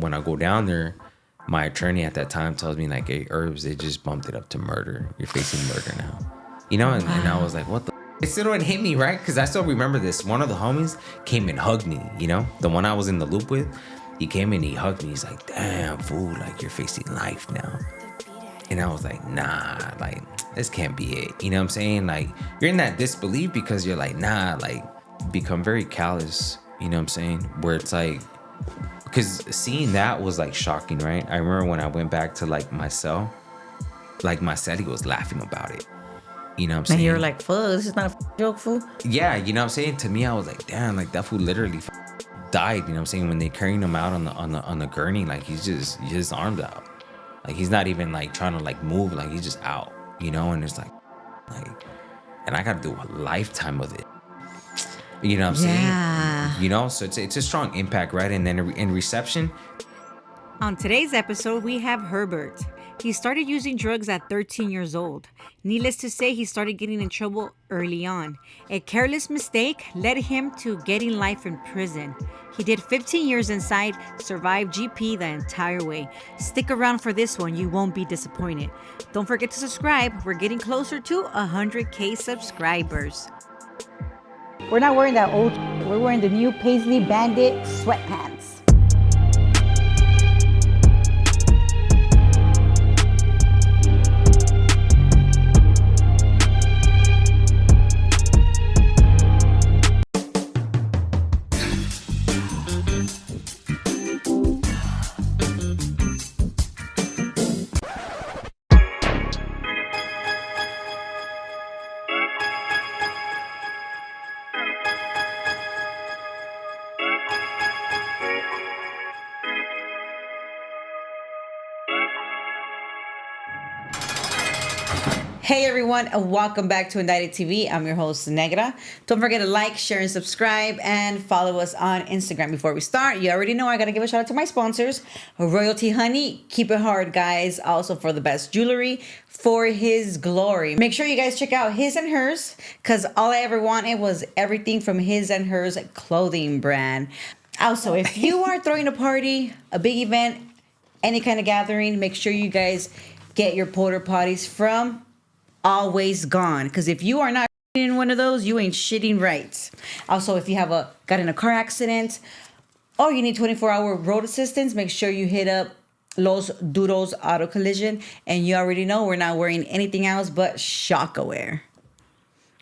when I go down there, my attorney at that time tells me like, hey, Herbs, they just bumped it up to murder. You're facing murder now. And I was like, what the? It still don't hit me, right? Because I still remember this. One of the homies came and hugged me, the one I was in the loop with. He came and he hugged me. He's like, damn, fool, like you're facing life now. And I was like, nah, like this can't be it. You know what I'm saying? Like you're in that disbelief because you're like, nah, like become very callous. You know what I'm saying? Where it's like, because seeing that was like shocking, right? I remember when I went back to like my cell, like my cellie was laughing about it. You know what I'm saying? And you're like, fuck, this is not a joke, fool. Yeah, you know what I'm saying? To me, I was like, damn, like that fool literally died. You know what I'm saying? When they carrying him out on the gurney, like he's his arms out, like he's not even like trying to like move, like he's just out. And it's like, and I got to do a lifetime with it. You know what I'm saying? So it's a strong impact, right? And then in reception. On today's episode, we have Herbert. He started using drugs at 13 years old. Needless to say, he started getting in trouble early on. A careless mistake led him to getting life in prison. He did 15 years inside, survived GP the entire way. Stick around for this one, you won't be disappointed. Don't forget to subscribe. We're getting closer to 100K subscribers. We're not wearing that old. We're wearing the new Paisley Bandit sweatpants. Hey everyone, and welcome back to Indicted TV. I'm your host, Negra. Don't forget to like, share, and subscribe, and follow us on Instagram. Before we start, you already know I gotta give a shout out to my sponsors, Royalty Honey. Keep it hard, guys. Also for the best jewelry for his glory. Make sure you guys check out His and Hers, because all I ever wanted was everything from His and Hers clothing brand. Also, if you are throwing a party, a big event, any kind of gathering, make sure you guys get your porta potties from Always Gone, because if you are not in one of those, you ain't shitting right. Also, if you have got in a car accident or you need 24-hour road assistance, make sure you hit up Los Duros Auto Collision. And you already know we're not wearing anything else but shock-aware.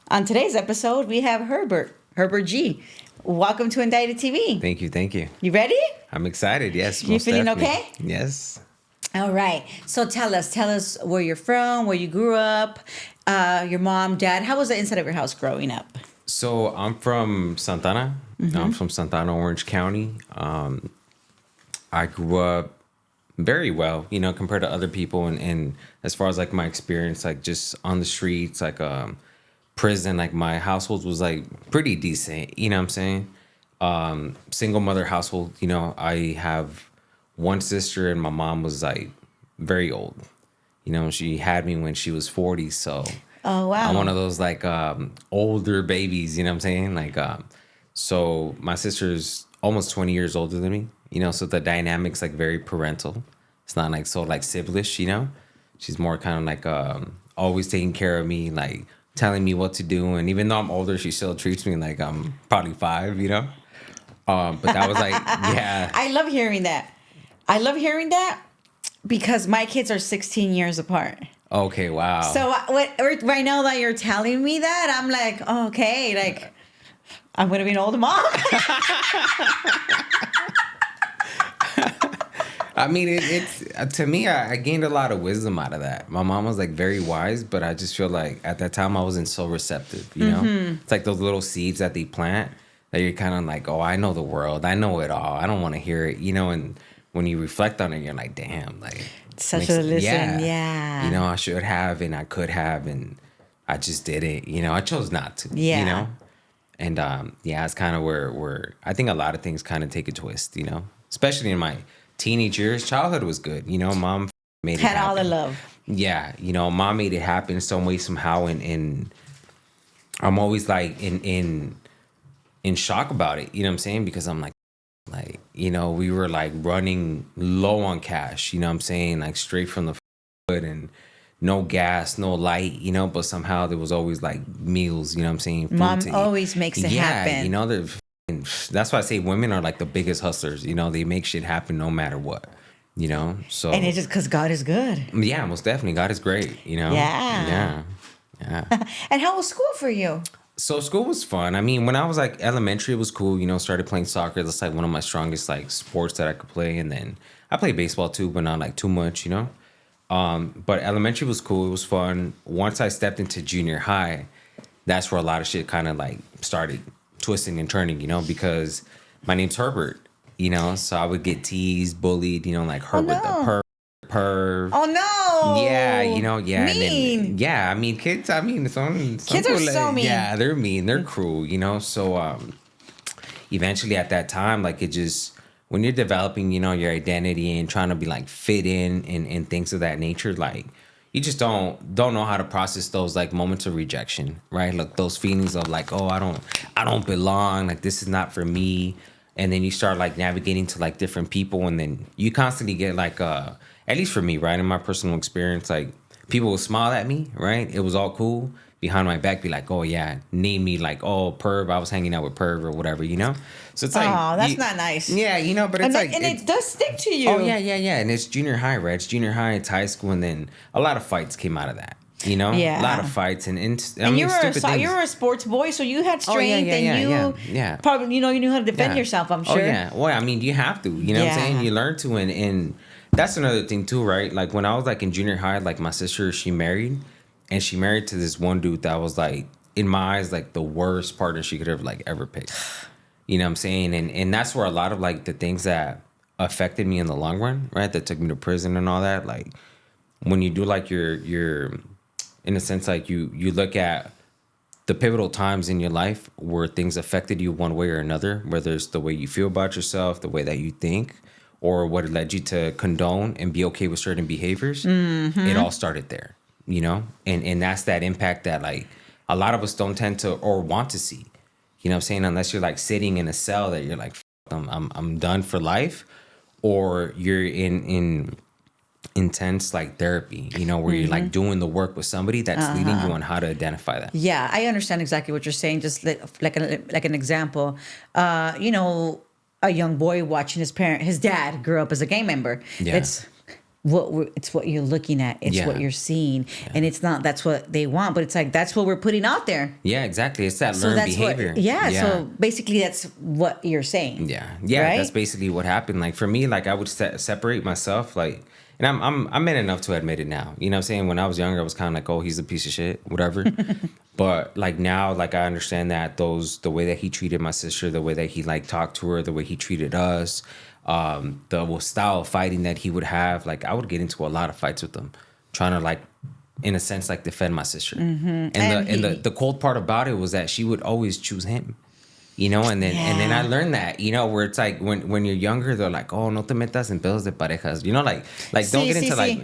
On today's episode, we have Herbert G. Welcome to Indicted TV. Thank you. You ready? I'm excited. Yes. You feeling definitely. Okay? Yes. All right. So tell us where you're from, where you grew up, your mom, dad. How was the inside of your house growing up? So I'm from Santana. I'm from Santana, Orange County. I grew up very well, compared to other people. And as far as like my experience, like just on the streets, like prison, like my household was like pretty decent. You know what I'm saying? Single mother household. I have one sister, and my mom was like very old. She had me when she was 40. So oh wow, I'm one of those like older babies. You know what I'm saying? Like so my sister's almost 20 years older than me. So the dynamic's like very parental. It's not like so like sibling. She's more kind of like always taking care of me, like telling me what to do. And even though I'm older, she still treats me like I'm probably 5. But that was like yeah. I love hearing that because my kids are 16 years apart. Okay, wow. So right now that you're telling me that, I'm like, oh, okay, like I'm going to be an old mom. I mean, it's to me, I gained a lot of wisdom out of that. My mom was like very wise, but I just feel like at that time I wasn't so receptive, It's like those little seeds that they plant that you're kind of like, oh, I know the world. I know it all. I don't want to hear it, and when you reflect on it, you're like, damn, like such a lesson. Yeah. I should have and I could have, and I just didn't. I chose not to. Yeah. And it's kind of where I think a lot of things kind of take a twist. Especially in my teenage years. Childhood was good. Mom made it happen. Had all the love. Yeah, mom made it happen some way somehow, and I'm always like in shock about it. You know what I'm saying? Because I'm like, Like, we were like running low on cash, you know what I'm saying? Like straight from the foot and no gas, no light, but somehow there was always like meals, you know what I'm saying? Food Mom to eat. always makes it happen. That's why I say women are like the biggest hustlers, they make shit happen no matter what, so. And it's just because God is good. Yeah, most definitely. God is great, Yeah. Yeah. And how was school for you? So school was fun. I mean, when I was like elementary, it was cool. Started playing soccer. That's like one of my strongest like sports that I could play. And then I played baseball too, but not like too much, But elementary was cool. It was fun. Once I stepped into junior high, that's where a lot of shit kind of like started twisting and turning, because my name's Herbert, so I would get teased, bullied, like Herbert the perv. Oh no! Yeah, yeah. Mean. And then, I mean, kids. I mean, some kids are so mean. Yeah, they're mean. They're cruel. So eventually, at that time, like it just when you're developing, your identity and trying to be like fit in and things of that nature, like you just don't know how to process those like moments of rejection, right? Like those feelings of like, oh, I don't belong. Like this is not for me. And then you start like navigating to like different people, and then you constantly get like at least for me, right, in my personal experience, like people will smile at me, right? It was all cool. Behind my back, be like, oh yeah, name me like, oh perv, I was hanging out with perv or whatever, So it's like, oh, that's not nice. Yeah, but it's and it does stick to you. Oh yeah, and it's junior high, right? It's junior high, it's high school, and then a lot of fights came out of that. Yeah. A lot of fights and I mean, you were a sports boy, so you had strength yeah. probably you knew how to defend yourself. I'm sure. Oh yeah, well, I mean, you have to. You know what I'm saying? You learn to, and that's another thing too, right? Like when I was like in junior high, like my sister, she married to this one dude that was like in my eyes like the worst partner she could ever pick. You know what I'm saying? And that's where a lot of like the things that affected me in the long run, right? That took me to prison and all that, like when you do like your in a sense, like you look at the pivotal times in your life where things affected you one way or another, whether it's the way you feel about yourself, the way that you think, or what led you to condone and be okay with certain behaviors. It all started there, and that's that impact that like a lot of us don't tend to or want to see, you know what I'm saying? Unless you're like sitting in a cell that you're like, I'm done for life, or you're in intense like therapy, where you're like doing the work with somebody that's leading you on how to identify that. Yeah, I understand exactly what you're saying. Just like an example, a young boy watching his dad grew up as a gang member. Yeah. It's what you're looking at. It's what you're seeing, and it's not that's what they want, but it's like that's what we're putting out there. Yeah, exactly. It's that learned behavior. So basically, that's what you're saying. Yeah, right? That's basically what happened. Like for me, like I would separate myself, like. And I'm man enough to admit it now. You know what I'm saying? When I was younger, I was kind of like, oh, he's a piece of shit, whatever. But like now, like I understand that the way that he treated my sister, the way that he like talked to her, the way he treated us, the style of fighting that he would have, like I would get into a lot of fights with him, trying to like, in a sense, like defend my sister. And the cold part about it was that she would always choose him. And then I learned that, where it's like when you're younger, they're like, oh, no te metas en pedos de parejas, like don't get into like,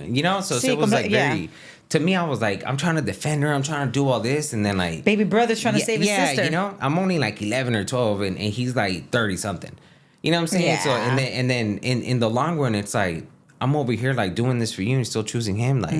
so it was like very, to me, I was like, I'm trying to defend her, I'm trying to do all this, and then like baby brother's trying to save his sister. I'm only like 11 or 12, and he's like 30 something, you know what I'm saying? Yeah. So and then in the long run, it's like I'm over here like doing this for you and still choosing him. Like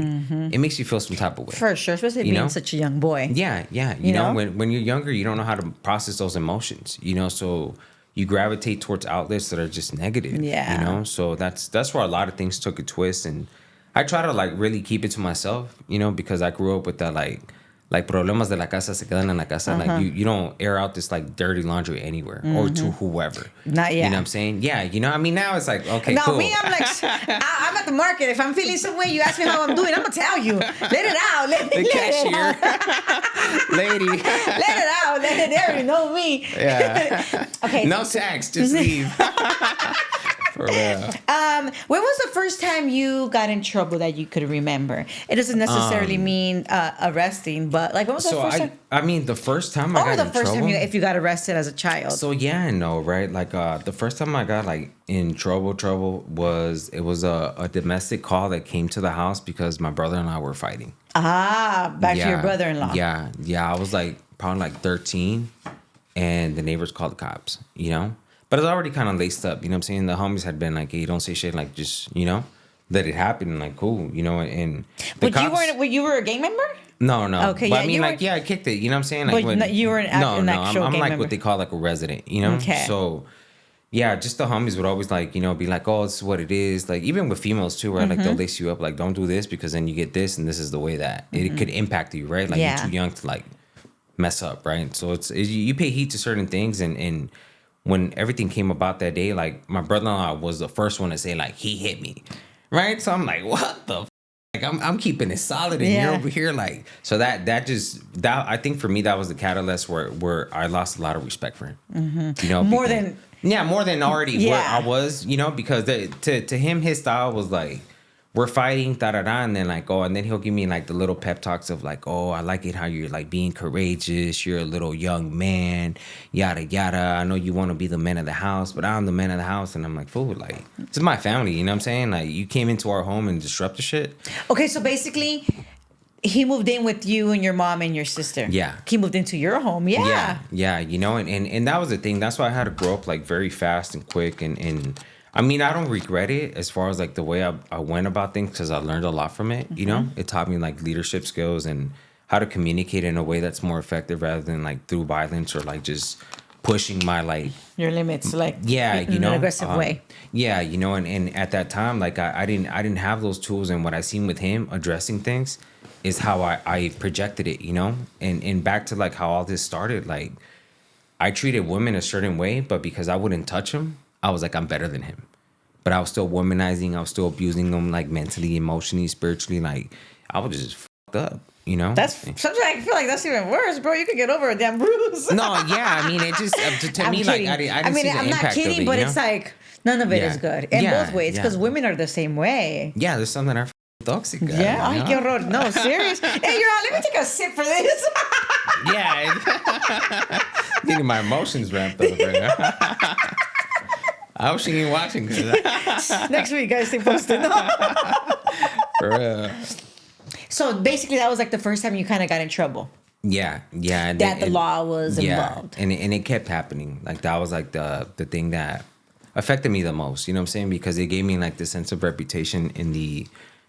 it makes you feel some type of way. For sure, especially being such a young boy. Yeah. You know, when you're younger, you don't know how to process those emotions. So you gravitate towards outlets that are just negative. Yeah. So that's where a lot of things took a twist, and I try to like really keep it to myself. Because I grew up with that like problemas de la casa se quedan en la casa. Like you don't air out this like dirty laundry anywhere or to whoever. Not yet. You know what I'm saying? Yeah. I mean, now it's like, okay, cool. Me, I'm like, I'm at the market. If I'm feeling some way, you ask me how I'm doing, I'm going to tell you. Let it out. The cashier. Lady. Let it out. Let it air. You know me. Yeah. Okay. No sex. Just leave. For real. When was the first time you got in trouble that you could remember? It doesn't necessarily mean arresting, but like when was the first time? I mean, the first time I got in trouble. Or the first time if you got arrested as a child. So yeah, I know, right? Like the first time I got like in trouble was a domestic call that came to the house because my brother and I were fighting. Back to your brother-in-law. Yeah. I was like probably like 13, and the neighbors called the cops. But it's already kind of laced up. You know what I'm saying? The homies had been like, hey, don't say shit. Like, just, let it happen. Like, cool. And the But you were a gang member? No, no. Okay, but yeah, I mean, like, I kicked it. You know what I'm saying? Like, But you were an actual I'm gang like member. what they call like a resident. You know? Okay. So, yeah, just the homies would always like, be like, oh, this is what it is. Like, even with females too, right? Like, they'll lace you up, like, don't do this because then you get this, and this is the way that it could impact you, right? Like, Yeah. you're too young to like mess up, right? So you pay heed to certain things, and when everything came about that day, like, my brother-in-law was the first one to say like he hit me, right? So I'm like, what the. Like I'm keeping it solid, and you're over here like, so that I think for me that was the catalyst where I lost a lot of respect for him. More than already where I was, because to him his style was like, we're fighting, da da da, and then like, and then he'll give me like the little pep talks of like, oh, I like it how you're like being courageous, you're a little young man, yada yada. I know you want to be the man of the house, but I'm the man of the house, and I'm like, fool, like, this is my family, you know what I'm saying? Like, you came into our home and disrupted shit. Okay, so basically, he moved in with you and your mom and your sister. Yeah. He moved into your home. Yeah. Yeah, and that was the thing. That's why I had to grow up like very fast and quick, and I mean, I don't regret it as far as like the way I went about things, because I learned a lot from it. It taught me like leadership skills and how to communicate in a way that's more effective rather than like through violence or like just pushing my like your limits, like in an aggressive way. Yeah, and at that time, like I didn't have those tools, and what I seen with him addressing things is how I projected it, and back to like how all this started. Like, I treated women a certain way, but because I wouldn't touch them, I was like, I'm better than him. But I was still womanizing. I was still abusing them, like mentally, emotionally, spiritually. Like, I was just fucked up, That's sometimes I feel like that's even worse, bro. You could get over a damn bruise. No, yeah. I mean, it just to me, like, I didn't see the I'm impact not kidding, of it, but it's like none of it is good in both ways, because women are the same way. Yeah, there's something that are toxic. Yeah, ay, qué horror. No, serious. Hey, you're on. Let me take a sip for this. Yeah, getting my emotions ramped up right now. I hope she ain't watching. Next week, guys, stay posted. For real. So basically, that was like the first time you kind of got in trouble. Yeah. That the law was involved. And it kept happening. Like, that was like the thing that affected me the most. You know what I'm saying? Because it gave me like the sense of reputation in the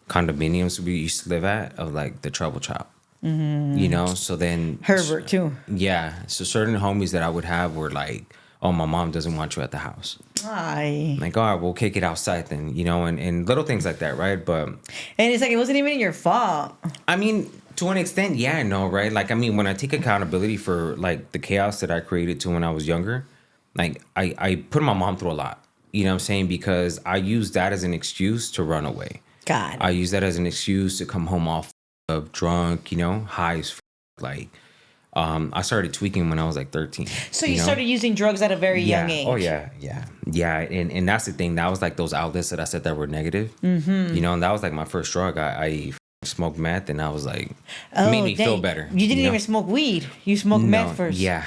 condominiums we used to live at of like the trouble child. So then Herbert too. Yeah. So certain homies that I would have were like, oh, my mom doesn't want you at the house. Aye. Like, all right, we'll kick it outside then, and little things like that, right? But and it's like it wasn't even your fault. I mean, to an extent, yeah, no, right? Like, I mean, when I take accountability for like the chaos that I created too when I was younger, like I put my mom through a lot. You know what I'm saying? Because I used that as an excuse to run away. God. I used that as an excuse to come home all up, drunk, high as like. I started tweaking when I was like 13. So you started using drugs at a very young age. Oh yeah. And that's the thing. That was like those outlets that I said that were negative. And that was like my first drug. I smoked meth, and I was like, it made me feel better. You didn't even smoke weed. You smoked meth first. Yeah.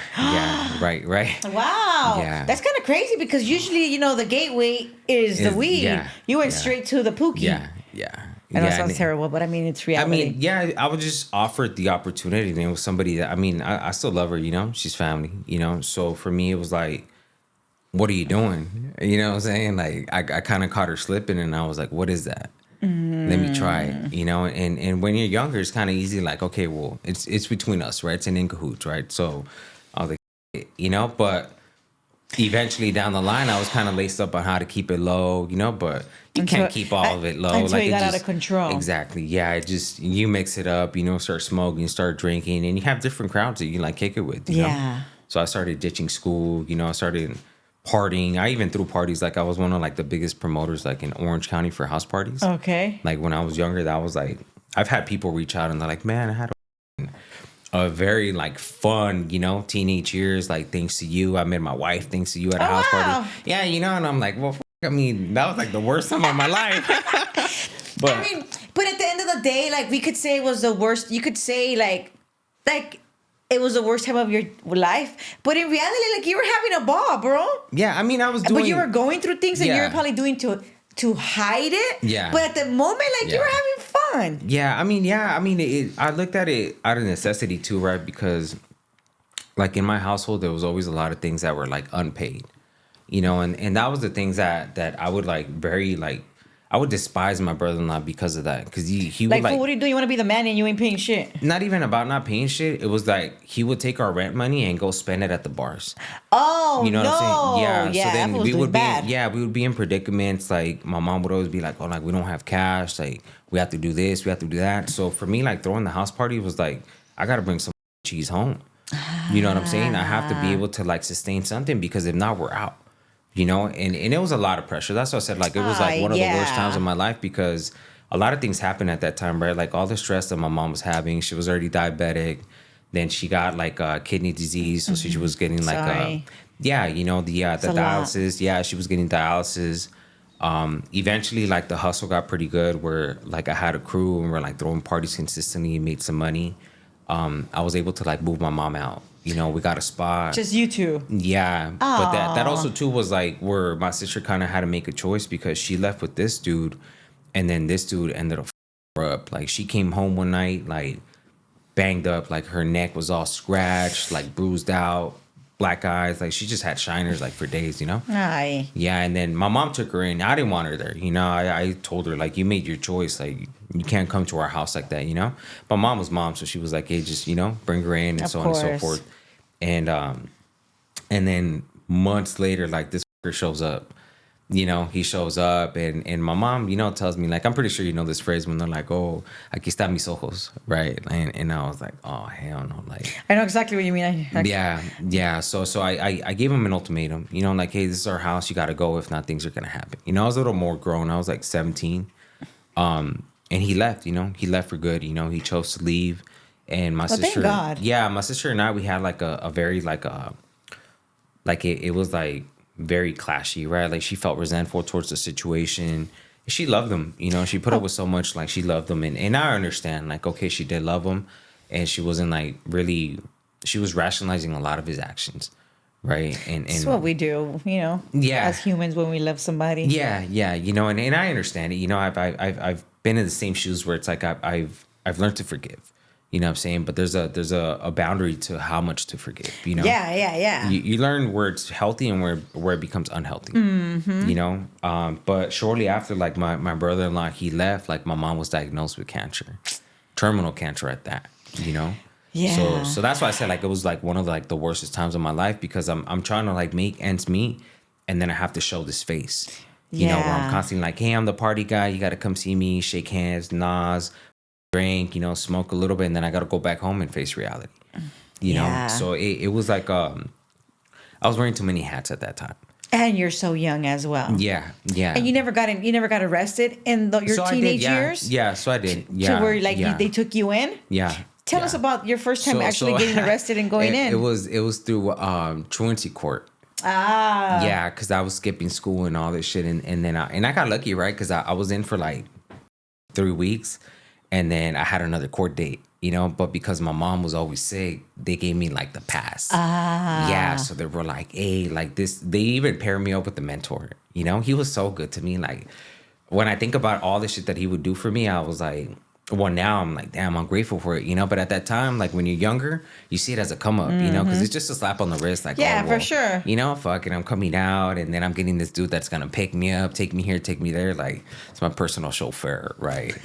Right. Wow. Yeah. That's kind of crazy, because usually, the gateway is the weed. Yeah. You went straight to the pookie. Yeah. I know it sounds terrible, but I mean, it's reality. I was just offered the opportunity, and it was somebody that, I still love her, she's family, so for me, it was like, what are you doing? You know what I'm saying? Like, I kind of caught her slipping, and I was like, what is that? Let me try it, and when you're younger, it's kind of easy, like, okay, well, it's between us, right? It's an in cahoots, right? So I was like, but eventually down the line, I was kind of laced up on how to keep it low, but you can't keep all of it low. Until you got out of control. Exactly. Yeah. It just, you mix it up, start smoking, start drinking, and you have different crowds that you like kick it with. You know? So I started ditching school, I started partying. I even threw parties. Like, I was one of like the biggest promoters like in Orange County for house parties. Okay. Like, when I was younger, that was like, I've had people reach out and they're like, man, I had a very like fun, teenage years. Like, thanks to you, I met my wife. Thanks to you at a house party. Yeah, and I'm like, well, that was like the worst time of my life. But but at the end of the day, like, we could say it was the worst. You could say like it was the worst time of your life. But in reality, like, you were having a ball, bro. Yeah, I was doing. But you were going through things, and you were probably doing to hide it. Yeah. But at the moment, like, you were having fun. Yeah, I looked at it out of necessity too, right? Because, like, in my household, there was always a lot of things that were like unpaid. you know, and that was the things that I would like very like I would despise my brother-in-law because of that, because he would Like, like fool, what are you doing? You want to be the man and you ain't paying shit. not even about not paying shit. It was like he would take our rent money and go spend it at the bars. Oh, You know no. what I'm saying? Yeah. Yeah, So then that fool was we doing would be bad. we would be in predicaments. Like my mom would always be like, "Oh, like we don't have cash. Like we have to do this, we have to do that." So for me, like throwing the house party was like I got to bring some cheese home. You know what I'm saying? I have to be able to like sustain something, because if not, we're out. You know, and it was a lot of pressure. That's what I said. Like it was like one of the worst times of my life, because a lot of things happened at that time, right? Like all the stress that my mom was having. She was already diabetic. Then she got like kidney disease, so she was getting like Sorry. you know, the a dialysis. Yeah, she was getting dialysis. Eventually, like the hustle got pretty good, where like I had a crew and we're like throwing parties consistently, made some money. I was able to like move my mom out. You know, we got a spot. Just you two. Yeah, but that also too was like where my sister kind of had to make a choice, because she left with this dude, and then this dude ended up her up. Like she came home one night like banged up, like her neck was all scratched, like bruised out, black eyes, like she just had shiners like for days, you know. Aye. Yeah, and then my mom took her in. I didn't want her there, you know. I told her like, you made your choice, like you can't come to our house like that, you know. But mom was mom, so she was like, hey, just, you know, bring her in, and Of so on and so course. forth. And then months later, like this shows up. You know, he shows up, and my mom, you know, tells me, like, I'm pretty sure you know this phrase when they're like, oh, aquí están mis ojos, right? And I was like, oh, hell no. Like, I know exactly what you mean. yeah. So I gave him an ultimatum, you know, like, hey, this is our house. You got to go. If not, things are going to happen. You know, I was a little more grown. I was like 17. And he left, you know, he left for good. You know, he chose to leave. And my Thank sister, God. yeah, my sister and I, we had like a very like it was like very clashy, right? Like she felt resentful towards the situation. She loved him, you know. She put up with so much, like she loved him, and I understand. Like, okay, she did love him, and she wasn't like really. She was rationalizing a lot of his actions, right? And It's what we do, you know. Yeah. As humans, when we love somebody. yeah, you know, and I understand it. You know, I've been in the same shoes where it's like I've learned to forgive. You know what I'm saying? But there's a boundary to how much to forgive, you know? Yeah. You learn where it's healthy and where it becomes unhealthy, you know? But shortly after, like, my brother-in-law, he left, like, my mom was diagnosed with cancer, terminal cancer at that, you know? Yeah. So that's why I said, like, it was, like, one of, like, the worstest times of my life, because I'm trying to, like, make ends meet, and then I have to show this face, you know, where I'm Yeah. constantly like, hey, I'm the party guy. You got to come see me, shake hands, nos, drink, you know, smoke a little bit, and then I got to go back home and face reality, you Yeah. know? So it was like, I was wearing too many hats at that time. And you're so young as well. Yeah. And you never got arrested in your So I did, teenage yeah. years? Yeah, so I did. Yeah. To where like yeah. they took you in? Yeah. Tell yeah. us about your first time So- actually so- getting arrested and going in. It was through truancy court. Ah. Yeah, because I was skipping school and all this shit, and then I got lucky, right? Because I was in for like 3 weeks, and then I had another court date, you know. But because my mom was always sick, they gave me like the pass. Yeah, so they were like, hey, like this. They even paired me up with the mentor. You know, he was so good to me. Like when I think about all the shit that he would do for me, I was like, well, now I'm like, damn, I'm grateful for it, you know. But at that time, like when you're younger, you see it as a come up, you know, because it's just a slap on the wrist, like, Yeah, oh, for well, sure. you know, fuck it, I'm coming out, and then I'm getting this dude that's gonna pick me up, take me here, take me there, like it's my personal chauffeur, right?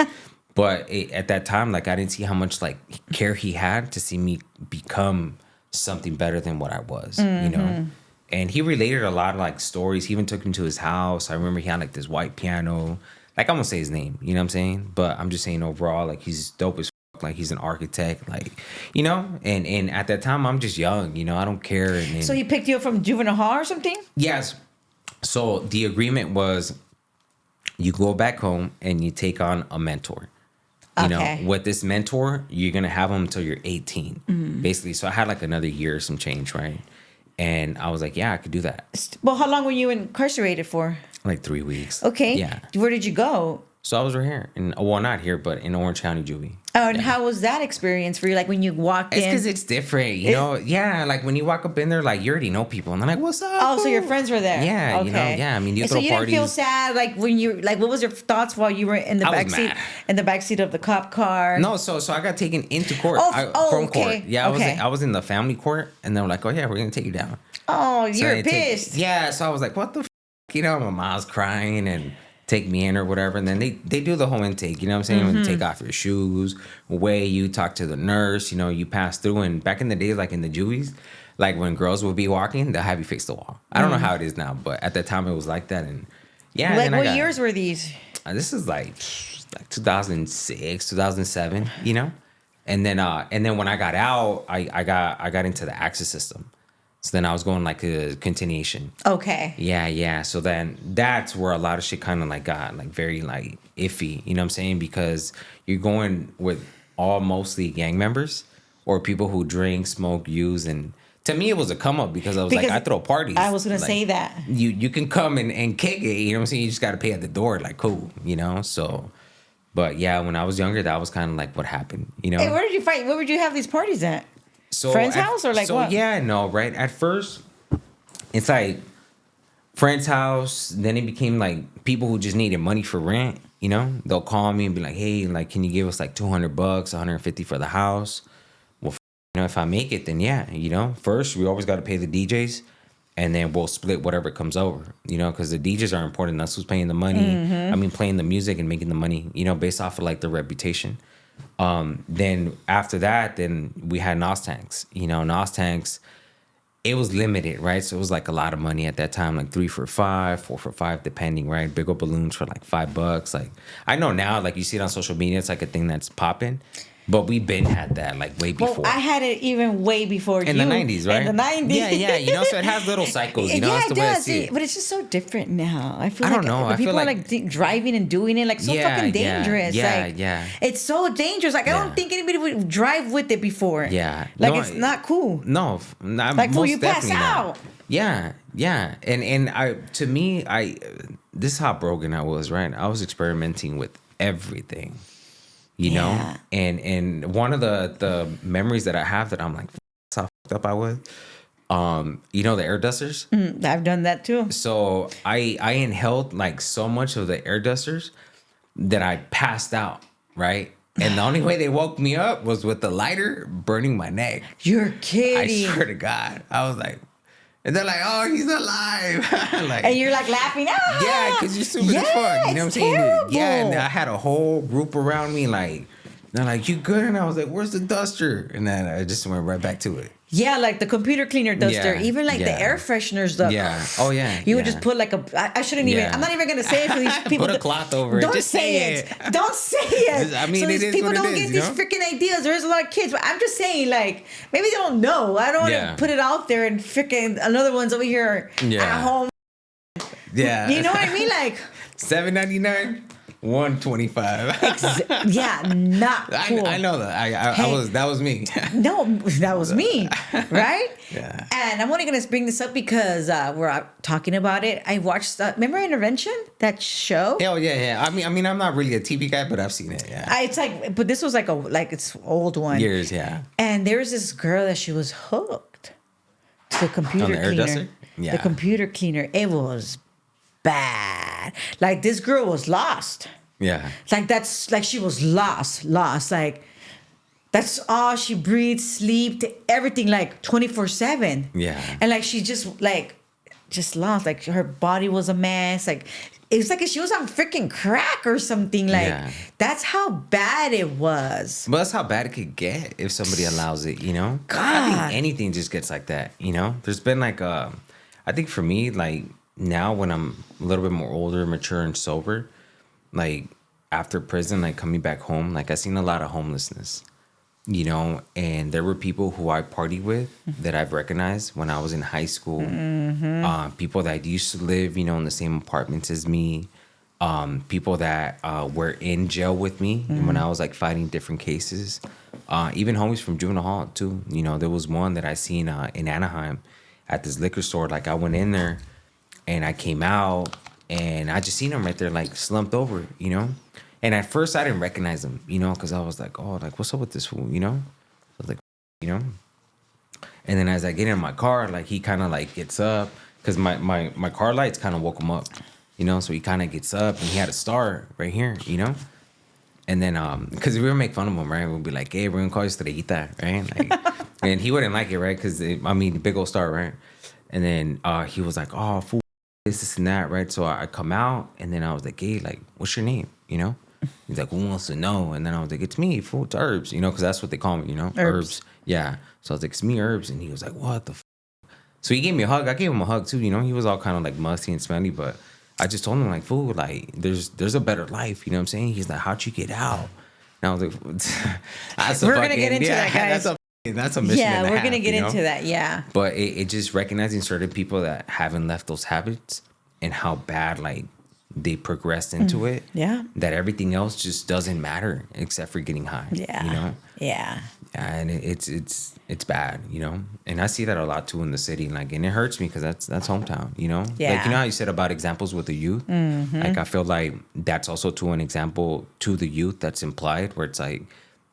But at that time, like I didn't see how much like care he had to see me become something better than what I was, you know. And he related a lot of like stories. He even took me to his house. I remember he had like this white piano. Like, I'm gonna say his name, you know what I'm saying? But I'm just saying overall, like, he's dope as fuck. Like, he's an architect, like, you know? And at that time, I'm just young, you know? I don't care. And So he picked you up from juvenile hall or something? yes. So the agreement was you go back home and you take on a mentor. You Okay. know, with this mentor, you're gonna have him until you're 18, basically. So I had like another year or some change, right? And I was like, yeah, I could do that. Well, how long were you incarcerated for? Like 3 weeks. Okay. Yeah. Where did you go? So I was right here, well, not here, but in Orange County, Juvie. Oh, and how was that experience for you? Like when you walked It's in? because it's different, you know? Yeah, like when you walk up in there, like you already know people, and they're like, what's up? Oh, so your fool?" friends were there? Yeah, you know, yeah. I mean, you And throw so you parties. didn't feel sad, like when you, like, what was your thoughts while you were in the I was back seat, mad. in the back seat of the cop car? No, so I got taken into court. Oh, From okay, court. Yeah, okay. I was in the family court, and they were like, oh, yeah, we're going to take you down. Oh, So you're they pissed. yeah, so I was like, what the you know, my mom's crying and take me in or whatever. And then they do the whole intake, you know what I'm saying? When you take off your shoes, weigh you, talk to the nurse, you know, you pass through. And back in the days, like in the juvies, like when girls would be walking, they'll have you face the wall. I don't know how it is now, but at that time it was like that. And yeah, and Like, then what years were these? this is like 2006, 2007, you know? And then when I got out, I got into the access system. So then I was going like a continuation. Okay. Yeah. So then that's where a lot of shit kind of like got like very like iffy, you know what I'm saying? Because you're going with all mostly gang members or people who drink, smoke, use, and to me it was a come up because I was like, Because I throw parties. I was gonna Like, say that. you can come and kick it, you know what I'm saying? You just got to pay at the door, like cool, you know? So, but yeah, when I was younger, that was kind of like what happened, you know? Hey, where did you fight? Where would you have these parties at? So Friend's house or like so what? yeah, no, right? At first, it's like friend's house. Then it became like people who just needed money for rent. You know, they'll call me and be like, "Hey, like, can you give us like $200, 150 for the house?" Well, you know, if I make it, then yeah, you know. First, we always got to pay the DJs, and then we'll split whatever comes over. You know, because the DJs are important. That's who's paying the money. I mean, playing the music and making the money. You know, based off of like their reputation. Then after that, then we had NOS tanks. You know, NOS tanks, it was limited, right? So it was like a lot of money at that time, like 3 for $5, 4 for $5, depending, right? Big old balloons for like $5. Like I know now, like you see it on social media, it's like a thing that's popping. But we've been had that like way before. Well, I had it even way before in you. the 90s, right? In the 90s. Yeah. You know, so it has little cycles. You know, Yeah, that's the it way I does. see it. But it's just so different now. I feel I like don't know. the I feel people are like- like driving and doing it like so Yeah, fucking yeah, dangerous. yeah, like, yeah. It's so dangerous. Like I Yeah. don't think anybody would drive with it before. Yeah. Like No, it's not cool. No, not, Like, fool, most you pass definitely not. out. Yeah. And I, to me, this is how broken I was, right? I was experimenting with everything, you Yeah. know. And one of the memories that I have that I'm like, how fucked up I was. You know, the air dusters. I've done that too. So I inhaled like so much of the air dusters that I passed out, right? And the only way they woke me up was with the lighter burning my neck. You're I kidding. swear to God. I was like, and they're like, oh, he's alive. Like, And you're like laughing. Ah! yeah, because you're stupid as fuck. You know what I'm it's saying? terrible. Yeah, and I had a whole group around me, like, they're like, you good? And I was like, where's the duster? And then I just went right back to it. Yeah, like the computer cleaner duster, Yeah, even like the yeah. air fresheners. The Yeah. Oh, yeah. You would yeah. just put like I shouldn't even. Yeah. I'm not even gonna say it for these people. Put a cloth over it. Don't Just say say it. it. Don't say it. I mean, so it these is people what it don't is, get you these know? freaking ideas. There's a lot of kids, but I'm just saying, like maybe they don't know. I don't want Yeah. to put it out there and freaking another one's over here Yeah. at home. Yeah. You know what I mean? Like, $7.99, $125. yeah, not cool. I know that. That was me. No, that was me, right? Yeah. And I'm only gonna bring this up because we're talking about it. I watched. Remember Intervention? That show. Hell yeah. I mean, I'm not really a TV guy, but I've seen it. Yeah. It's like, but this was like it's old one. Years. Yeah. And there was this girl that she was hooked to the computer On the air cleaner. duster? Yeah. The computer cleaner. It was bad. Like this girl was lost. Yeah. Like that's like she was lost. Like that's all she breathed, slept, everything like 24/7. Yeah. And like she just lost. Like her body was a mess. Like it was like she was on freaking crack or something. Like Yeah. that's how bad it was. But that's how bad it could get if somebody allows it, you know? I God. think anything just gets like that, you know? There's been like, I think for me, like now when I'm a little bit more older, mature, and sober, like after prison, like coming back home, like I seen a lot of homelessness, you know? And there were people who I partied with that I've recognized when I was in high school. People that used to live, you know, in the same apartments as me. People that were in jail with me when I was like fighting different cases. Even homies from juvenile hall too. You know, there was one that I seen in Anaheim at this liquor store. Like I went in there and I came out and I just seen him right there like slumped over, you know? And at first I didn't recognize him, you know, because I was like, oh, like what's up with this fool, you know? I was like, you know? And then as I get in my car, like he kind of like gets up because my car lights kind of woke him up, you know? So he kind of gets up and he had a star right here, you know? And then, because we would make fun of him, right? We'd be like, hey, we're going to call you Estrellita, right? Like, and he wouldn't like it, right? Because, big old star, right? And then he was like, oh, fool, this and that, right? So I come out, and then I was like, hey, like, what's your name? You know? He's like, who wants to know? And then I was like, it's me, fool, it's Herbs, you know, because that's what they call me, you know? Herbs. Yeah. So I was like, it's me, Herbs. And he was like, what the So he gave me a hug. I gave him a hug too, you know? He was all kind of like musty and smelly, but I just told him, like, fool, like, there's a better life, you know what I'm saying? He's like, how'd you get out? And I was like, We're going to get into that, guys. That's a mission. Yeah, and a we're half, going to get you know? into that. Yeah. But it just recognizing certain people that haven't left those habits and how bad, like, they progressed into it. Yeah. That everything else just doesn't matter except for getting high. Yeah. You know? Yeah. And it's bad, you know? And I see that a lot too in the city. Like, and it hurts me because that's hometown, you know? Yeah. Like, you know how you said about examples with the youth? Mm-hmm. Like, I feel like that's also to an example to the youth that's implied, where it's like,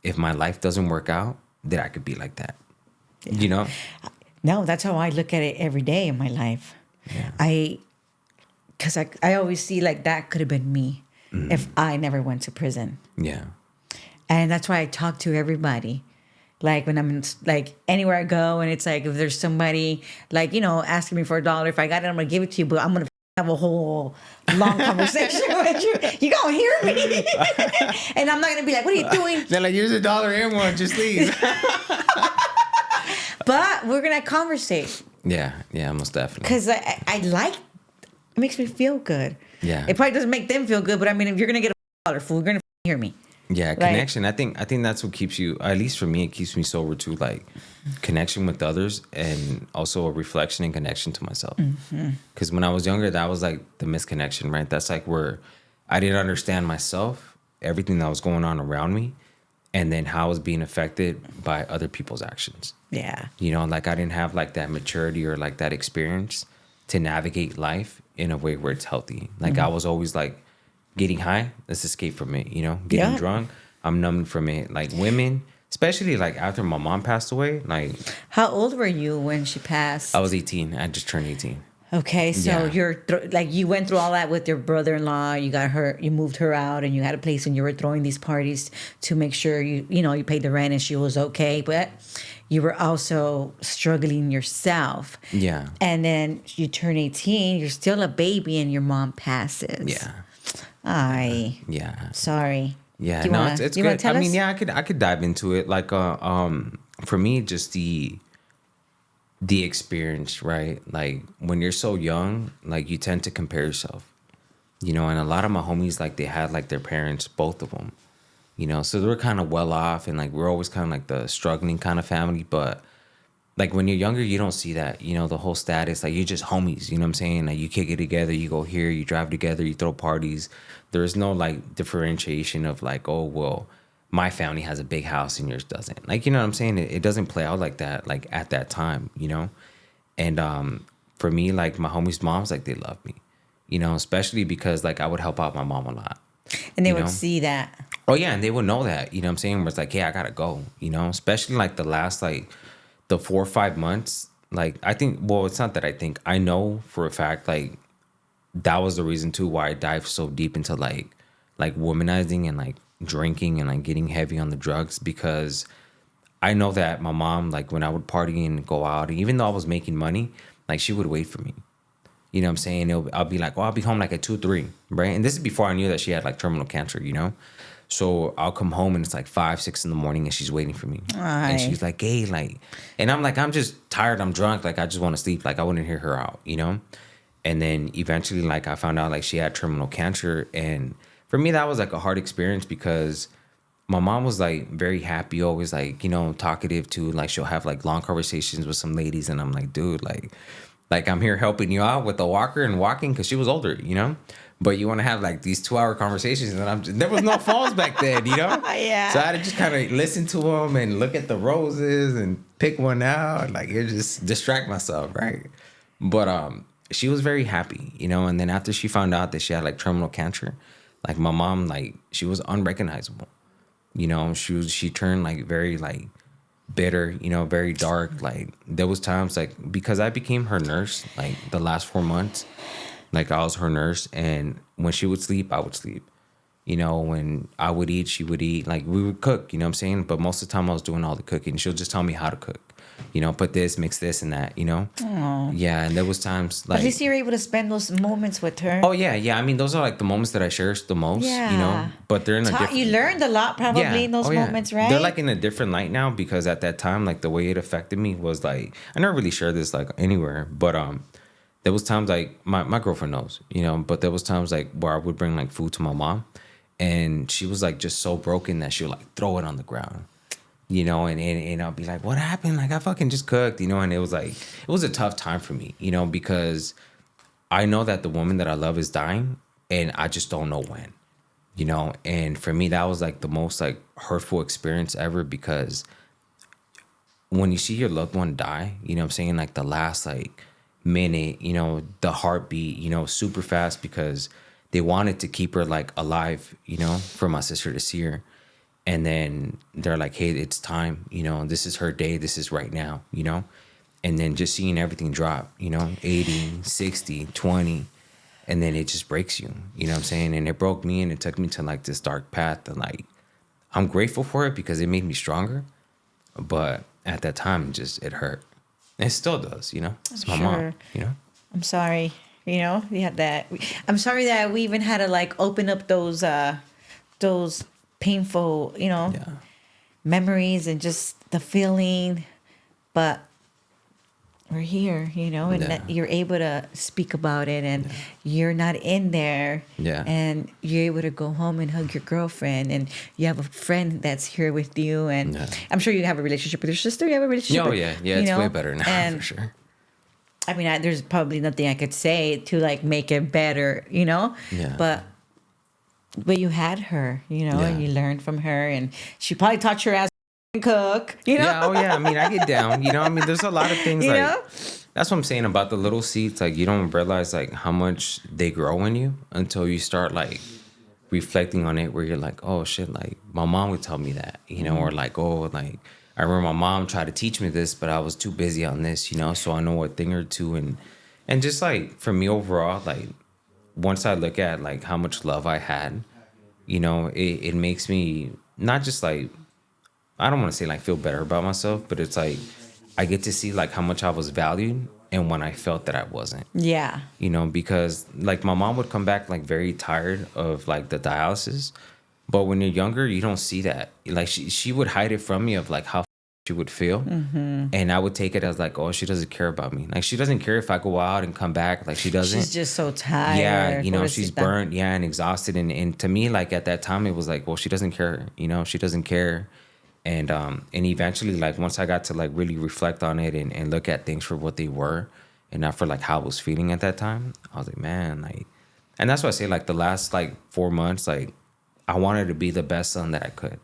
if my life doesn't work out, then I could be like that. Yeah. You know? No, that's how I look at it every day in my life. Yeah. Because I always see like that could have been me if I never went to prison. Yeah. And that's why I talk to everybody. Like when I'm like anywhere I go, and it's like if there's somebody like, you know, asking me for $1, if I got it, I'm gonna give it to you, but I'm gonna have a whole long conversation with you. You gonna hear me, and I'm not gonna be like, "What are you doing?" They're like, "Here's $1 and one, just leave." But we're gonna conversate. Yeah, most definitely. Because I like it, makes me feel good. Yeah, it probably doesn't make them feel good, but I mean, if you're gonna get $1, fool, you're gonna hear me. Yeah, connection. I think that's what keeps you, at least for me, it keeps me sober too. Like connection with others, and also a reflection and connection to myself. Because when I was younger, that was like the misconnection, right? That's like where I didn't understand myself, everything that was going on around me, and then how I was being affected by other people's actions. Yeah. You know, like I didn't have like that maturity or like that experience to navigate life in a way where it's healthy. Like I was always like, getting high, let's escape from it, you know? Getting drunk, I'm numbing from it. Like women, especially like after my mom passed away, like... How old were you when she passed? I was 18. I just turned 18. Okay, so you're like you went through all that with your brother-in-law. You got her, you moved her out, and you had a place, and you were throwing these parties to make sure you know you paid the rent and she was okay. But you were also struggling yourself. Yeah. And then you turn 18. You're still a baby, and your mom passes. Yeah. Sorry. Yeah, no, it's good. I mean, yeah, I could dive into it. Like, for me, just the experience, right? Like when you're so young, like you tend to compare yourself, you know. And a lot of my homies, like they had like their parents, both of them, you know, so they were kind of well off, and like we're always kind of like the struggling kind of family, but. Like when you're younger, you don't see that, you know, the whole status, like you're just homies, you know what I'm saying? Like you kick it together, you go here, you drive together, you throw parties. There's no like differentiation of like, oh, well, my family has a big house and yours doesn't. Like, you know what I'm saying? It doesn't play out like that, like at that time, you know? And for me, like my homies' moms, like they love me, you know, especially because like I would help out my mom a lot. And they would see that. Oh, yeah. And they would know that, you know what I'm saying? Where it's like, yeah, I got to go, you know, especially like the last like, the 4 or 5 months, like I think, well, it's not that I think, I know for a fact, like that was the reason too why I dived so deep into like womanizing and like drinking and like getting heavy on the drugs, because I know that my mom, like when I would party and go out, even though I was making money, like she would wait for me. You know what I'm saying? I'll be like, well, I'll be home like at 2, 3, right? And this is before I knew that she had like terminal cancer, you know? So I'll come home and it's like 5, 6 in the morning and she's waiting for me. And she's like, hey, like, and I'm like, I'm just tired. I'm drunk. Like, I just want to sleep. Like, I wouldn't hear her out, you know? And then eventually, like, I found out like she had terminal cancer. And for me, that was like a hard experience because my mom was like very happy, always like, you know, talkative too. Like, she'll have like long conversations with some ladies. And I'm like, dude, like I'm here helping you out with the walker and walking because she was older, you know? But you want to have like these 2-hour conversations, and there was no phones back then, you know? Yeah. So I had to just kind of listen to them and look at the roses and pick one out, like it just distract myself, right? But she was very happy, you know. And then after she found out that she had like terminal cancer, like my mom, like she was unrecognizable, you know. She turned like very like bitter, you know, very dark. Like there was times like because I became her nurse, like the last 4 months. Like I was her nurse, and when she would sleep, I would sleep. You know, when I would eat, she would eat. Like we would cook, you know what I'm saying? But most of the time I was doing all the cooking. She'll just tell me how to cook. You know, put this, mix this and that, you know? Aw. Yeah, and there was times At like least you're able to spend those moments with her. oh yeah. I mean, those are like the moments that I cherish the most, you know? Yeah. But they're in a different You learned a lot probably in those moments, right? They're like in a different light now because at that time, like the way it affected me was like I never really shared this like anywhere, but there was times like my girlfriend knows, you know, but there was times like where I would bring like food to my mom and she was like just so broken that she would like throw it on the ground. You know, and I'll be like, what happened? Like I fucking just cooked, you know, and it was like it was a tough time for me, you know, because I know that the woman that I love is dying and I just don't know when, you know, and for me that was like the most like hurtful experience ever because when you see your loved one die, you know what I'm saying, like the last like minute, you know, the heartbeat, you know, super fast because they wanted to keep her like alive, you know, for my sister to see her. And then they're like, hey, it's time, you know, this is her day, this is right now, you know. And then just seeing everything drop, you know, 80, 60, 20, and then it just breaks you, you know what I'm saying? And it broke me and it took me to like this dark path and like I'm grateful for it because it made me stronger. But at that time it hurt. And it still does, you know. It's my mom, you know. I'm sorry. You know, we had that. I'm sorry that we even had to like open up those painful, you know, Yeah. memories and just the feeling. But we're here, you know, and that you're able to speak about it and you're not in there. Yeah. And you're able to go home and hug your girlfriend and you have a friend that's here with you. And I'm sure you have a relationship with your sister. You have a relationship with, Yeah, it's way better now for sure. I mean, there's probably nothing I could say to like make it better, you know? Yeah. But you had her, you know, and you learned from her and she probably taught your ass to cook, you know? Yeah, yeah. I mean, I get down, you know? I mean, there's a lot of things You like, know? that's what I'm saying about the little seeds. Like, you don't realize like how much they grow in you until you start like reflecting on it where you're like, oh shit, like my mom would tell me that, you know, or like, oh, like I remember my mom tried to teach me this, but I was too busy on this, you know, so I know a thing or two. And just like for me overall, like once I look at like how much love I had, you know, it makes me not just like, I don't want to say like feel better about myself, but it's like I get to see like how much I was valued and when I felt that I wasn't. Yeah. You know, because like my mom would come back like very tired of like the dialysis, but when you're younger, you don't see that. Like she would hide it from me of like how she would feel, and I would take it as like, oh, she doesn't care about me. Like she doesn't care if I go out and come back. Like she doesn't. She's just so tired. Yeah, you know, she's Pobrecita. burnt. Yeah, and exhausted. And to me, like at that time, it was like, well, she doesn't care. You know, she doesn't care. And eventually, like once I got to like really reflect on it and look at things for what they were, and not for like how I was feeling at that time, I was like, man, like, and that's why I say like the last like 4 months, like I wanted to be the best son that I could,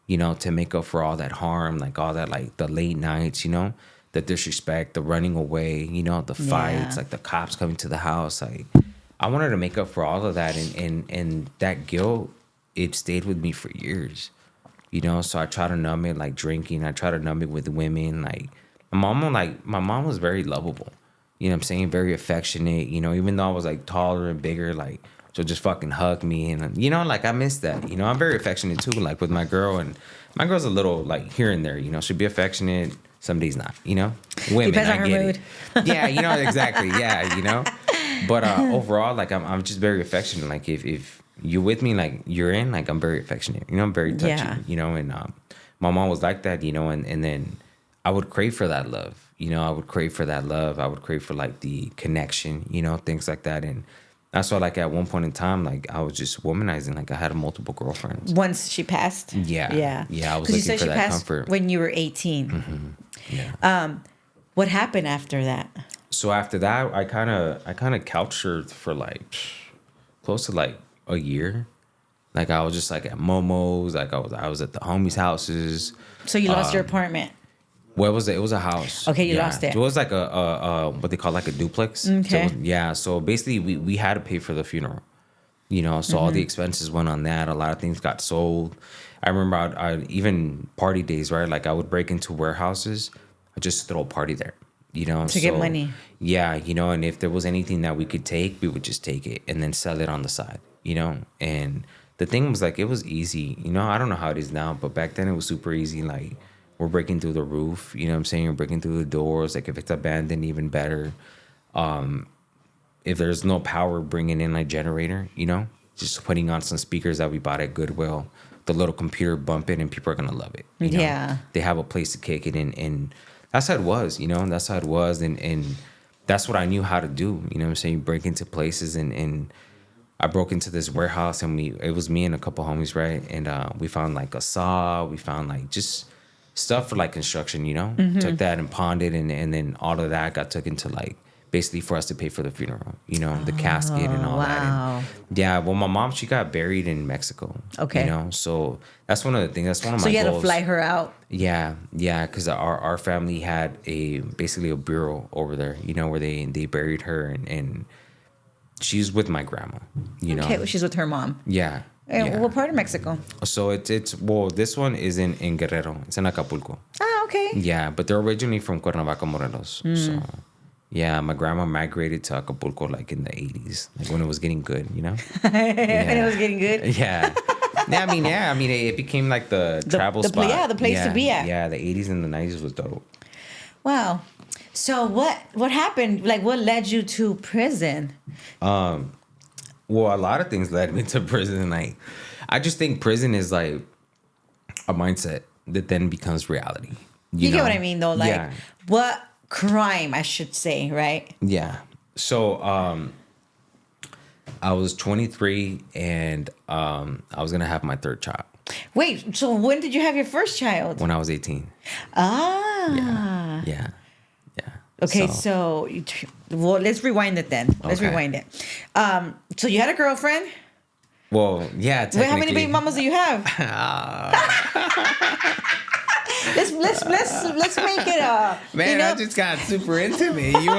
you know, to make up for all that harm, like all that, like the late nights, you know, the disrespect, the running away, you know, the fights, like the cops coming to the house. Like I wanted to make up for all of that. And that guilt, it stayed with me for years, you know? So I try to numb it like drinking. I try to numb it with women. Like my mom was very lovable, you know what I'm saying? Very affectionate, you know, even though I was like taller and bigger, like, she'll just fucking hug me. And, you know, like I miss that. You know, I'm very affectionate too, like with my girl. And my girl's a little like here and there, you know, she'll be affectionate. Some days not, you know? Women, Depends on I her get mood. it. Yeah, you know, exactly. Yeah, you know? But overall, like I'm just very affectionate. Like if you're with me, like you're in, like I'm very affectionate. You know, I'm very touchy, Yeah. you know? And my mom was like that, you know? And then I would crave for that love. You know, I would crave for that love. I would crave for like the connection, you know, things like that. And that's why, like, at one point in time, like, I was just womanizing. Like, I had multiple girlfriends. Once she passed? Yeah. Yeah. Yeah, I was 'Cause you looking said for she that passed comfort. when you were 18. Yeah. What happened after that? So after that, I kind of couch surfed for, like, close to, like, a year. Like, I was just, like, at Momo's. Like, I was at the homies' houses. So you lost your apartment. Well, it was a house. Okay, you Yeah. lost it. It was like a what they call like a duplex. So Okay. so basically we had to pay for the funeral. You know, so all the expenses went on that. A lot of things got sold. I remember I'd even party days, right? Like I would break into warehouses, I'd just throw a party there. You know, To get money. Yeah, you know, and if there was anything that we could take, we would just take it and then sell it on the side. You know, and the thing was like it was easy. You know, I don't know how it is now, but back then it was super easy. Like we're breaking through the roof. You know what I'm saying? You're breaking through the doors. Like if it's abandoned, even better. If there's no power, bringing in a generator. You know, just putting on some speakers that we bought at Goodwill. The little computer bumping, and people are gonna love it. You know? Yeah, They have a place to kick it in, and that's how it was. You know, that's how it was, and that's what I knew how to do. You know what I'm saying? Break into places, and I broke into this warehouse, and it was me and a couple homies, right? And we found like a saw, we found like just stuff for like construction, you know? Took that and pawned it, and then all of that got took into like basically for us to pay for the funeral, you know, the casket and all that. wow. And yeah, well, my mom, she got buried in Mexico. Okay. You know, so that's one of the things. That's one of So my you had goals. to fly her out. Yeah, because our family had basically a bureau over there, you know, where they buried her, and she's with my grandma, you know. Okay, well, she's with her mom. Yeah. And Yeah. what part of Mexico? So it's well, this one is in Guerrero. It's in Acapulco. Ah, okay. Yeah, but they're originally from Cuernavaca, Morelos. So yeah, my grandma migrated to Acapulco like in the 80s, like when it was getting good, you know. And it was getting good. Yeah. I mean, it became like the travel spot. Yeah, the place to be at. Yeah, the 80s and the 90s was dope. Wow. So what happened? Like, what led you to prison? Well, a lot of things led me to prison. Like, I just think prison is like a mindset that then becomes reality. You know? get what I mean, though? Like, Yeah. what crime, I should say, right? Yeah. So, I was 23 and I was gonna have my third child Wait, so when did you have your first child? when I was 18. Ah. Yeah. Okay, so well, let's rewind it then. Let's Okay. rewind it. So you had a girlfriend. Well, yeah. Wait, how many baby mamas do you have? let's make it Man, you know, I just got super intimate. You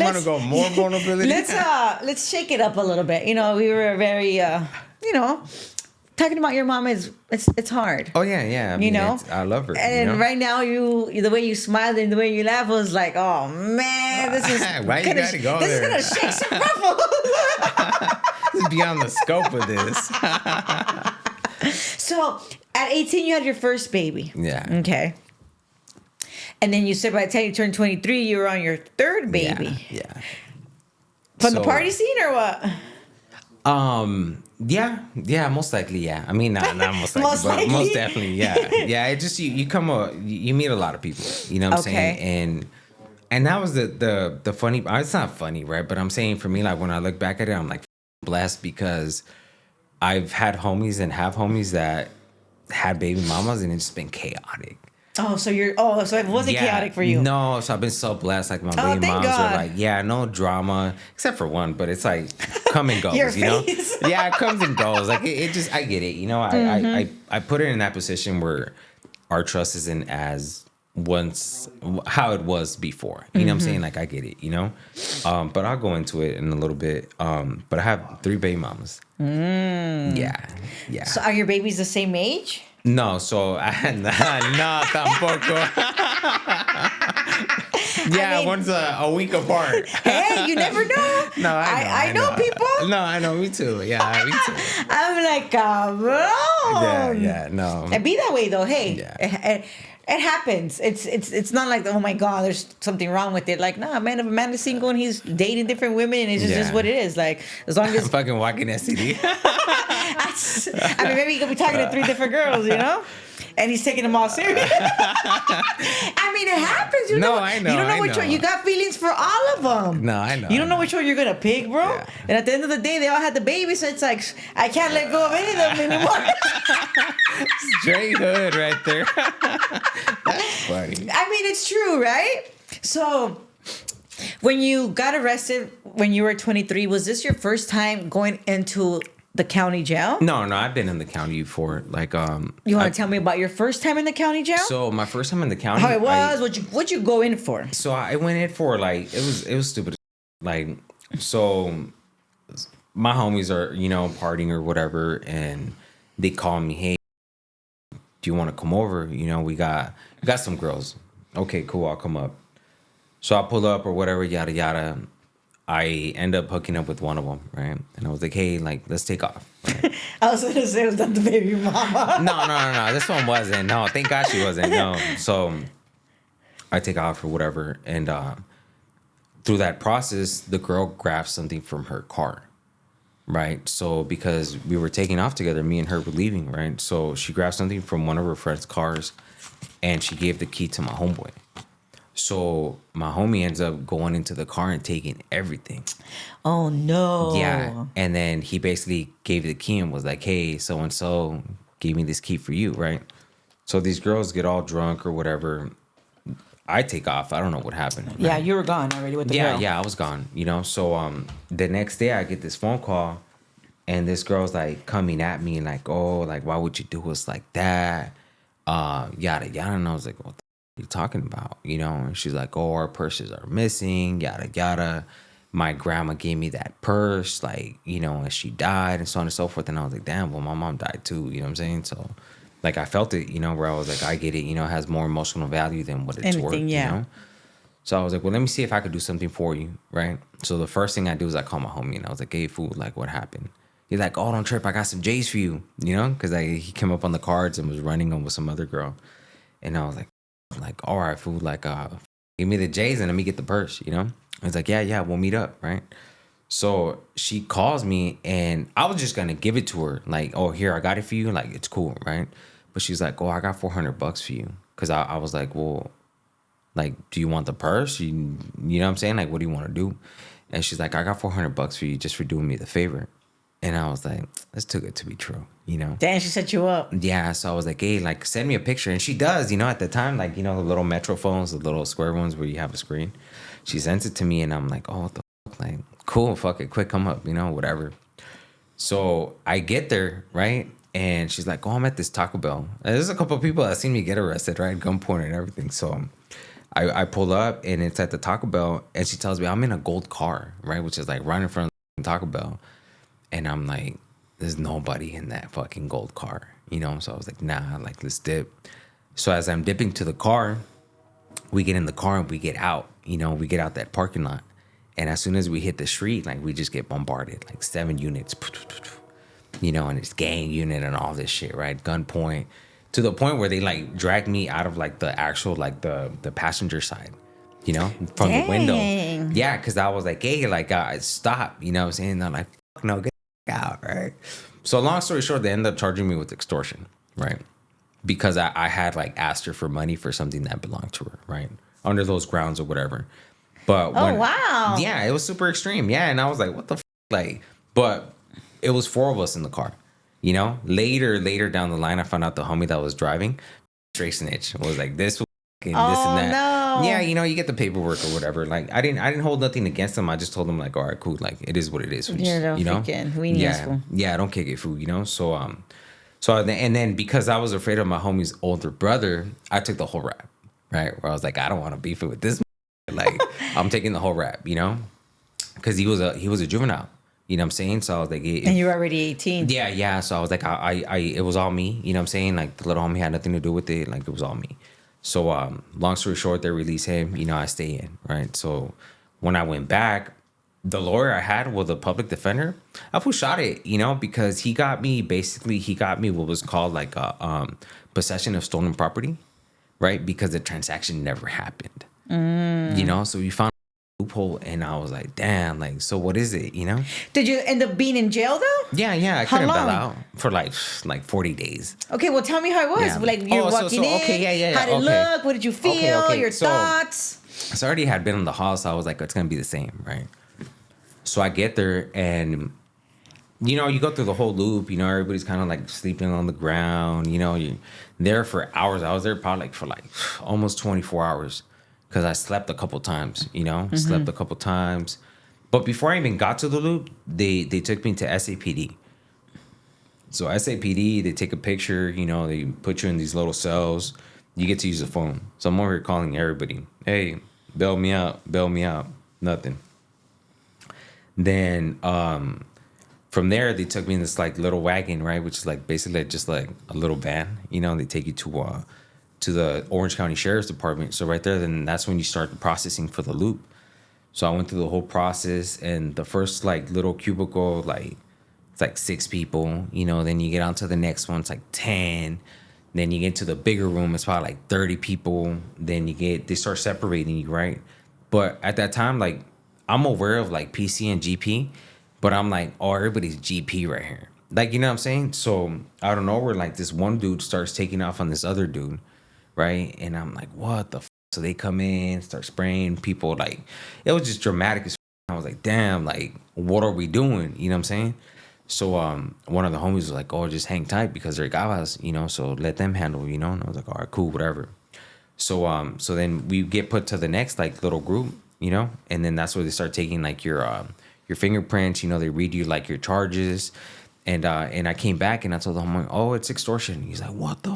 want to go more vulnerability? let's shake it up a little bit. You know, we were very talking about your mom it's hard. Oh yeah. I mean, I love her. And you know? right now the way you smiled and the way you laugh was like, oh man, this is Why you gotta go this there? is gonna shake some ruffles. This is beyond the scope of this. So at 18 you had your first baby. Yeah. Okay. And then you said by the time you turned 23, you were on your third baby. Yeah. From the party scene or what? Yeah, most likely, yeah. I mean, not most likely, Most but likely? most definitely, yeah. Yeah, it just you meet a lot of people, you know what I'm Okay. saying? And that was the funny, it's not funny, right? But I'm saying for me, like when I look back at it, I'm like blessed because I've had homies and have homies that had baby mamas and it's just been chaotic. So it wasn't chaotic for you. No, so I've been so blessed. Like my Oh, baby thank moms God. are like, yeah, no drama, except for one, but it's like come and goes, Your you know? face. Yeah, it comes and goes. Like it just I get it. You know, I put it in that position where our trust isn't as once how it was before. You know what I'm saying? Like I get it, you know? But I'll go into it in a little bit. But I have 3 baby mamas. Yeah. So are your babies the same age? No, so no, tampoco. Yeah, I mean- one's a week apart. Hey, you never know. No, I know people. No, I know, me too. Yeah, me too. I'm like, bro. Yeah, no. And be that way though. Hey, Yeah. it happens. It's not like, oh my God, there's something wrong with it. Like, nah, man, if a man is single and he's dating different women, and it's just Yeah. what it is. Like, as long I'm as fucking walking STD. I mean, maybe he could be talking to 3 different girls, you know. And he's taking them all serious. I mean, it happens. You No, know, I know, You don't know I which know. one. You got feelings for all of them. No, I know, You I don't know know. which one you're gonna pick, bro. Yeah. And at the end of the day, they all had the baby, so it's like I can't let go of any of them anymore. Straight hood right there. That's funny. I mean, it's true, right? So, when you got arrested when you were 23, was this your first time going into the county jail? No, I've been in the county before. Like, You want to tell me about your first time in the county jail? So my first time in the county. How it was? What'd you go in for? So I went in for like it was stupid. Like so, my homies are partying or whatever, and they call me, hey, do you want to come over? You know, we got some girls. Okay, cool, I'll come up. So I pull up or whatever, yada yada. I end up hooking up with one of them, right? And I was like, hey, like, let's take off. Right? I was gonna say, was that the baby mama? No. This one wasn't. No, thank God she wasn't. No. So I take off or whatever. And through that process, the girl grabs something from her car, right? So because we were taking off together, me and her were leaving, right? So she grabbed something from one of her friend's cars and she gave the key to my homeboy. So my homie ends up going into the car and taking everything. Oh no. Yeah. And then he basically gave the key and was like, hey, so and so gave me this key for you, right? So these girls get all drunk or whatever. I take off. I don't know what happened. Right? Yeah, you were gone already with the girl. Yeah, I was gone, you know. So the next day I get this phone call and this girl's like coming at me like, oh, like why would you do us like that? Yada yada. And I was like, what are you talking about? You know, and she's like, oh, our purses are missing, yada yada. My grandma gave me that purse, like, you know, and she died and so on and so forth. And I was like, damn, well, my mom died too, you know what I'm saying? So like I felt it, you know, where I was like, I get it, you know, it has more emotional value than what it's worth, yeah. you know? So I was like, well, let me see if I could do something for you, right? So the first thing I do is I call my homie and I was like, hey, fool, like what happened? He's like, oh, don't trip, I got some J's for you, you know? Because he came up on the cards and was running them with some other girl. And I was like, all right, fool, like, give me the J's and let me get the purse, you know? He's like, yeah, we'll meet up, right? So she calls me and I was just gonna give it to her, like, oh, here, I got it for you, like, it's cool, right? But she's like, oh, I got $400 for you. Because I was like, well, like, do you want the purse? You know what I'm saying? Like, what do you want to do? And she's like, I got $400 for you just for doing me the favor. And I was like, that's too good to be true, you know? Damn, she set you up. Yeah, so I was like, hey, like, send me a picture. And she does, you know, at the time, like, you know, the little Metro phones, the little square ones where you have a screen. She sends it to me, and I'm like, oh, what the fuck? Like, cool, fuck it, quick, come up, you know, whatever. So I get there, right? And she's like, oh, I'm at this Taco Bell. And there's a couple of people that seen me get arrested, right? Gunpoint and everything. So I pull up, and it's at the Taco Bell, and she tells me I'm in a gold car, right? Which is like right in front of the Taco Bell. And I'm like, there's nobody in that fucking gold car, you know? So I was like, nah, like, let's dip. So as I'm dipping to the car, we get in the car and we get out, you know, we get out that parking lot. And as soon as we hit the street, like, we just get bombarded, like 7 units, you know, and it's gang unit and all this shit, right? Gunpoint, to the point where they like dragged me out of like the actual, like the passenger side, you know, from the window. Yeah, because I was like, hey, like, stop, you know what I'm saying? They're like, fuck no, get out, right? So long story short, they ended up charging me with extortion, right? Because I had like asked her for money for something that belonged to her, right? Under those grounds or whatever. But wow. Yeah, it was super extreme. Yeah, and I was like, what the like, but it was 4 of us in the car. You know, later down the line, I found out the homie that was driving, straight snitch, was like this and this and that. No. Yeah, you know, you get the paperwork or whatever. Like, I didn't hold nothing against him. I just told him like, all right, cool. Like, it is what it is. Yeah, you know, yeah, don't kick it, fool. You know, so and then because I was afraid of my homie's older brother, I took the whole rap, right? Where I was like, I don't want to beef it with this. Like, I'm taking the whole rap, you know, because he was a juvenile. You know what I'm saying? So I was like, and you were already 18. Yeah. So I was like, it was all me. You know what I'm saying? Like, the little homie had nothing to do with it. Like, it was all me. So long story short, they release him. You know, I stay in, right? So when I went back, the lawyer I had was a public defender. I shot it, you know, because he got me what was called like a possession of stolen property, right? Because the transaction never happened. You know, so we found a loophole, and I was like, damn, like, so what is it, you know? Did you end up being in jail though? Yeah, I couldn't bail out for like 40 days. Okay, well, tell me how it was. Yeah. Like, you're walking in. Okay, yeah. How did it look? What did you feel? Your thoughts? So I already had been in the house. So I was like, it's gonna be the same, right? So I get there, and you know, you go through the whole loop. You know, everybody's kind of like sleeping on the ground. You know, you're there for hours. I was there probably for like almost 24 hours. Because I slept a couple times, you know, slept a couple times. But before I even got to the loop, they took me to SAPD. So SAPD, they take a picture, you know, they put you in these little cells. You get to use the phone. So I'm over here calling everybody. Hey, bail me out. Nothing. Then from there, they took me in this like little wagon, right? Which is like basically just like a little van. You know, they take you to the Orange County Sheriff's Department. So right there, then that's when you start the processing for the loop. So I went through the whole process, and the first like little cubicle, like it's like 6 people, then you get onto the next one, it's like 10. Then you get to the bigger room, it's probably like 30 people. Then they start separating you, right? But at that time, like, I'm aware of like PC and GP, but I'm like, oh, everybody's GP right here. Like, you know what I'm saying? So I don't know where like this one dude starts taking off on this other dude, right? And I'm like, what the So they come in, start spraying people. Like, it was just dramatic as I was like, damn, like, what are we doing? You know what I'm saying? So one of the homies was like, oh, just hang tight because they're gavas, so let them handle, And I was like, all right, cool, whatever. So then we get put to the next like little group, and then that's where they start taking like your fingerprints, they read you like your charges. And I came back and I told the homie, oh, it's extortion. He's like, what the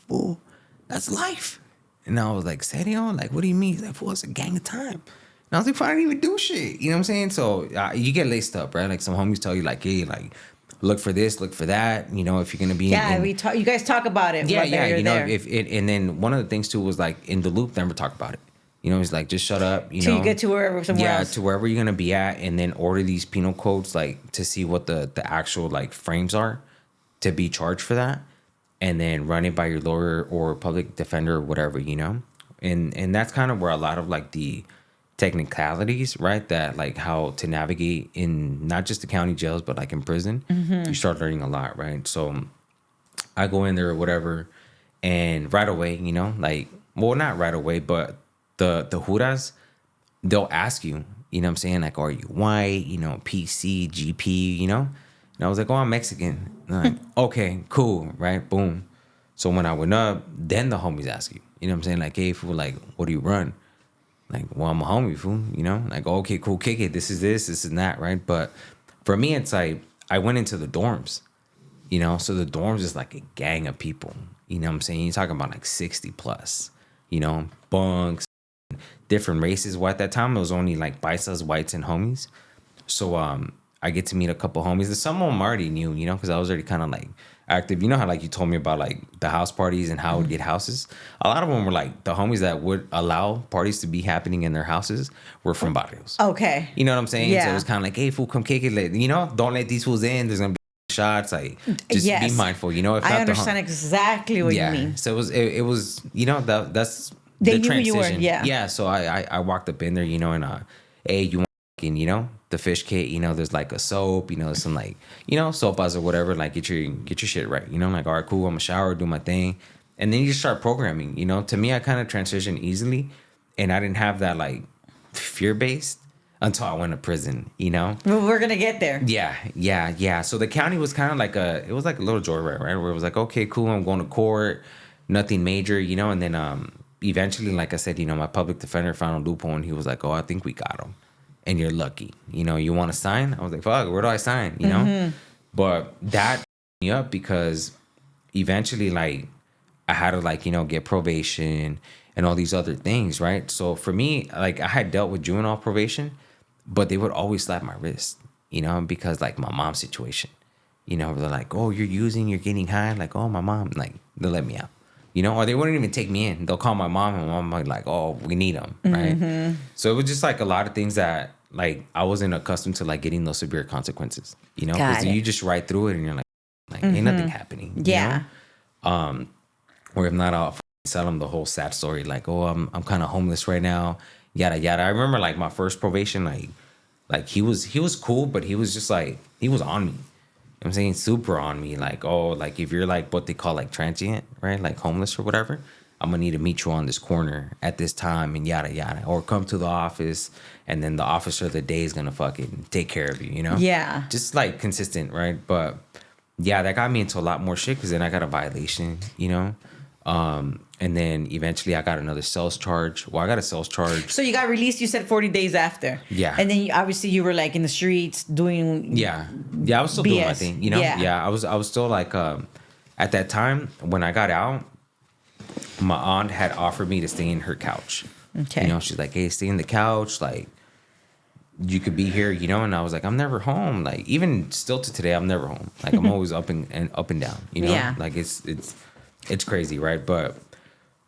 fool? That's life. And I was like, serio? Like, what do you mean? He's like, fool, it's a gang of time. And I was like, I didn't even do shit. You know what I'm saying? So you get laced up, right? Like some homies tell you like, hey, like, look for this, look for that. If you're gonna be you guys talk about it. Yeah. If it, and then one of the things too was like in the loop, never talk about it. It's like just shut up. Till you get to somewhere else. To wherever you're gonna be at, and then order these penal codes like to see what the actual like frames are to be charged for that, and then run it by your lawyer or public defender or whatever, and that's kind of where a lot of like the technicalities, right? That like how to navigate in not just the county jails, but like in prison, you start learning a lot, right? So I go in there or whatever, and right away, like, well, not right away, but the juras, they'll ask you, what I'm saying? Like, are you white? PC, GP, And I was like, oh, I'm Mexican. And I'm like, okay, cool, right? Boom. So when I went up, then the homies ask you, what I'm saying? Like, hey, fool, like, what do you run? Like, well, I'm a homie, fool, Like, okay, cool, kick it. This is that, right? But for me, it's like, I went into the dorms, So the dorms is like a gang of people, what I'm saying? You're talking about like 60 plus, bunks, different races. Well, at that time, it was only like paisas, whites, and homies. So I get to meet a couple homies. And some of them already knew, because I was already kind of like active. You know how like you told me about like the house parties and how I would get houses? A lot of them were like the homies that would allow parties to be happening in their houses were from barrios. Okay. You know what I'm saying? Yeah. So it was kind of like, hey, fool, come kick it. Don't let these fools in. There's going to be shots. Like, just be mindful, If I understand exactly what you mean. So it was that's they the knew transition. Who you were, yeah. Yeah, so I walked up in there, and hey, you want the fish kit, there's like a soap, there's some like, sopas or whatever, like get your shit right, I'm like, all right, cool, I'm gonna shower, do my thing, and then you just start programming, To me, I kind of transitioned easily, and I didn't have that like fear based until I went to prison, Well, we're gonna get there. Yeah. So the county was kind of like it was like a little joyride, right? Where it was like, okay, cool, I'm going to court, nothing major, and then eventually, like I said, my public defender found a loophole, and he was like, oh, I think we got him. And you're lucky. You want to sign? I was like, fuck, where do I sign? But that me up because eventually, like, I had to, like, get probation and all these other things, right? So for me, like, I had dealt with juvenile probation, but they would always slap my wrist, because, like, my mom's situation. They're like, oh, you're getting high. Like, oh, my mom, like, they'll let me out. Or they wouldn't even take me in. They'll call my mom, and mom would be like, oh, we need them, right? So it was just like a lot of things that like I wasn't accustomed to like getting those severe consequences, because you just ride through it and you're like ain't nothing happening. Yeah. Or if not, I'll tell them the whole sad story, like, oh, I'm kind of homeless right now, yada yada. I remember like my first probation, like he was cool, but he was just like he was on me. I'm saying super on me, like, oh, like if you're like what they call like transient, right? Like homeless or whatever, I'm gonna need to meet you on this corner at this time and yada yada, or come to the office and then the officer of the day is gonna fucking take care of you, Yeah. Just like consistent, right? But yeah, that got me into a lot more shit because then I got a violation, and then eventually I got another sales charge. Well, I got a sales charge. So you got released, you said 40 days after. Yeah. And then obviously you were like in the streets doing. Yeah, I was still BS. doing my thing, Yeah, I was still like, at that time when I got out, my aunt had offered me to stay in her couch. Okay. She's like, hey, stay in the couch, like you could be here, and I was like, I'm never home. Like even still to today, I'm never home. Like I'm always up and down, Yeah. Like it's crazy, right? But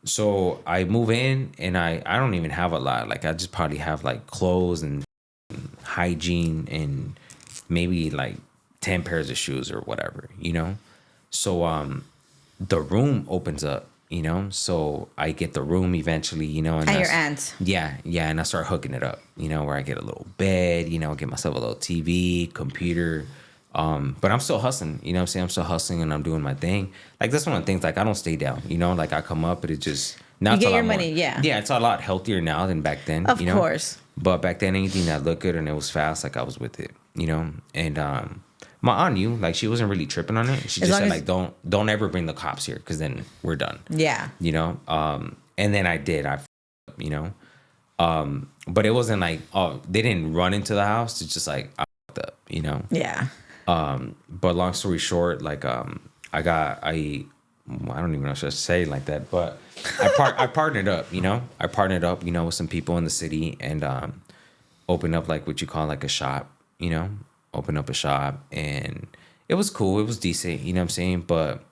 So I move in and I don't even have a lot. Like I just probably have like clothes and hygiene and maybe like 10 pairs of shoes or whatever, you know? So the room opens up, you know? So I get the room eventually, you know, and At your that's- aunt's. Yeah, yeah, and I start hooking it up, you know, where I get a little bed, you know, get myself a little TV, computer. But I'm still hustling, you know what I'm saying? I'm still hustling and I'm doing my thing. Like that's one of the things, like I don't stay down, you know, like I come up, but it just now You it's get a lot your more- money, yeah. Yeah, it's a lot healthier now than back then. Of you know? course. But back then anything that looked good and it was fast, like I was with it, you know? And my aunt knew, like she wasn't really tripping on it. She As just long said as- like don't ever bring the cops here because then we're done. Yeah. You know? And then I did. You know? But it wasn't like, oh, they didn't run into the house. It's just like I fucked up, you know? Yeah. But long story short, like I don't even know if I should say it like that, but I partnered up, you know? I partnered up, you know, with some people in the city and opened up like what you call like a shop, you know? Open up a shop and it was cool, it was decent, you know what I'm saying? But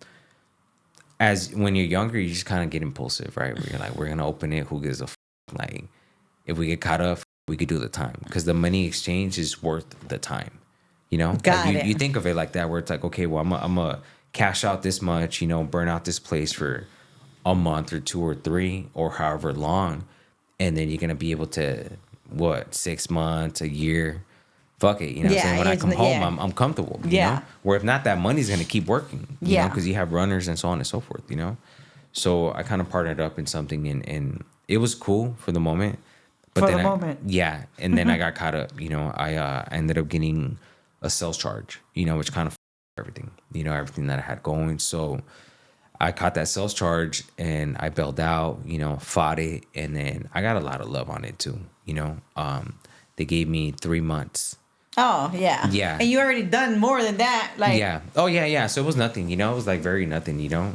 as when you're younger, you just kind of get impulsive, right? Where you're like, we're gonna open it, who gives a like if we get caught up, we could do the time because the money exchange is worth the time. You know, Got like it. you think of it like that, where it's like, okay, well, I'm gonna cash out this much, you know, burn out this place for a month or 2 or 3 or however long, and then you're gonna be able to 6 months, a year, fuck it, you know. What I'm Yeah, saying when I it's- come home, yeah. I'm comfortable. You Yeah. know? Where if not, that money's gonna keep working. You Yeah. because you have runners and so on and so forth. You know, so I kind of partnered up in something, and it was cool for the moment. But For then the moment. yeah, and then I got caught up. You know, I ended up getting a sales charge. You know, which kind of everything. You know, everything that I had going. So I caught that sales charge and I bailed out. You know, fought it, and then I got a lot of love on it too. You know, they gave me 3 months. Oh, yeah. Yeah. And you already done more than that. Like, Yeah. Oh yeah, yeah. So it was nothing, you know, it was like very nothing, you know.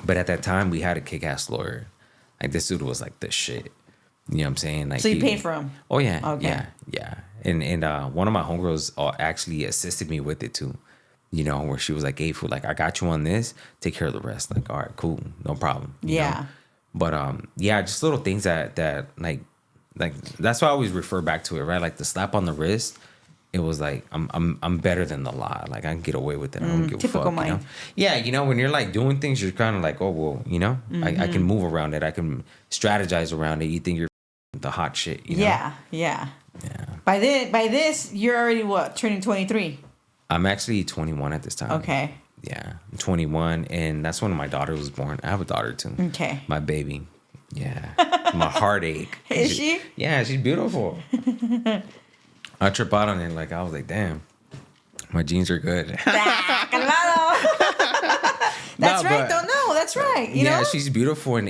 But at that time we had a kick ass lawyer. Like this dude was like the shit. You know what I'm saying? Like so you paid for him. Oh yeah. Okay. Yeah. Yeah. And one of my homegirls actually assisted me with it too. You know, where she was like, hey, fool, like I got you on this, take care of the rest. Like, all right, cool, no problem. you Yeah. know? But yeah, just little things that like that's why I always refer back to it, right? Like the slap on the wrist, it was like I'm better than the law. Like I can get away with it. I don't give a typical fuck. You know? mind. Yeah, you know, when you're like doing things, you're kind of like, oh well, you know, I can move around it. I can strategize around it. You think you're the hot shit. You know? Yeah. Yeah. Yeah. By this, you're already what? Turning 23. I'm actually 21 at this time. Okay. Yeah, I'm 21, and that's when my daughter was born. I have a daughter too. Okay. My baby. Yeah. My heartache. Is she? Yeah, she's beautiful. I trip out on it. Like, I was like, damn, my genes are good. Ah, calmado. That's No, right, but- though. No, that's right. You yeah, know? she's beautiful, and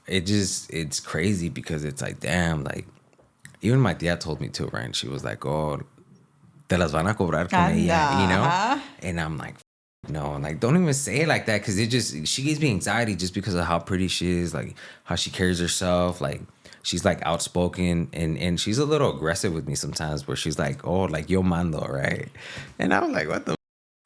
it's crazy because it's like, damn, like, even my tia told me too, right? And she was like, oh, te las van a cobrar con ella, you know? Uh-huh. And I'm like, no, like don't even say it like that because she gives me anxiety just because of how pretty she is, like how she carries herself, like she's like outspoken and she's a little aggressive with me sometimes where she's like, oh, like yo mando, right? And I'm like, what the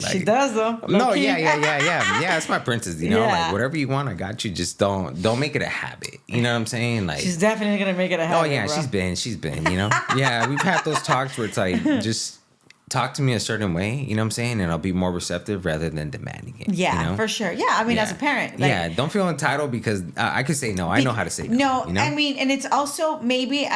She like, does, though. no, Low-key. yeah, it's my princess, you know, Yeah. like whatever you want, I got you. Just don't make it a habit, you know what I'm saying? Like, She's definitely going to make it a oh habit, yeah, bro. she's been, you know, yeah, we've had those talks where it's like just talk to me a certain way, you know what I'm saying, and I'll be more receptive rather than demanding it. Yeah, you know? for sure. Yeah, I mean, Yeah. as a parent. Like, Yeah, don't feel entitled because I could say no. I know how to say no. No, you know? I mean, and it's also maybe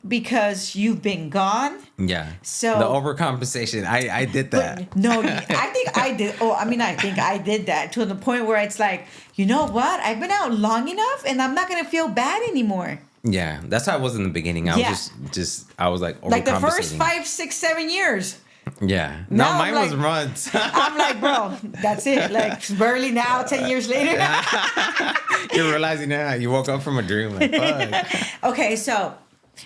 because you've been gone. Yeah. So- the overcompensation, I did that. But no, I think I did. Oh, I mean, I think I did that to the point where it's like, you know what? I've been out long enough, and I'm not gonna feel bad anymore. Yeah, that's how I was in the beginning. I Yeah. was just I was like overcompensating. Like the first 5, 6, 7 years. Yeah. Now No, I'm mine like- was months. I'm like, bro, that's it. Like barely now, 10 years later. You're realizing now you woke up from a dream. Like, fuck. Okay, so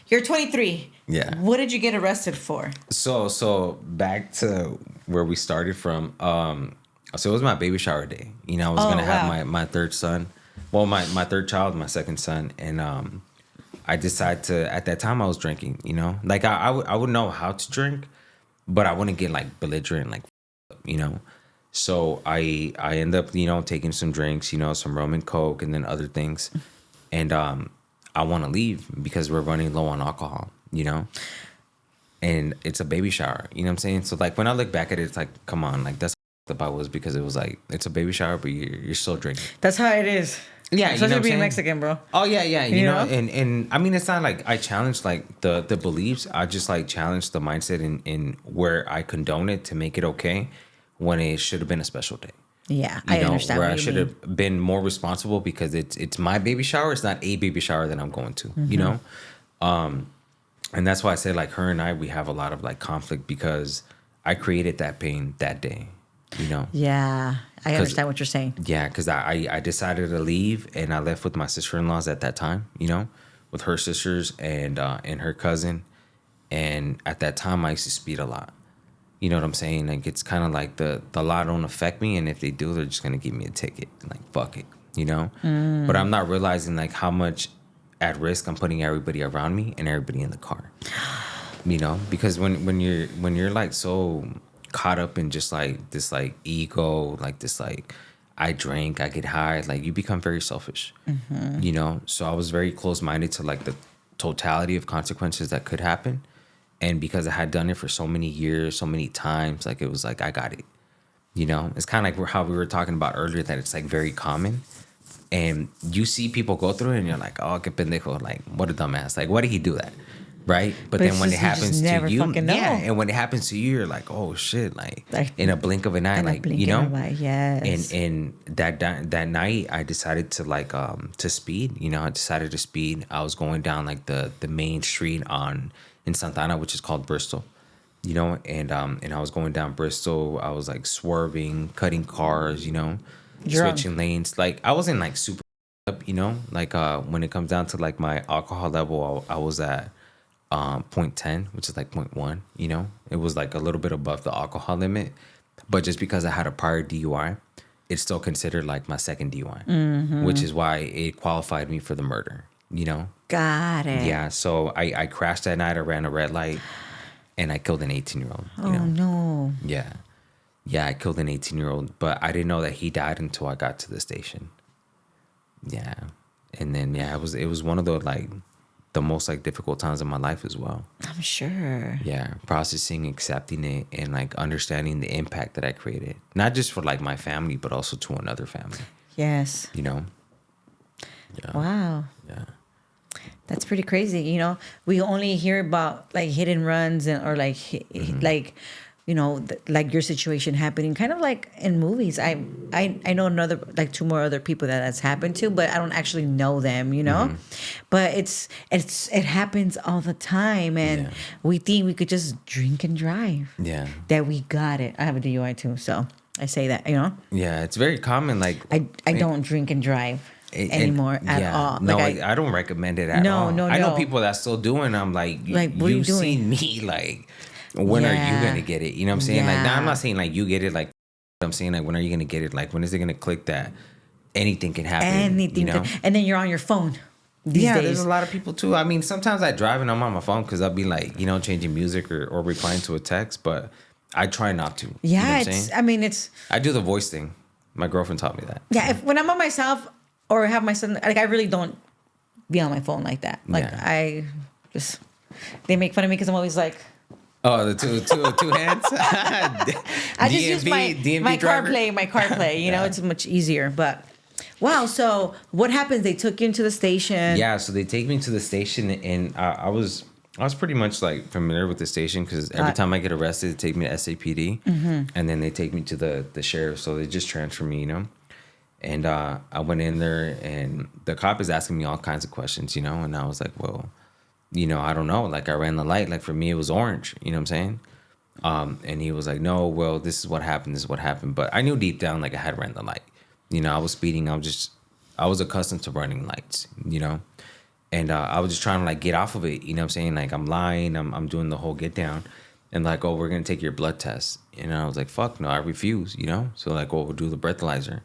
you're 23. Yeah. What did you get arrested for? So back to where we started from. So it was my baby shower day. You know, I was Oh, gonna have wow. my third son. Well, my third child, my second son, and I decided to. At that time, I was drinking. You know, like I would know how to drink, but I wouldn't get like belligerent, like you know. So I end up, taking some drinks, some rum and coke and then other things. And I want to leave because we're running low on alcohol, and it's a baby shower, you know what I'm saying? So like when I look back at it, it's like, come on, like that's the I was, because it was like, it's a baby shower, but you're still drinking. That's how it is. Yeah, especially being Mexican, bro. Oh yeah, you know, know? and I mean, it's not like I challenge like the beliefs. I just like challenge the mindset in where I condone it to make it okay when it should have been a special day. Yeah, I understand. Where what I you should mean. have been more responsible because it's my baby shower. It's not a baby shower that I'm going to. And that's why I say like her and I, we have a lot of like conflict because I created that pain that day. Yeah, I understand what you're saying. Yeah, because I decided to leave, and I left with my sister-in-laws at that time, with her sisters and her cousin. And at that time, I used to speed a lot. You know what I'm saying? Like, it's kind of like the law don't affect me, and if they do, they're just going to give me a ticket. Like, fuck it, But I'm not realizing, like, how much at risk I'm putting everybody around me and everybody in the car. Because when you're, like, so caught up in just like this like ego, like this like I drink, I get high, like you become very selfish. So I was very close-minded to like the totality of consequences that could happen, and because I had done it for so many years, so many times, like it was like I got it. It's kind of like how we were talking about earlier, that it's like very common, and you see people go through it and you're like, oh, que pendejo, like what a dumbass, like why did he do that? Right, but then when it happens to you, and when it happens to you, you're like, oh shit, like in a blink of an eye, like yes. And that night, I decided to like to speed. I decided to speed. I was going down like the main street in Santa Ana, which is called Bristol, and I was going down Bristol. I was like swerving, cutting cars, switching lanes. Like I wasn't like super up, like when it comes down to like my alcohol level, I was at 0.10, which is like 0.1, it was like a little bit above the alcohol limit, but just because I had a prior DUI, it's still considered like my second DUI, which is why it qualified me for the murder, Got it. Yeah, so I crashed that night. I ran a red light and I killed an 18-year-old. Oh no. Yeah, I killed an 18-year-old, but I didn't know that he died until I got to the station. Yeah, and then it was one of the like the most like difficult times in my life as well. I'm sure. Yeah, processing, accepting it, and like understanding the impact that I created, not just for like my family, but also to another family. Yes. Yeah. Wow. Yeah. That's pretty crazy. We only hear about like hit and runs or like like like your situation happening kind of like in movies. I know another like two more other people that's happened to, but I don't actually know them, but it happens all the time, and we think we could just drink and drive. Yeah, that we got it. I have a DUI too, so I say that, yeah, it's very common. Like I don't drink and drive anymore at all. No, like I don't recommend it at all. No, I know people that still do it, and I'm like what you've are you seen me, like when are you gonna get it? You know what I'm saying? Like, now I'm not saying like you get it, like I'm saying like when are you gonna get it? Like when is it gonna click that anything can happen? Anything and then you're on your phone these days. There's a lot of people too. I mean, sometimes I drive and I'm on my phone because I'll be like, changing music or replying to a text, but I try not to. Yeah, it's I do the voice thing. My girlfriend taught me that. Yeah, when I'm on myself or have my son, like I really don't be on my phone like that. Like I just, they make fun of me because I'm always like, oh, the two hands. I just use my CarPlay. It's much easier. But wow, so what happens? They took you into the station. Yeah, so they take me to the station, and I was pretty much like familiar with the station because every time I get arrested, they take me to SAPD, and then they take me to the sheriff. So they just transfer me, And I went in there, and the cop is asking me all kinds of questions, and I was like, well, I don't know. Like, I ran the light. Like, for me, it was orange. You know what I'm saying? And he was like, no, well, this is what happened. This is what happened. But I knew deep down, like, I had ran the light. I was speeding. I was accustomed to running lights, And I was just trying to, like, get off of it. You know what I'm saying? Like, I'm lying. I'm doing the whole get down. And, like, oh, we're going to take your blood test. And I was like, fuck, no, I refuse, So, like, oh, we'll do the breathalyzer.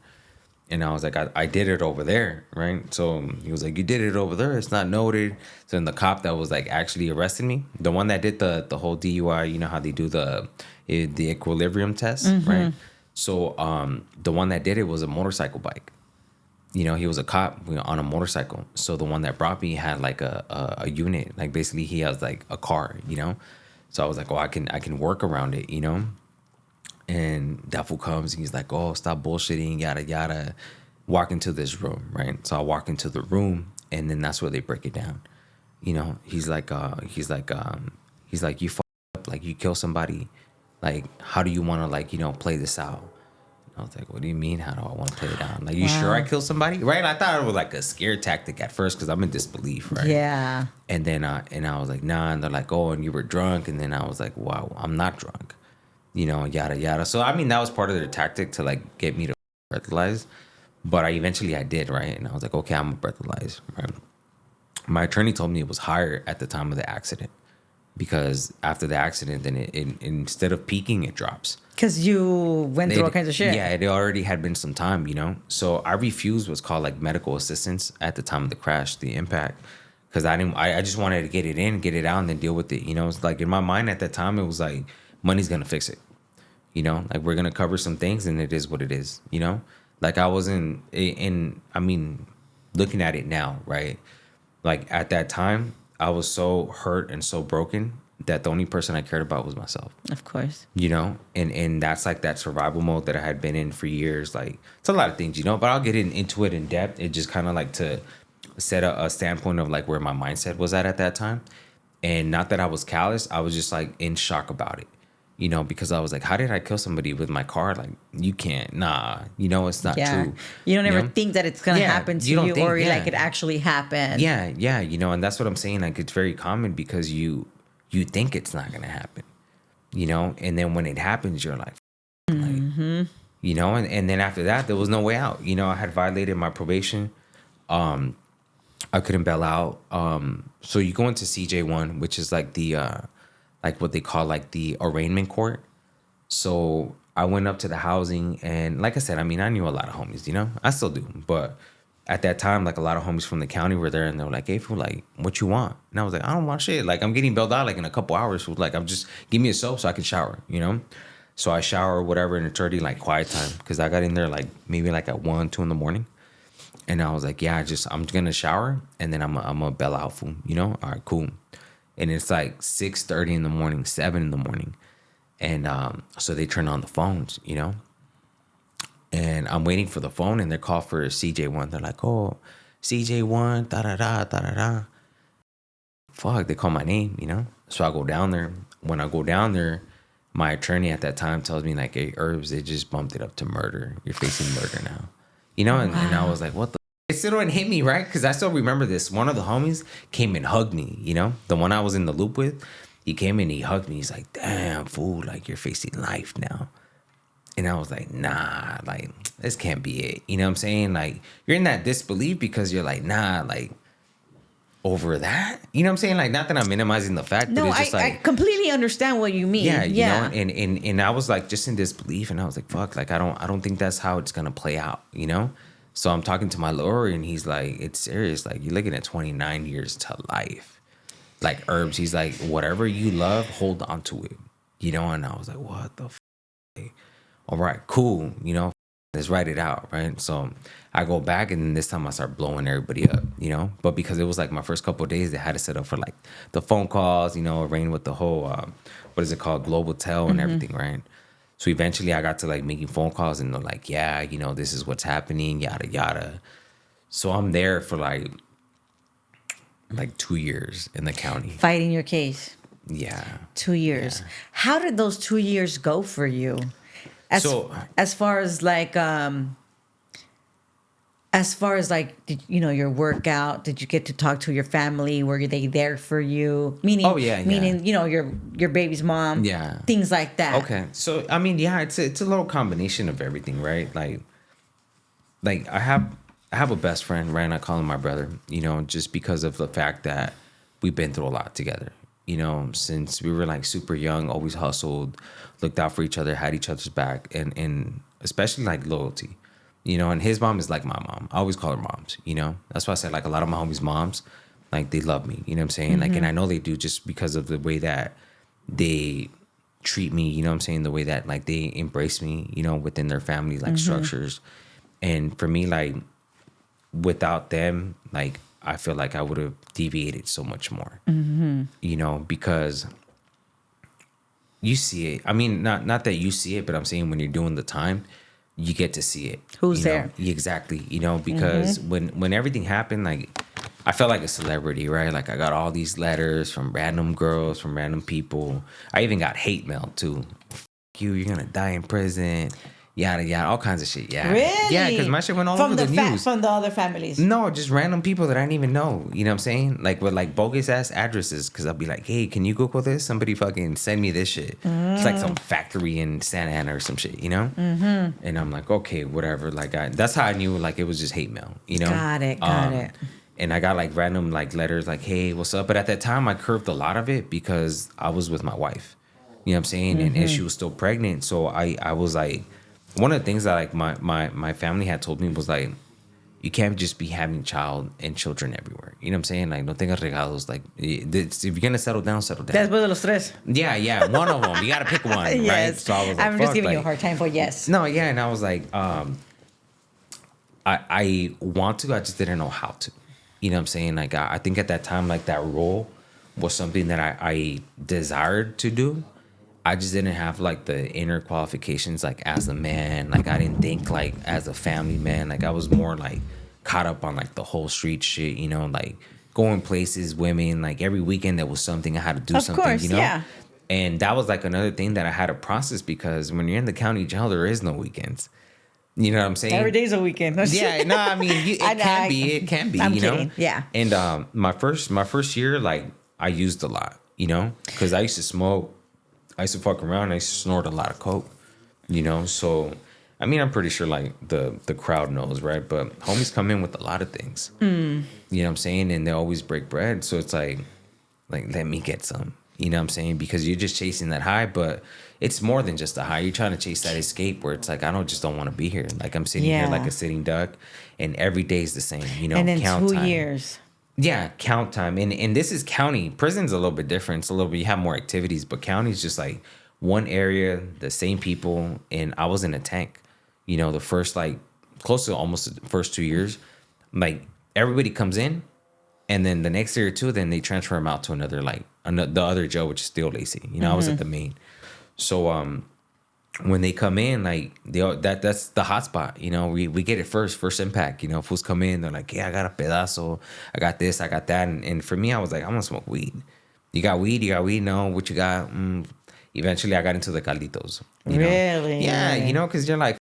And I was like, I did it over there, right? So he was like, you did it over there. It's not noted. So then the cop that was like actually arresting me, the one that did the whole DUI, how they do the equilibrium test, right? So the one that did it was a motorcycle bike. He was a cop on a motorcycle. So the one that brought me had like a unit. Like basically he has like a car. So I was like, oh, I can work around it. And that fool comes and he's like, oh, stop bullshitting, yada yada. Walk into this room, right? So I walk into the room and then that's where they break it down. He's like, you fucked up, like you kill somebody. Like, how do you want to play this out? I was like, what do you mean? How do I want to play it out? Like, you sure I killed somebody? Right? I thought it was like a scare tactic at first because I'm in disbelief, right? Yeah. And then I was like, nah. And they're like, oh, and you were drunk. And then I was like, wow, I'm not drunk. Yada, yada. So, I mean, that was part of their tactic to like get me to breathalyze. But I did, right? And I was like, okay, I'm going to breathalyze, right? My attorney told me it was higher at the time of the accident because after the accident, then it instead of peaking, it drops. Because you went through all kinds of shit. Yeah, it already had been some time. So I refused what's called like medical assistance at the time of the crash, the impact, because I just wanted to get it in, get it out, and then deal with it. It's like in my mind at that time, it was like money's gonna fix it. Like we're gonna cover some things, and it is what it is. Like I wasn't I mean, looking at it now, right? Like at that time, I was so hurt and so broken that the only person I cared about was myself. Of course. And that's like that survival mode that I had been in for years. Like it's a lot of things, but I'll get into it in depth. It just kind of like to set a standpoint of like where my mindset was at that time. And not that I was callous, I was just like in shock about it. Because I was like, how did I kill somebody with my car? Like, you can't, it's not true. You don't ever think that it's going to happen to you or like it actually happened. Yeah. And that's what I'm saying. Like, it's very common because you think it's not going to happen, and then when it happens, you're like, and then after that, there was no way out. I had violated my probation. I couldn't bail out. So you go into CJ1, which is like the, like what they call like the arraignment court. So I went up to the housing and like I said, I mean, I knew a lot of homies, I still do. But at that time, like a lot of homies from the county were there and they were like, hey, fool, like, what you want? And I was like, I don't want shit. Like, I'm getting bailed out like in a couple hours. Fool. Like, I'm just, give me a soap so I can shower, So I shower, whatever, and it's already like quiet time. Cause I got in there like maybe like at 1, 2 in the morning. And I was like, yeah, I'm going to shower and then I'm going to bail out, fool, All right, cool. And it's like 6:30 in the morning, 7 in the morning. And so they turn on the phones, And I'm waiting for the phone and they're called for CJ1. They're like, oh, CJ1, da-da-da, da-da-da. Fuck, they call my name, So I go down there. When I go down there, my attorney at that time tells me like, hey, Herbs, they just bumped it up to murder. You're facing murder now. And I was like, what the? It still didn't hit me, right? Because I still remember this. One of the homies came and hugged me, The one I was in the loop with, he came in, he hugged me. He's like, damn, fool, like you're facing life now. And I was like, nah, like this can't be it. You know what I'm saying? Like you're in that disbelief because you're like, nah, like over that? You know what I'm saying? Like not that I'm minimizing the fact, no, but it's just I completely understand what you mean. Yeah, you know, and I was like just in disbelief and I was like, fuck, like I don't think that's how it's gonna play out, So I'm talking to my lawyer and he's like, it's serious. Like you're looking at 29 years to life. Like Herbs, he's like, whatever you love, hold on to it. And I was like, what the f? All right, cool. Let's write it out, right? So I go back and this time I start blowing everybody up, But because it was like my first couple of days, they had to set up for like the phone calls, arrange with the whole, what is it called? Global tel and everything, right? So eventually I got to like making phone calls and they're like, yeah, this is what's happening, yada, yada. So I'm there for like 2 years in the county. Fighting your case. Yeah. 2 years. Yeah. How did those 2 years go for you? As far as like, did, your workout, did you get to talk to your family? Were they there for you? Meaning, meaning, your baby's mom. Yeah. Things like that. Okay. So, I mean, yeah, it's a little combination of everything, right? Like I have a best friend, right? And I call him my brother, just because of the fact that we've been through a lot together, since we were like super young, always hustled, looked out for each other, had each other's back, and especially like loyalty, and his mom is like my mom. I always call her moms, That's why I said like a lot of my homies' moms, like they love me, you know what I'm saying? Mm-hmm. Like, and I know they do just because of the way that they treat me, you know what I'm saying, the way that like they embrace me, you know, within their family like structures. And for me, like without them, like I feel like I would have deviated so much more. You know, because you see it. I mean, not that you see it, but I'm saying when you're doing the time, you get to see it. Who's you know? there? Exactly. You know, because when everything happened, like I felt like a celebrity, right? Like I got all these letters from random girls, from random people. I even got hate mail too. F- you, you're gonna die in prison. Yada yada, all kinds of shit. Yeah. Really? Yeah, because my shit went all from over the news. From the other families. No, just random people that I didn't even know. You know what I'm saying? Like with like bogus ass addresses. Cause I'll be like, hey, can you Google this? Somebody fucking send me this shit. It's like some factory in Santa Ana or some shit, you know? And I'm like, okay, whatever. Like that's how I knew like it was just hate mail, you know? Got it. And I got like random like letters like, hey, what's up? But at that time I curved a lot of it because I was with my wife. You know what I'm saying? And she was still pregnant. So I was like, one of the things that like my family had told me was like, you can't just be having child and children everywhere. You know what I'm saying? Like, no tengas regalos. Like, if you're gonna settle down, settle down. Después de los tres. Yeah, one of them. You gotta pick one, right? Yes. So I was like, I'm just giving you a hard time for yes. No, yeah, and I was like, I want to, I just didn't know how to. You know what I'm saying? Like, I think at that time, like that role was something that I desired to do. I just didn't have like the inner qualifications like as a man. Like I didn't think like as a family man. Like I was more like caught up on like the whole street shit, you know, like going places, women, like every weekend there was something I had to do Of something, course, you know? yeah. And that was like another thing that I had to process because when you're in the county jail, there is no weekends. You know what I'm saying? Every day's a weekend. Yeah, no, I mean it can be, I'm you know. kidding. Yeah. And my first year, like I used a lot, you know, because I used to smoke. I used to fuck around. I used to snort a lot of coke, you know. So, I mean, I'm pretty sure like the crowd knows, right? But homies come in with a lot of things, you know what I'm saying, and they always break bread. So it's like let me get some, you know what I'm saying, because you're just chasing that high, but it's more than just a high. You're trying to chase that escape where it's like I don't want to be here. Like I'm sitting here like a sitting duck, and every day's the same, you know. And then count 2 time. years. Yeah, count time. And this is county. Prison's a little bit different. It's a little bit, you have more activities, but county's just like one area, the same people. And I was in a tank, you know, the first like close to almost the first 2 years. Like everybody comes in and then the next year or two, then they transfer them out to another, like the other jail, which is still Lacey. You know, I was at the main. So when they come in, like that's the hot spot. You know, we get it first impact. You know, fools come in, they're like, yeah, I got a pedazo, I got this, I got that, and for me, I was like, I'm gonna smoke weed. You got weed? No, what you got? Eventually, I got into the calditos. You know? Really? Yeah, you know, because you're like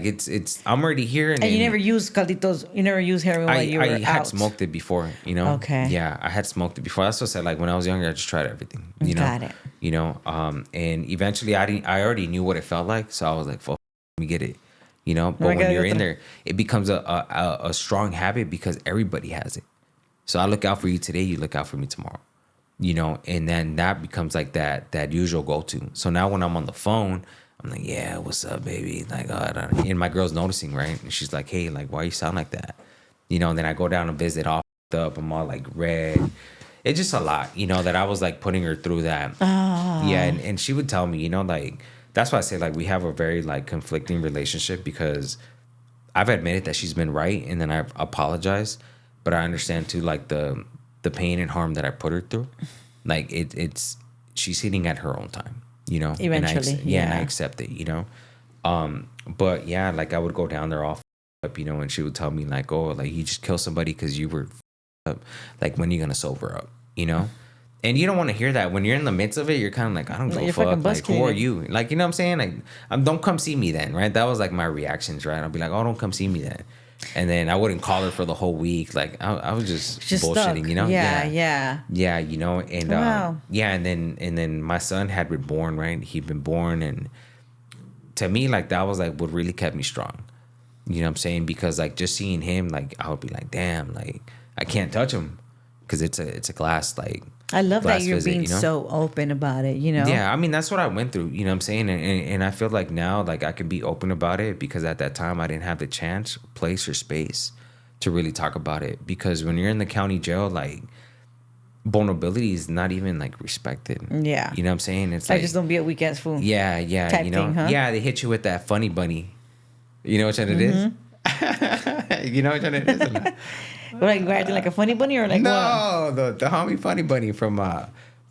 it's I'm already here, And you never used calditos. You never used heroin while you were I had out. smoked it before, you know. Okay. Yeah, I had smoked it before. That's what I said. Like when I was younger, I just tried everything. You know. Got it. You know. And eventually, I already knew what it felt like, so I was like, "Fuck, let me get it." You know. But when you're in there, it becomes a strong habit because everybody has it. So I look out for you today. You look out for me tomorrow. You know, and then that becomes like that usual go to. So now when I'm on the phone, I'm like, yeah, what's up, baby? Like, and my girl's noticing, right? And she's like, hey, like, why you sound like that? You know, and then I go down and visit all up. I'm all like red. It's just a lot, you know, that I was like putting her through that. Oh. Yeah. And she would tell me, you know, like, that's why I say like we have a very like conflicting relationship because I've admitted that she's been right. And then I've apologized. But I understand too, like the pain and harm that I put her through. Like she's hitting at her own time. You know, eventually, and I accept it, you know. But yeah, like I would go down there all up, you know, and she would tell me like, oh, like you just killed somebody because you were up. Like when are you gonna sober up, you know? And you don't want to hear that when you're in the midst of it. You're kind of like, I don't give a fuck. Like, who are you? Like, you know what I'm saying? Like, don't come see me then, right? That was like my reactions, right? I'll be like, oh, don't come see me then. And then I wouldn't call her for the whole week. Like I was just bullshitting, stuck. you know? Yeah, you know, and wow. yeah, and then my son had been born, right? He'd been born, and to me, like that was like what really kept me strong. You know what I'm saying? Because like just seeing him, like I would be like, damn, like I can't touch him because it's a glass like. I love that you're visit, being you know? so open about it, you know? Yeah, I mean, that's what I went through, you know what I'm saying? And I feel like now, like, I can be open about it because at that time I didn't have the chance, place, or space to really talk about it. Because when you're in the county jail, like, vulnerability is not even like respected. Yeah. You know what I'm saying? It's I like, just don't be a weekend's fool. yeah, yeah, type you know, thing, huh? yeah, they hit you with that funny bunny. You know which one it is? You know which one it is? Or not? Like we're acting like a funny bunny or like what? No, the homie funny bunny from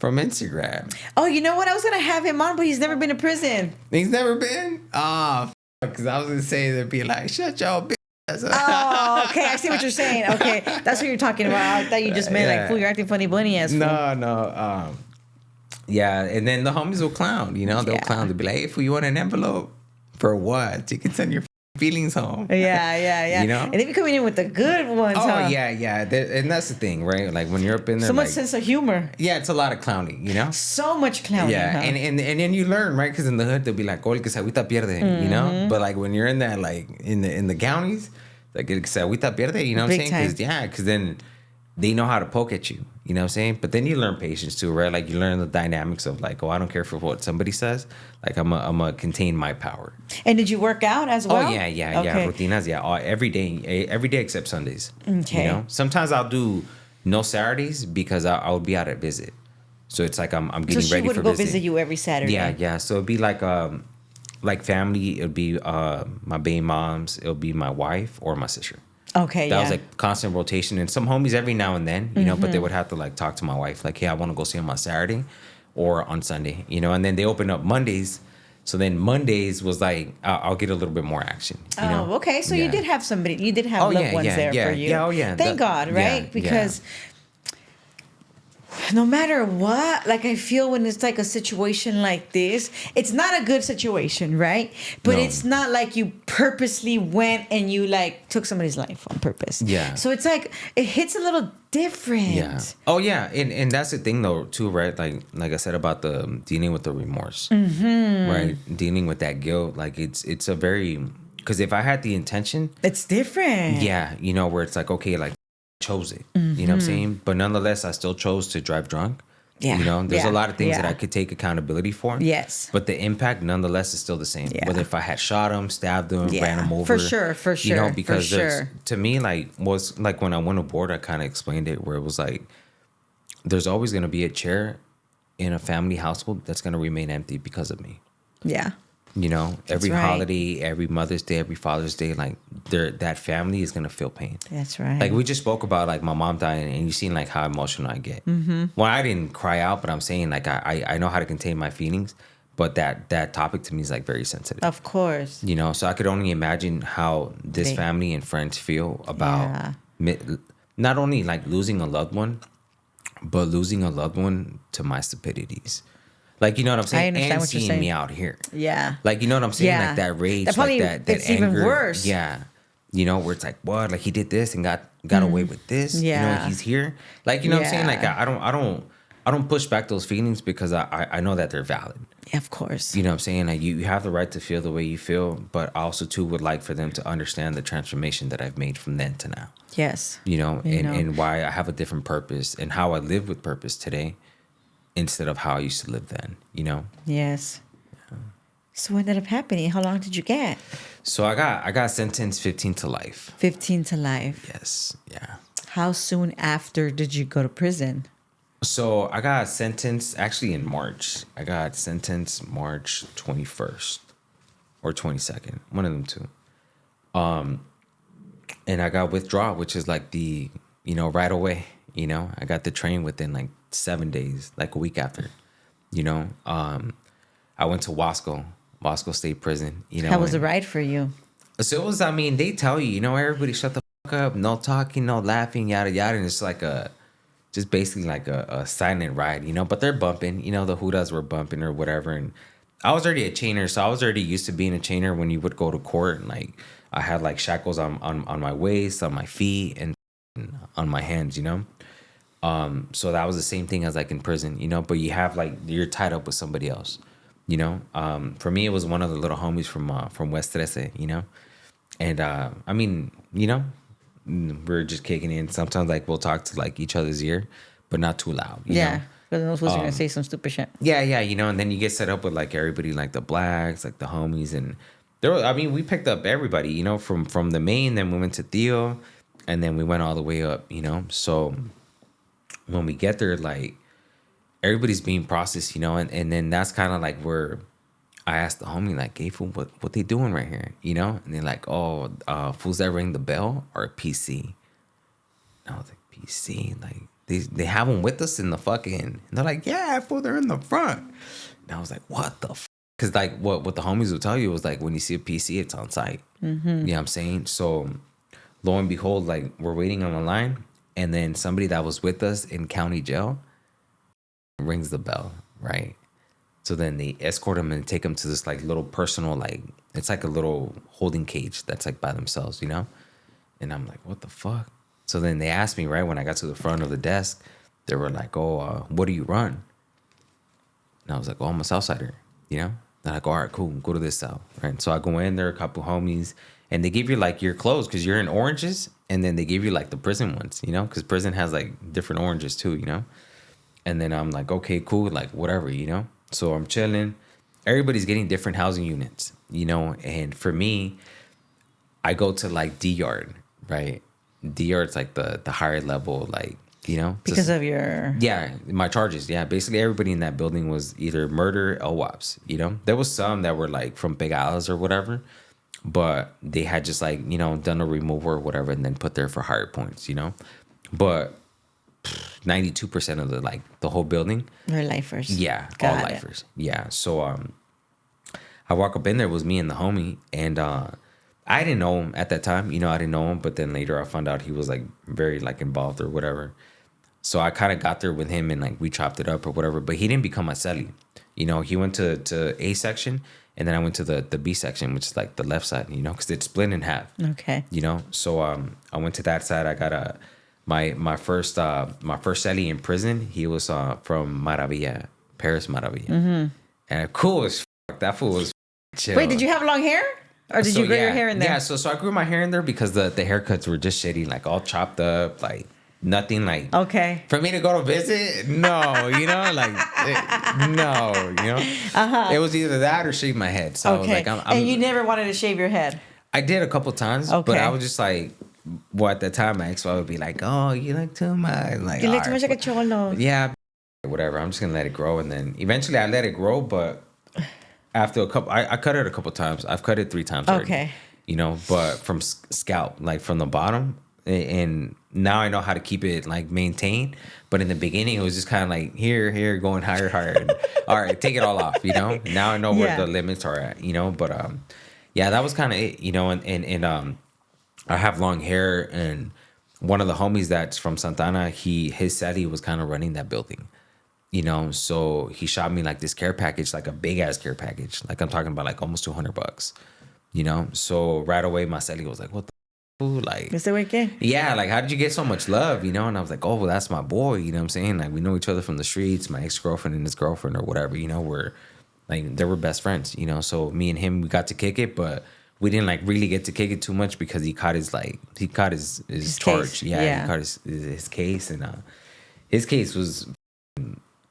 Instagram. Oh, you know what? I was gonna have him on, but he's never been to prison. He's never been. Ah, because I was gonna say they'd be like, shut your bitch. Oh, okay. I see what you're saying. Okay, that's what you're talking about. I thought you just meant like, fool, you're acting funny bunny ass. Fool. No. Yeah, and then the homies will clown. You know, they'll Yeah. clown. They'll be like, hey, fool, you want an envelope for what? You can send your feelings home. Yeah. You know? And they be coming in with the good ones, Oh huh? yeah. And that's the thing, right? Like when you're up in there, So much like, sense of humor. yeah, it's a lot of clowning. You know. So much clowning. Yeah, huh? and then you learn, right? Because in the hood they'll be like, "Oh, el que se agüita pierde," you know. But like when you're in that, like in the counties, like el que se agüita pierde, you know what I'm Big saying? time. Because then they know how to poke at you, you know what I'm saying? But then you learn patience too, right? Like you learn the dynamics of like, oh, I don't care for what somebody says. Like I'm a contain my power. And did you work out as well? Oh yeah. Okay. Rutinas, yeah. Every day except Sundays. Okay. You know, sometimes I'll do no Saturdays because I'll be out at visit. So it's like I'm getting So she ready would for go visit. visit you every Saturday. Yeah. So it'd be like family. It'd be my baby moms. It'll be my wife or my sister. Okay. That yeah. was like constant rotation, and some homies every now and then, you know. But they would have to like talk to my wife, like, "Hey, I want to go see him on Saturday or on Sunday," you know. And then they open up Mondays, so then Mondays was like I'll get a little bit more action. You know? Oh, okay. So you Yeah. did have somebody. You did have Oh, loved yeah, ones yeah, there yeah, for you. yeah, oh, yeah. Thank God, Yeah, right? yeah. Because no matter what, like I feel when it's like a situation like this, it's not a good situation, right? But No. it's not like you purposely went and you like took somebody's life on purpose. Yeah. So it's like it hits a little different. Yeah. Oh yeah, and that's the thing though too, right? Like I said about the dealing with the remorse, right? Dealing with that guilt, like it's a very, because if I had the intention, It's different. yeah, you know, where it's like, okay, like chose it, you know what I'm saying? But nonetheless, I still chose to drive drunk. Yeah, You know, there's yeah, a lot of things that yeah. I could take accountability for. Yes. But the impact nonetheless is still the same. Yeah. Whether if I had shot him, stabbed him, Yeah, ran him over. for sure, for You know, sure, because for there's, sure. to me, like, was like when I went aboard, I kind of explained it where it was like, there's always going to be a chair in a family household that's going to remain empty because of me. Yeah. You know, every right. holiday, every Mother's Day, every Father's Day, like that family is gonna feel pain. That's right. Like we just spoke about like my mom dying, and you seen like how emotional I get. Mm-hmm. Well, I didn't cry out, but I'm saying like I know how to contain my feelings, but that topic to me is like very sensitive. Of course. You know, so I could only imagine how this They- family and friends feel about Yeah. not only like losing a loved one, but losing a loved one to my stupidities. Like, you know what I'm saying? understand And what you're seeing saying. me out here. Yeah. Like, you know what I'm saying? Yeah. Like that rage, That probably- like that it's even anger. worse. Yeah. You know, where it's like, what? Like he did this and got away with this. You Yeah. know, he's here. Like, you know what I'm saying? Like Yeah. I don't push back those feelings because I know that they're valid. Of course. You know what I'm saying? Like you have the right to feel the way you feel, but I also too would like for them to understand the transformation that I've made from then to now. Yes. You know, You and, know. and why I have a different purpose and how I live with purpose today instead of how I used to live then, you know? Yes. So what ended up happening? How long did you get? So I got sentenced 15 to life. 15 to life. Yes. Yeah. How soon after did you go to prison? So I got sentenced actually in March. I got sentenced March 21st or 22nd, one of them two. And I got withdrawal, which is like the, you know, right away, you know, I got the train within like 7 days, like a week after, you know. I went to Wasco State Prison, you know. How was the and- ride for you? So it was, I mean, they tell you, you know, everybody shut the fuck up, no talking, no laughing, yada, yada. And it's like just basically like a silent ride, you know, but they're bumping, you know, the Hudas were bumping or whatever. And I was already a chainer, so I was already used to being a chainer when you would go to court. And like, I had like shackles on my waist, on my feet, and on my hands, you know. So that was the same thing as like in prison, you know, but you have like, you're tied up with somebody else, you know. For me, it was one of the little homies from West 13, you know. And I mean, you know, we're just kicking in. Sometimes like we'll talk to like each other's ear, but not too loud. You Yeah. know? Because those was going to say some stupid shit. Yeah, you know, and then you get set up with like everybody, like the blacks, like the homies, and there. I mean, we picked up everybody, you know, from the main. Then we went to Theo, and then we went all the way up, you know. So when we get there, like everybody's being processed, you know, and then that's kind of like where I asked the homie, like, hey, fool, what they doing right here, you know? And they're like, oh, fools that ring the bell are PC. And I was like, PC? Like, they have them with us in the fucking, and they're like, yeah, fool, they're in the front. And I was like, what the Because like what the homies will tell you was like, when you see a PC, it's on site. Mm-hmm. You know what I'm saying? So lo and behold, like we're waiting on the line, and then somebody that was with us in county jail rings the bell, right? So then they escort him and take him to this like little personal, like it's like a little holding cage that's like by themselves, you know? And I'm like, what the fuck? So then they asked me, right, when I got to the front of the desk, they were like, oh, what do you run? And I was like, oh, I'm a Southsider, you know? They're like, all right, cool, go to this cell, right? So I go in there, a couple homies, and they give you like your clothes because you're in oranges, and then they give you like the prison ones, you know? Because prison has like different oranges too, you know? And then I'm like, okay, cool, like whatever, you know? So I'm chilling. Everybody's getting different housing units, you know? And for me, I go to like D yard, right? D yard's like the higher level, like, you know? Because of your... Yeah, my charges. Yeah, basically everybody in that building was either murder or LWOPs, you know? There was some that were like from Big Isles or whatever, but they had just like, you know, done a removal or whatever and then put there for higher points, you know? But 92% of the whole building... They're lifers. Yeah, all lifers. Yeah, so I walk up in there, it was me and the homie, and I didn't know him at that time, you know, I didn't know him, but then later I found out he was like very like involved or whatever. So I kind of got there with him and like we chopped it up or whatever, but he didn't become my celly. You know, he went to A section and then I went to the B section, which is like the left side, you know, because it's split in half. Okay. You know, so I went to that side. I got my first celly in prison. He was from Maravilla, Paris Maravilla. Mm-hmm. And cool as fuck. That fool was chill. Wait, did you have long hair? Or did you grow your hair in there? Yeah, so I grew my hair in there because the haircuts were just shitty, like all chopped up, like nothing like... Okay. For me to go to visit, no, you know, like, no, you know? Uh-huh. It was either that or shave my head. So okay. I was like, and you never wanted to shave your head? I did a couple times, okay. But I was just like... Well, at the time, my ex-wife would be like, oh, you look too much. Like, you look too much like a cholo. Yeah, whatever. I'm just going to let it grow. And then eventually I let it grow, but after a couple... I cut it a couple times. I've cut it 3 times already. Okay. You know, but from scalp, like from the bottom. And now I know how to keep it like maintained. But in the beginning, it was just kind of like here, going higher. And, all right, take it all off, you know? Now I know where the limits are at, you know? But yeah, that was kind of it, you know? And I have long hair, and one of the homies that's from Santana, his celly was kind of running that building, you know? So he shot me like this care package, like a big ass care package. Like I'm talking about like almost $200, you know? So right away, my celly was like, what the fool? Like, yeah, like how did you get so much love, you know? And I was like, oh, well, that's my boy, you know what I'm saying? Like we know each other from the streets, my ex-girlfriend and his girlfriend or whatever, you know? We're like, they were best friends, you know? So me and him, we got to kick it, but we didn't like really get to kick it too much because he caught his charge. Case. Yeah, he caught his case, and his case was,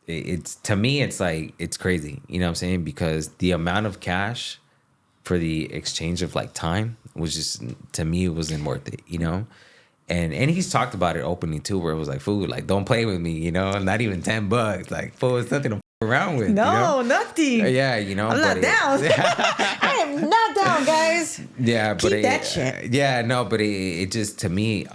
it's to me, it's like, it's crazy, you know what I'm saying? Because the amount of cash for the exchange of like time was just, to me, it wasn't worth it, you know? And he's talked about it openly too, where it was like, fool, like don't play with me, you know? Not even $10, like fool, it's nothing to f around with. No, you know? Nothing. Yeah, you know, I'm not down. I am not down, guys. Yeah, but keep that shit. Yeah, no, but it just, to me,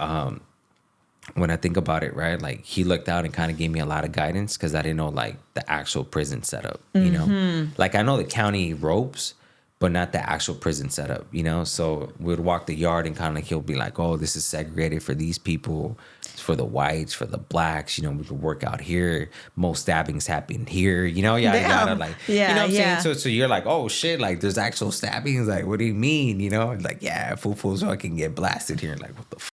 when I think about it, right, like he looked out and kind of gave me a lot of guidance because I didn't know like the actual prison setup, you know? Like I know the county ropes, but not the actual prison setup, you know? So we'd walk the yard and kind of like he'll be like, oh, this is segregated for these people, it's for the whites, for the blacks, you know, we could work out here, most stabbings happen here, you know? Yeah, you gotta like, yeah, you know what I'm yeah. saying? So you're like, oh shit, like there's actual stabbings, like what do you mean, you know? Like, yeah, fool, so I can get blasted here. Like, what the f?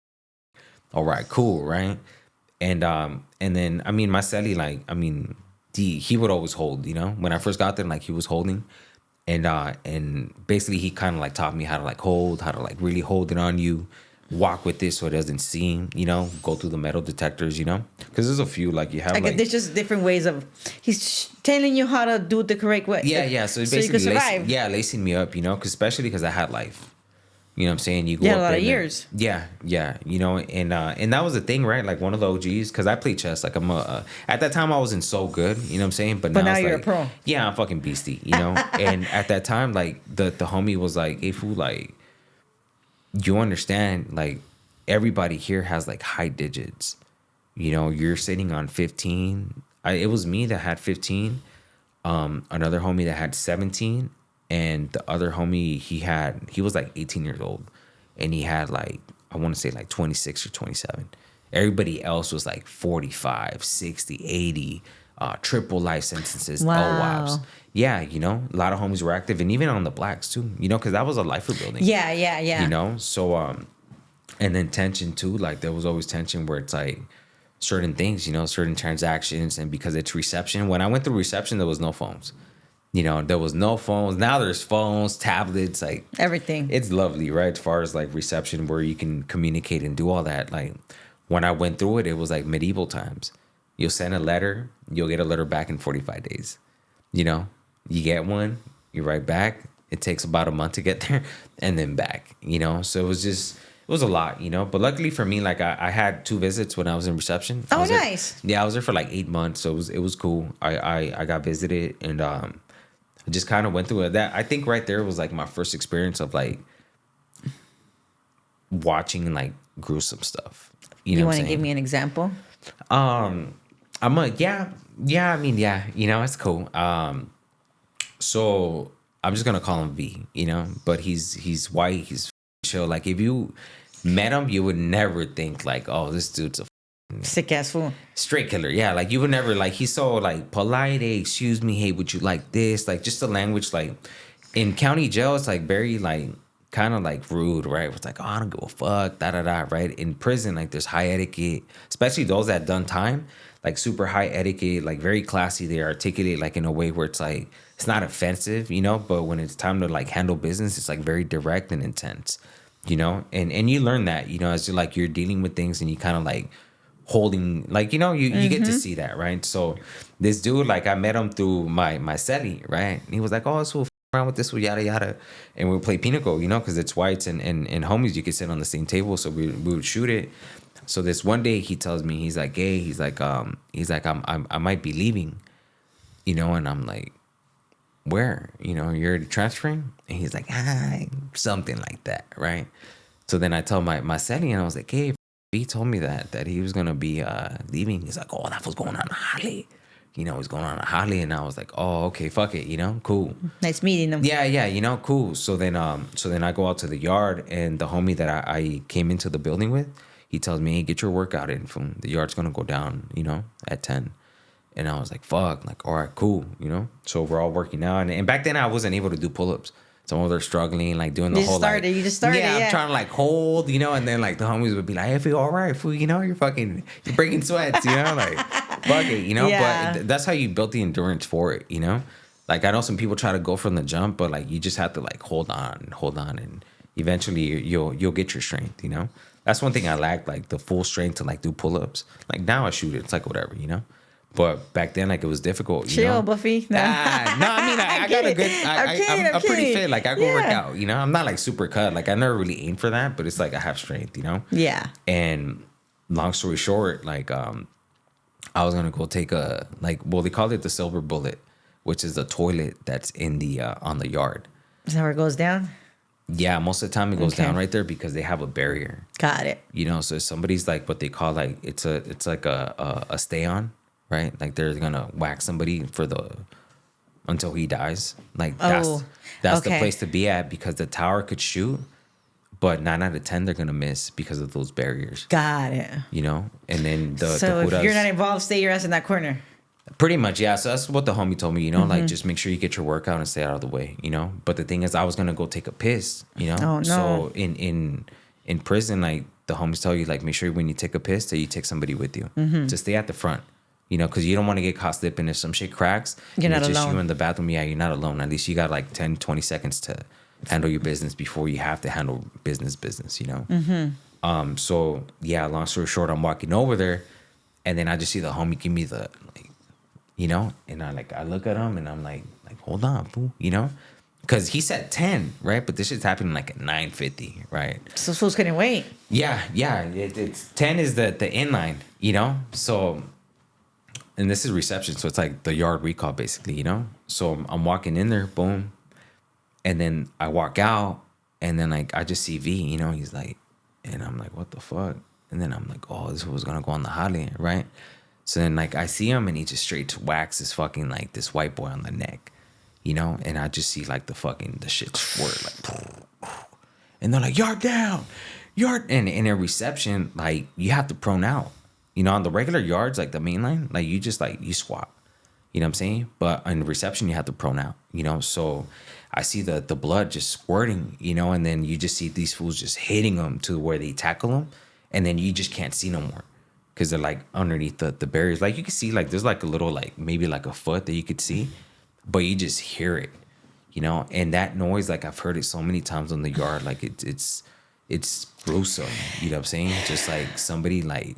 All right, cool, right? And then, I mean, my celly, like, I mean, he would always hold, you know? When I first got there, like he was holding. And basically he kind of like taught me how to like hold, how to like really hold it on you, walk with it so it doesn't seem, you know, go through the metal detectors, you know, because there's a few like you have like there's just different ways of he's telling you how to do it the correct way. Yeah. So basically you could survive. Lacing me up, you know, especially because I had life, You know what I'm saying? You go Yeah, up a lot there of and years. yeah, yeah, you know, and that was the thing, right? Like one of the OGs, because I played chess. Like at that time I wasn't so good, you know what I'm saying? But now it's you're a like, pro. yeah, I'm fucking beastie, you know. And at that time, like the homie was like, "Hey, fool, like you understand, like everybody here has like high digits. You know, you're sitting on 15. It was me that had 15, another homie that had 17, and the other homie he was like 18 years old, and he had like I want to say like 26 or 27. Everybody else was like 45, 60, 80, triple life sentences, Wow. LWOPs. Yeah, you know, a lot of homies were active, and even on the blacks too, you know, because that was a lifer building. Yeah, yeah, yeah. You know, so and then tension too, like there was always tension where it's like certain things, you know, certain transactions, and because it's reception. When I went through reception, there was no phones. You know, there was no phones. Now there's phones, tablets, like Everything. it's lovely, right? As far as like reception where you can communicate and do all that. Like when I went through it, it was like medieval times. You'll send a letter, you'll get a letter back in 45 days. You know, you get one, you write back. It takes about a month to get there and then back, you know? So it was a lot, you know? But luckily for me, like I had 2 visits when I was in reception. I Oh, was there- nice. yeah, I was there for like 8 months. So it was cool. I got visited, and I just kind of went through it. That I think right there was like my first experience of like watching like gruesome stuff. You know You what want I'm to give saying? me an example? I'm a yeah. I mean, yeah. You know, it's cool. So I'm just gonna call him V. You know, but he's white. He's chill. Like if you met him, you would never think like, oh, this dude's a Sick ass fool. straight killer. Yeah, like you would never like. He's so like polite. Hey, excuse me. Hey, would you like this? Like just the language. Like in county jail, it's like very like kind of like rude, right? It's like, oh, I don't give a fuck, da da da, right? In prison, like there's high etiquette, especially those that done time, like super high etiquette, like very classy. They articulate like in a way where it's like it's not offensive, you know, but when it's time to like handle business, it's like very direct and intense, you know, and you learn that, you know, as you're like you're dealing with things and you kind of like holding like, you know, you get to see that, right? So this dude, like I met him through my celly, right? And he was like, oh, so around with this, yada yada, and we would play pinochle, you know, because it's whites and homies, you could sit on the same table, so we would shoot it. So this one day he tells me, he's like, hey, he's like I might be leaving, you know, and I'm like, where, you know, you're transferring? And he's like, something like that, right? So then I told my celly, and I was like, hey, he told me that he was gonna be leaving. He's like, oh, that was going on a Harley. You know, he's going on a Harley, and I was like, oh, okay, fuck it, you know, cool. Nice meeting them. Yeah, you know, cool. So then I go out to the yard, and the homie that I came into the building with, he tells me, hey, get your workout in. From the yard's gonna go down, you know, at 10. And I was like, fuck, like, all right, cool, you know. So we're all working out, and back then I wasn't able to do pull-ups. Some of them struggling, like doing the You whole started, like, you just started, yeah, yeah. I'm trying to like hold, you know, and then like the homies would be like, hey, feel all right, fool, you know, you're breaking sweats, you know, like fuck it, you know. Yeah. But that's how you built the endurance for it, you know. Like I know some people try to go from the jump, but like you just have to like hold on, and eventually you'll get your strength, you know. That's one thing I lacked, like the full strength to like do pull-ups. Like now I shoot it, it's like whatever, you know. But back then, like it was difficult. You Chill, know? Buffy. No. No, I mean, I got a good. I'm pretty kidding. fit. Like I go Yeah. work out. You know, I'm not like super cut. Like I never really aimed for that, but it's like I have strength. You know. Yeah. And long story short, like I was gonna go take a they called it the silver bullet, which is a toilet that's in the on the yard. Is that where it goes down? Yeah, most of the time it goes Okay. down right there because they have a barrier. Got it. You know, so if somebody's like what they call like it's like a stay on, right? Like they're gonna whack somebody for until he dies. Like that's Oh, the okay. place to be at because the tower could shoot, but 9 out of 10 they're gonna miss because of those barriers. Got it. You know, and then the So if Juras- you're not involved, stay your ass in that corner. pretty much, yeah. So that's what the homie told me. You know, Mm-hmm. like just make sure you get your workout and stay out of the way. You know, but the thing is, I was gonna go take a piss. You know, Oh, no. So in prison, like the homies tell you, like make sure when you take a piss that you take somebody with you Mm-hmm. to stay at the front. You know, because you don't want to get caught slipping. If some shit cracks, You're and not it's just alone. you in the bathroom. Yeah, you're not alone. At least you got like 10, 20 seconds to handle your business before you have to handle business. You know. Mm-hmm. So yeah, long story short, I'm walking over there, and then I just see the homie give me the like, you know, and I look at him and I'm like hold on, fool, you know. Because he said 10, right? But this shit's happening like at 9:50, right? So fools couldn't wait. Yeah, yeah. It's 10 is the inline, you know? So, and this is reception. So it's like the yard recall, basically, you know? So I'm walking in there, boom. And then I walk out, and then like I just see V, you know? He's like, and I'm like, what the fuck? And then I'm like, oh, this was gonna go on the Holly, right? So then like I see him, and he just straight whacks this fucking like this white boy on the neck. You know, and I just see like the shit squirt like, and they're like, yard down, yard. And in a reception, like you have to prone out. You know, on the regular yards, like the main line, like you just like you squat. You know what I'm saying? But in the reception, you have to prone out. You know, so I see the blood just squirting. You know, and then you just see these fools just hitting them to where they tackle them, and then you just can't see no more because they're like underneath the barriers. Like you can see like there's like a little like maybe like a foot that you could see. But you just hear it, you know, and that noise, like I've heard it so many times on the yard, like it's gruesome, you know what I'm saying? Just like somebody like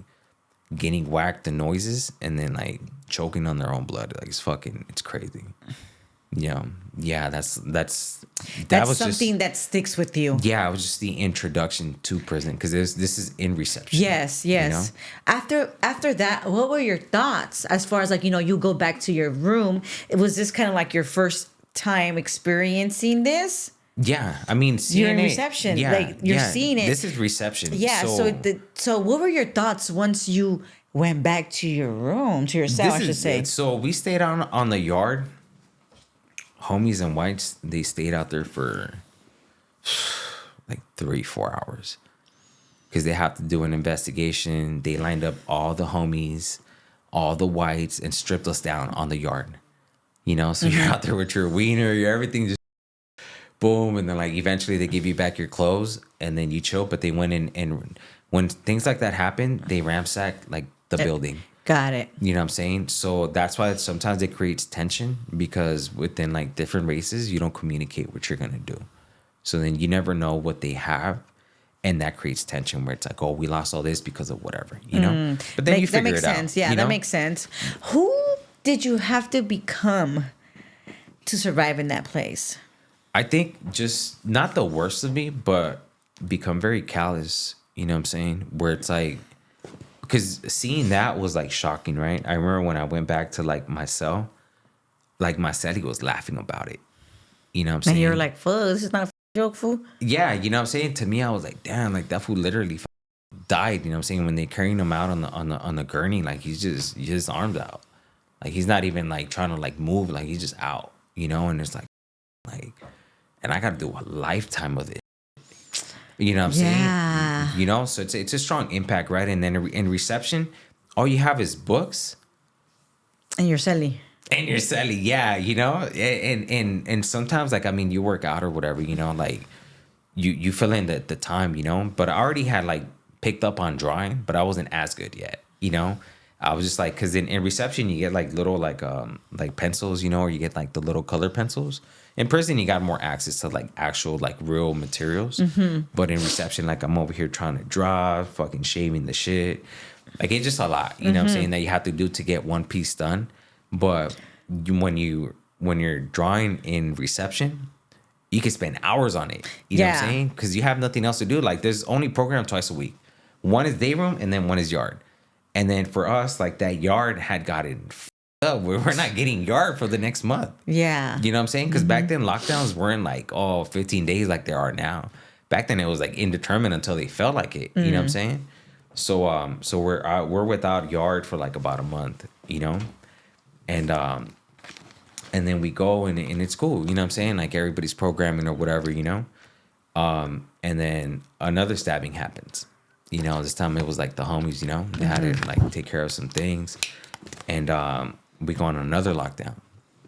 getting whacked, the noises, and then like choking on their own blood, like it's crazy. Yeah, yeah, that was something that sticks with you. Yeah, it was just the introduction to prison because this is in reception. Yes. You know? After that, what were your thoughts as far as like, you know, you go back to your room? Was this kind of like your first time experiencing this? Yeah, I mean, you're in reception, like you're seeing it. This is reception. Yeah. So what were your thoughts once you went back to your room, to your cell? I should say. So we stayed on the yard. Homies and whites, they stayed out there for like 3-4 hours because they have to do an investigation. They lined up all the homies, all the whites, and stripped us down on the yard. You know, so you're out there with your wiener, your everything, just boom, and then like eventually they give you back your clothes, and then you chill. But they went in, and when things like that happen, they ransack like the building. Got it. You know what I'm saying? So that's why sometimes it creates tension because within like different races, you don't communicate what you're going to do. So then you never know what they have. And that creates tension where it's like, oh, we lost all this because of whatever, you know? But then you figure it out. That makes sense. Yeah, that makes sense. Who did you have to become to survive in that place? I think just not the worst of me, but become very callous. You know what I'm saying? Where it's like, because seeing that was like shocking, right? I remember when I went back to like my cell, like my cellie was laughing about it. You know what I'm saying? And you're like, fuck, this is not a joke, fool. Yeah, you know what I'm saying? To me, I was like, damn, like that fool literally died. You know what I'm saying? When they carrying him out on the gurney, like he's just his arms out, like he's not even like trying to like move, like he's just out. You know, and it's like, and I got to do a lifetime of it. You know what I'm saying? You know, so it's a strong impact, right? And then in reception, all you have is books. And your celly. And your celly, yeah, you know? And sometimes, like, I mean, you work out or whatever, you know, like, you fill in the time, you know? But I already had, like, picked up on drawing, but I wasn't as good yet, you know? I was just like, because in reception, you get, like, little, like pencils, you know, or you get, like, the little color pencils. In prison, you got more access to like actual like real materials. But in reception, like I'm over here trying to draw, fucking shaving the shit. Like it's just a lot, you know what I'm saying, that you have to do to get one piece done. But when you're drawing in reception, you can spend hours on it. You know what I'm saying? Because you have nothing else to do. Like there's only program twice a week. One is day room and then one is yard. And then for us, like that yard had gotten up. We're not getting yard for the next month. Yeah. You know what I'm saying? Because back then lockdowns weren't like, 15 days like there are now. Back then it was like indeterminate until they felt like it. You know what I'm saying? So we're without yard for like about a month, you know? And then we go and it's cool, you know what I'm saying? Like everybody's programming or whatever, you know? And then another stabbing happens. You know, this time it was like the homies, you know? They had to like take care of some things. And we go on another lockdown,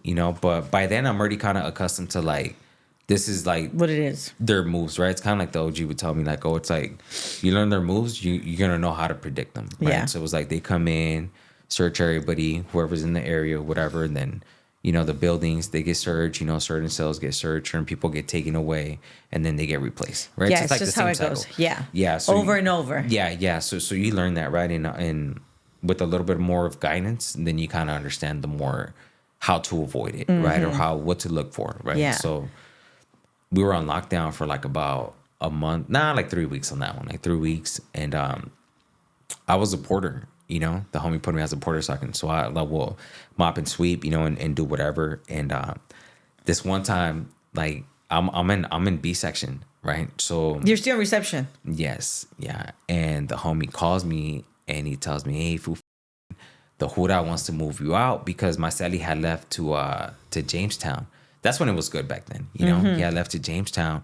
you know? But by then I'm already kind of accustomed to like, this is like what it is. Their moves, right? It's kind of like the OG would tell me, like, oh, it's like you learn their moves, you're gonna know how to predict them, right? Yeah. So it was like they come in, search everybody, whoever's in the area, whatever, and then you know the buildings they get searched, you know, certain cells get searched, certain people get taken away, and then they get replaced, right? Yeah, so it's like just how it goes. Yeah, yeah, so over and over. Yeah. So you learn that, right? And with a little bit more of guidance, then you kind of understand the more how to avoid it, right? Or what to look for, right? Yeah. we were on lockdown for like about a month, like 3 weeks on that one, like 3 weeks. And I was a porter, the homie put me as a porter so I can swat, like, well, mop and sweep, and do whatever. And this one time, like I'm in B section, right? So You're still in reception. yes, yeah. And the homie calls me and he tells me, hey, fool, the Hura wants to move you out because my celly had left to Jamestown. That's when it was good back then, He had left to Jamestown,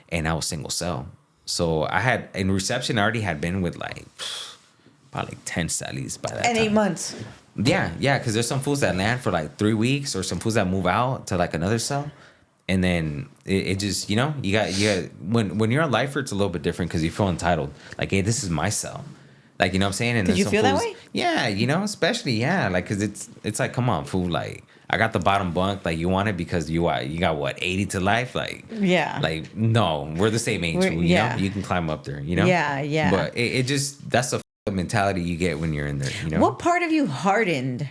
and I was single cell. So I had in reception. I already had been with like probably like 10 cellies by that And time. 8 months. Yeah, because there's some fools that land for like 3 weeks, or some fools that move out to like another cell, and then it just you got when you're a lifer, it's a little bit different because you feel entitled. Like, hey, this is my cell. Like, you know what I'm saying? And Did then you some feel that fools- way? Yeah, especially, yeah. Like, because it's like, come on, fool. Like, I got the bottom bunk. Like, you want it because you got, what, 80 to life? Like, Yeah. Like, no, we're the same age, fool, you know? You can climb up there, Yeah, yeah. But it just, that's the mentality you get when you're in there, What part of you hardened?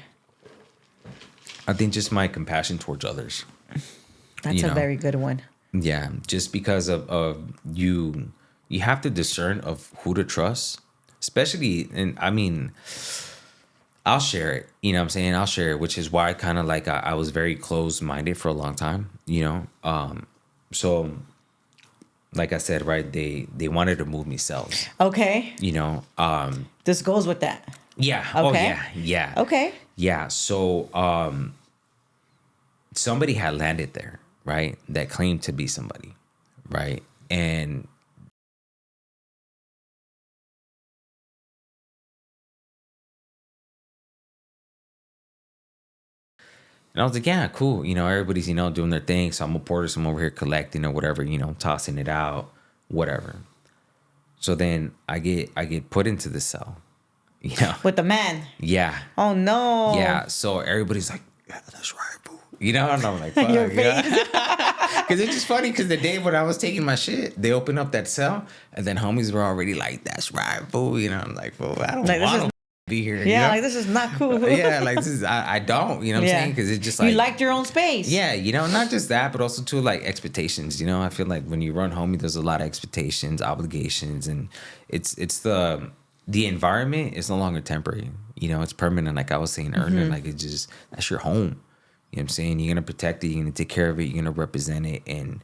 I think just my compassion towards others. That's a very good one. Yeah, just because of you have to discern of who to trust, especially, and I mean, I'll share it. You know what I'm saying? I'll share it, which is why kind of like I was very closed-minded for a long time, So, like I said, right, they wanted to move me cells, Okay. This goes with that. Yeah. Okay. Oh, yeah. Yeah. Okay. Yeah. So, somebody had landed there, right? That claimed to be somebody, right? And I was like, yeah, cool. Everybody's, doing their thing. So I'm a porter, so I'm over here collecting or whatever, tossing it out, whatever. So then I get put into the cell, With the man. Yeah. Oh no. Yeah. So everybody's like, yeah, that's right, boo. And I'm like, fuck. Your face. Because it's just funny because the day when I was taking my shit, they opened up that cell and then homies were already like, that's right, boo. I'm like, boo, I don't want to be here. Yeah, like this is not cool. Yeah, like this is, I don't, what I'm saying? Because it's just like. You liked your own space. Yeah, not just that, but also too, like, expectations. I feel like when you run homie, there's a lot of expectations, obligations, and it's the environment is no longer temporary. It's permanent. Like I was saying earlier, like it's just, that's your home. You know what I'm saying? You're going to protect it. You're going to take care of it. You're going to represent it. And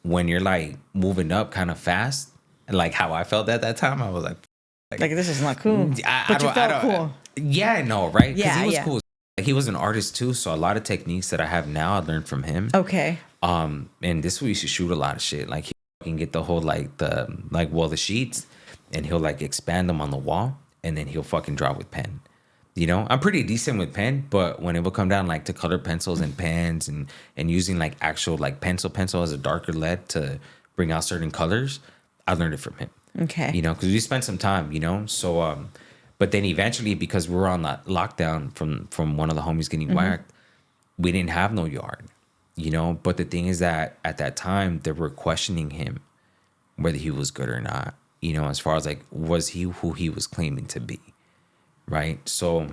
when you're like moving up kind of fast, like how I felt at that time, I was like this is not cool. But you felt cool. Yeah, I know, right? Because Yeah, he was yeah. cool. Like, he was an artist too. So a lot of techniques that I have now, I learned from him. Okay. And this is where you should shoot a lot of shit. Like, he can get the whole, the sheets, and he'll like expand them on the wall, and then he'll fucking draw with pen. I'm pretty decent with pen, but when it will come down like to color pencils and pens and using like actual like pencil as a darker lead to bring out certain colors, I learned it from him. Okay. Because we spent some time, so but then eventually, because we were on that lockdown from one of the homies getting whacked, we didn't have no yard, but the thing is that at that time they were questioning him whether he was good or not, as far as like, was he who he was claiming to be? Right. So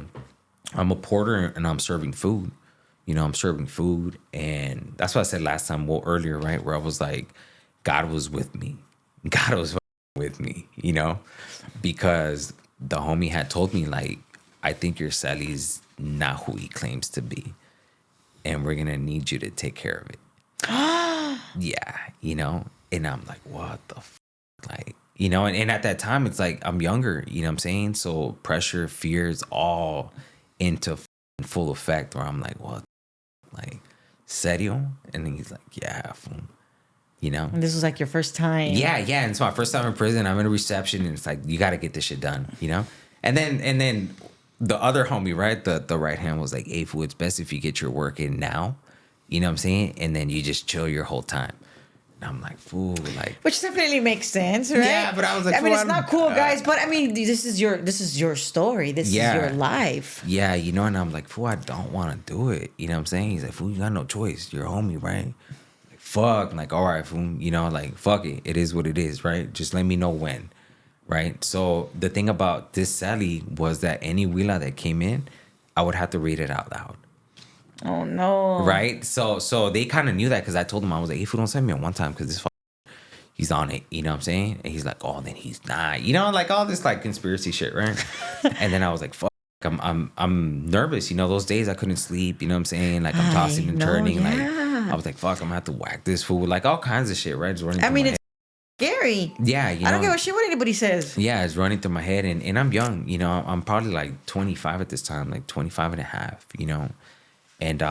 I'm a porter and I'm serving food. I'm serving food. And that's what I said last time, earlier, right? Where I was like, God was with me. God was with me, because the homie had told me, like, I think your celly's not who he claims to be. And we're going to need you to take care of it. Yeah. And I'm like, what the like, and at that time, it's like, I'm younger, you know what I'm saying? So pressure, fears, all into full effect, where I'm like, what? Like, serio? And then he's like, yeah, fool. And this was like your first time. Yeah. And it's my first time in prison. I'm in a reception, and it's like, you got to get this shit done, And then the other homie, right? The right hand was like, hey, fool, it's best if you get your work in now. You know what I'm saying? And then you just chill your whole time. And I'm like, fool, like, which definitely makes sense, right? Yeah, but I was like, I mean, fool, it's not cool, guys. But I mean, this is your story. This is your life. Yeah, and I'm like, fool, I don't want to do it. You know what I'm saying? He's like, fool, you got no choice. You're a homie, right? Like, fuck. I'm like, all right, fool. Like, fuck it. It is what it is, right? Just let me know when, right? So the thing about this Sally was that any Wheeler that came in, I would have to read it out loud, Oh no. Right? So they kind of knew that because I told them, I was like, if you don't send me on one time, because this he's on it, you know what I'm saying? And he's like, oh, then he's not, you know, like all this like conspiracy shit, right? And then I was like, fuck, I'm nervous, you know, those days I couldn't sleep, you know what I'm saying? Like I'm tossing and turning, like I was like, fuck, I'm gonna have to whack this fool, like all kinds of shit, right? Just running I through mean, my it's scary. yeah, you know, I don't give a shit what anybody says. yeah, it's running through my head, and I'm young, you know, I'm probably like 25 at this time, like 25 and a half, you know, and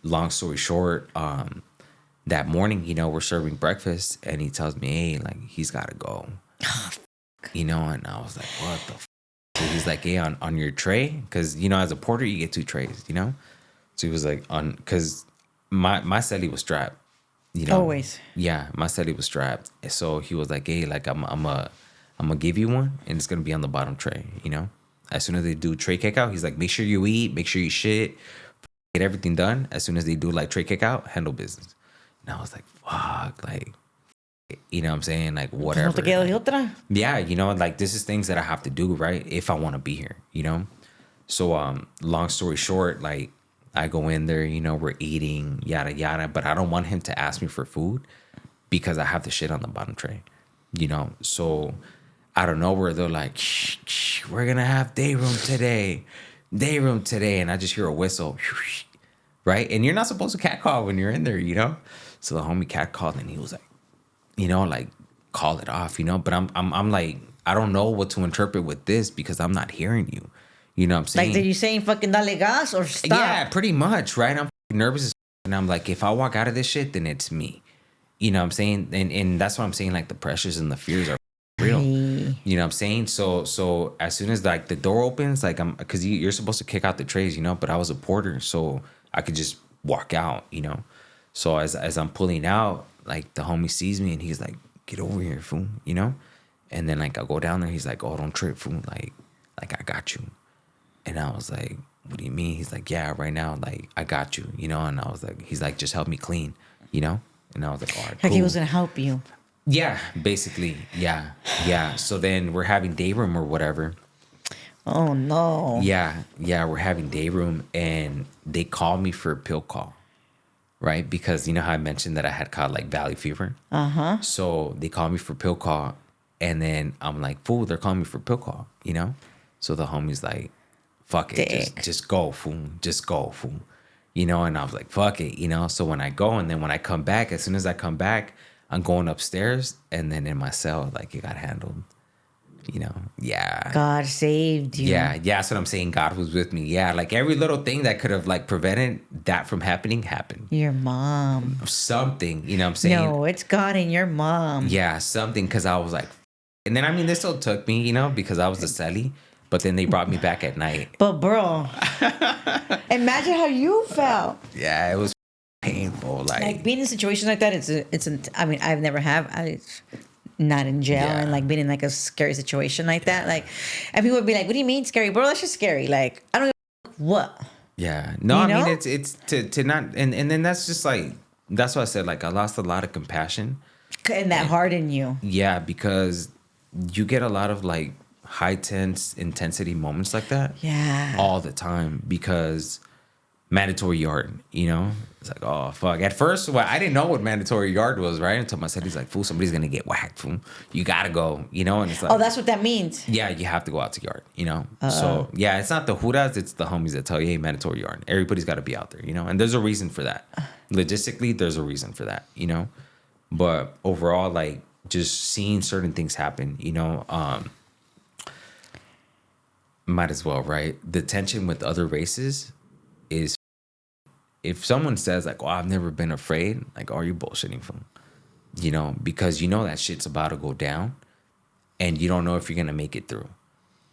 long story short, that morning, you know, we're serving breakfast, and he tells me, hey, like he's gotta go, you know, and I was like, what the so he's like, hey, on your tray, because you know, as a porter you get 2 trays, you know, so he was like, on, because my celly was strapped, you know, Always. yeah, my celly was strapped, and so he was like, hey, like I'm gonna give you one, and it's gonna be on the bottom tray, you know, as soon as they do tray kick out, he's like, make sure you eat, make sure you shit, get everything done. As soon as they do like tray kick out, handle business. And I was like, fuck, like, you know what I'm saying? Like, whatever. No te queda de otra. Yeah, you know, like this is things that I have to do, right? If I want to be here, you know? So, long story short, like I go in there, you know, we're eating, yada, yada, but I don't want him to ask me for food because I have the shit on the bottom tray, you know? So out of nowhere, they're like, shh, we're going to have day room today. And I just hear a whistle, right? And you're not supposed to catcall when you're in there, you know? So the homie catcalled, and he was like, you know, like call it off, you know? But I'm like, I don't know what to interpret with this because I'm not hearing you. You know what I'm saying? Like, did you saying fucking dale gas or stop? Yeah, pretty much, right? I'm nervous as and I'm like, if I walk out of this shit, then it's me. You know what I'm saying? And that's what I'm saying, like the pressures and the fears are real. You know what I'm saying? So as soon as like the door opens, like because you're supposed to kick out the trays, you know, but I was a porter, so I could just walk out, you know. So as I'm pulling out, like the homie sees me and he's like, get over here, fool, you know? And then like I go down there, he's like, oh, don't trip, fool, like I got you. And I was like, what do you mean? He's like, yeah, right now, like I got you, you know? And I was like, he's like, just help me clean, you know? And I was like, all right, cool. Like he was gonna help you. Yeah, basically, yeah. So then we're having day room or whatever. Oh no. Yeah, we're having day room, and they called me for a pill call, right? Because you know how I mentioned that I had caught like valley fever. So they called me for pill call, and then I'm like, fool, they're calling me for pill call, you know? So the homie's like, fuck it, just go, fool, just go, fool, you know? And I was like, fuck it, you know? So when I go, and then when I come back, as soon as I come back, I'm going upstairs, and then in my cell, like it got handled, you know? Yeah. God saved you. Yeah, that's what I'm saying. God was with me. Yeah, like every little thing that could have like prevented that from happening happened. Your mom. Something, you know what I'm saying? No, it's God and your mom. Yeah, something, because I was like, and then I mean, they still took me, you know, because I was the celly, but then they brought me back at night. But bro, imagine how you felt. Yeah, it was painful. Like being in situations like that, I mean, I've never not in jail and like being in like a scary situation like that. Like, and people would be like, what do you mean scary? Bro, that's just scary. Like, I don't know what. Yeah. No, you I know? mean, it's to not, and then that's just like, that's what I said, like I lost a lot of compassion. And that hardened you. Yeah, because you get a lot of like high tense intensity moments like that. Yeah. All the time, because mandatory yard, you know? It's like, oh, fuck. At first, well, I didn't know what mandatory yard was, right? Until my he's like, fool, somebody's going to get whacked, fool. You got to go, you know? And it's like, Oh, that's what that means. yeah, you have to go out to yard, you know? So, yeah, it's not the huras, it's the homies that tell you, hey, mandatory yard. Everybody's got to be out there, you know? And there's a reason for that. Logistically, there's a reason for that, you know? But overall, like, just seeing certain things happen, you know, might as well, right? The tension with other races is, if someone says like, oh, I've never been afraid, like, are you bullshitting from? You know, because you know that shit's about to go down, and you don't know if you're gonna make it through.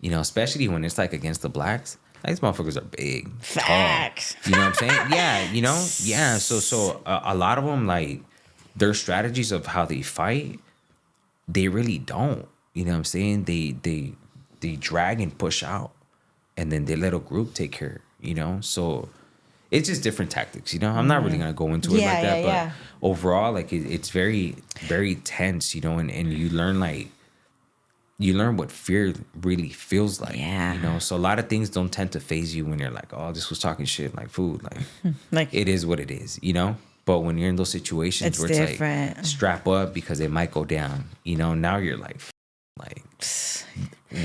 You know, especially when it's like against the blacks. Like, these motherfuckers are big, Facts. tall. You know what I'm saying? Yeah, you know, yeah. So a lot of them, like, their strategies of how they fight, they really don't. You know what I'm saying? They drag and push out, and then they let a group take care. You know, so it's just different tactics. You know, I'm not really gonna go into it like that, but overall, like it's very, very tense. You know, and you learn like you learn what fear really feels like. Yeah. You know, so a lot of things don't tend to phase you when you're like, oh, this was talking shit, like food, like Like it is what it is, you know? But when you're in those situations It's where it's different. like strap up because it might go down, you know, now you're like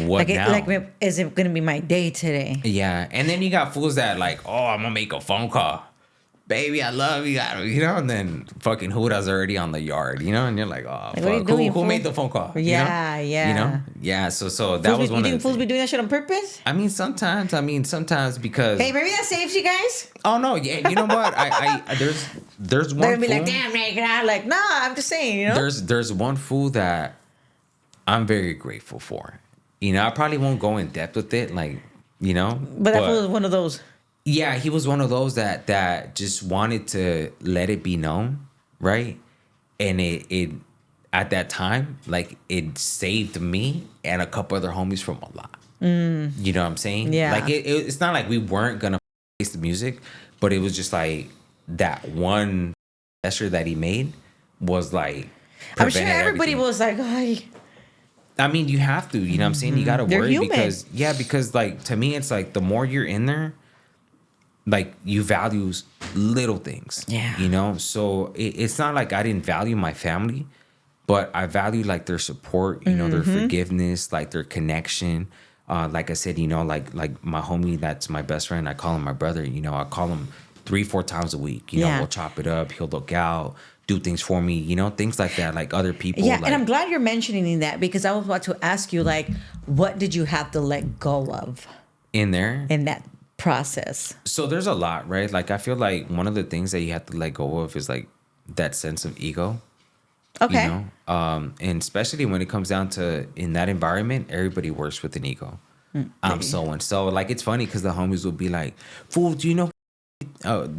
what now? is it gonna be my day today? Yeah. And then you got fools that like, oh, I'm gonna make a phone call. Baby, I love you, you know, and then fucking Huda's already on the yard, you know, and you're like, oh, Like, what are you fuck, doing, who fool? made the phone call? Yeah, you know? yeah. You know? Yeah, so that was one You of the think fools be things. doing that shit on purpose? I mean, sometimes because Hey, maybe that saves you guys. oh no, yeah, you know what? I there's one They're gonna be fool, like, damn, nigga. Like, nah, I'm just saying, you know. there's one fool that I'm very grateful for. You know, I probably won't go in depth with it, like, you know. But that was one of those. Yeah, he was one of those that just wanted to let it be known, right? And it at that time, like it saved me and a couple other homies from a lot. You know what I'm saying? Yeah. Like it's not like we weren't gonna face the music, but it was just like that one gesture that he made was like I'm sure prevented everybody everything. was like, oh, I mean, you have to, you know what I'm saying? You gotta They're worry human. because like to me it's like the more you're in there, like you value little things. Yeah. You know? So it's not like I didn't value my family, but I value like their support, you know, their forgiveness, like their connection. Like I said, you know, like my homie that's my best friend, I call him my brother, you know, I call him 3-4 times a week. You know, Yeah. we'll chop it up, he'll look out, do things for me, you know, things like that, like other people. yeah. Like, And I'm glad you're mentioning that because I was about to ask you, like, what did you have to let go of in there. in that process? So there's a lot, right? Like I feel like one of the things that you have to let go of is like that sense of ego. Okay. You know, and especially when it comes down to in that environment, everybody works with an ego. I'm so and so. Like it's funny because the homies will be like, "Fool, do you know?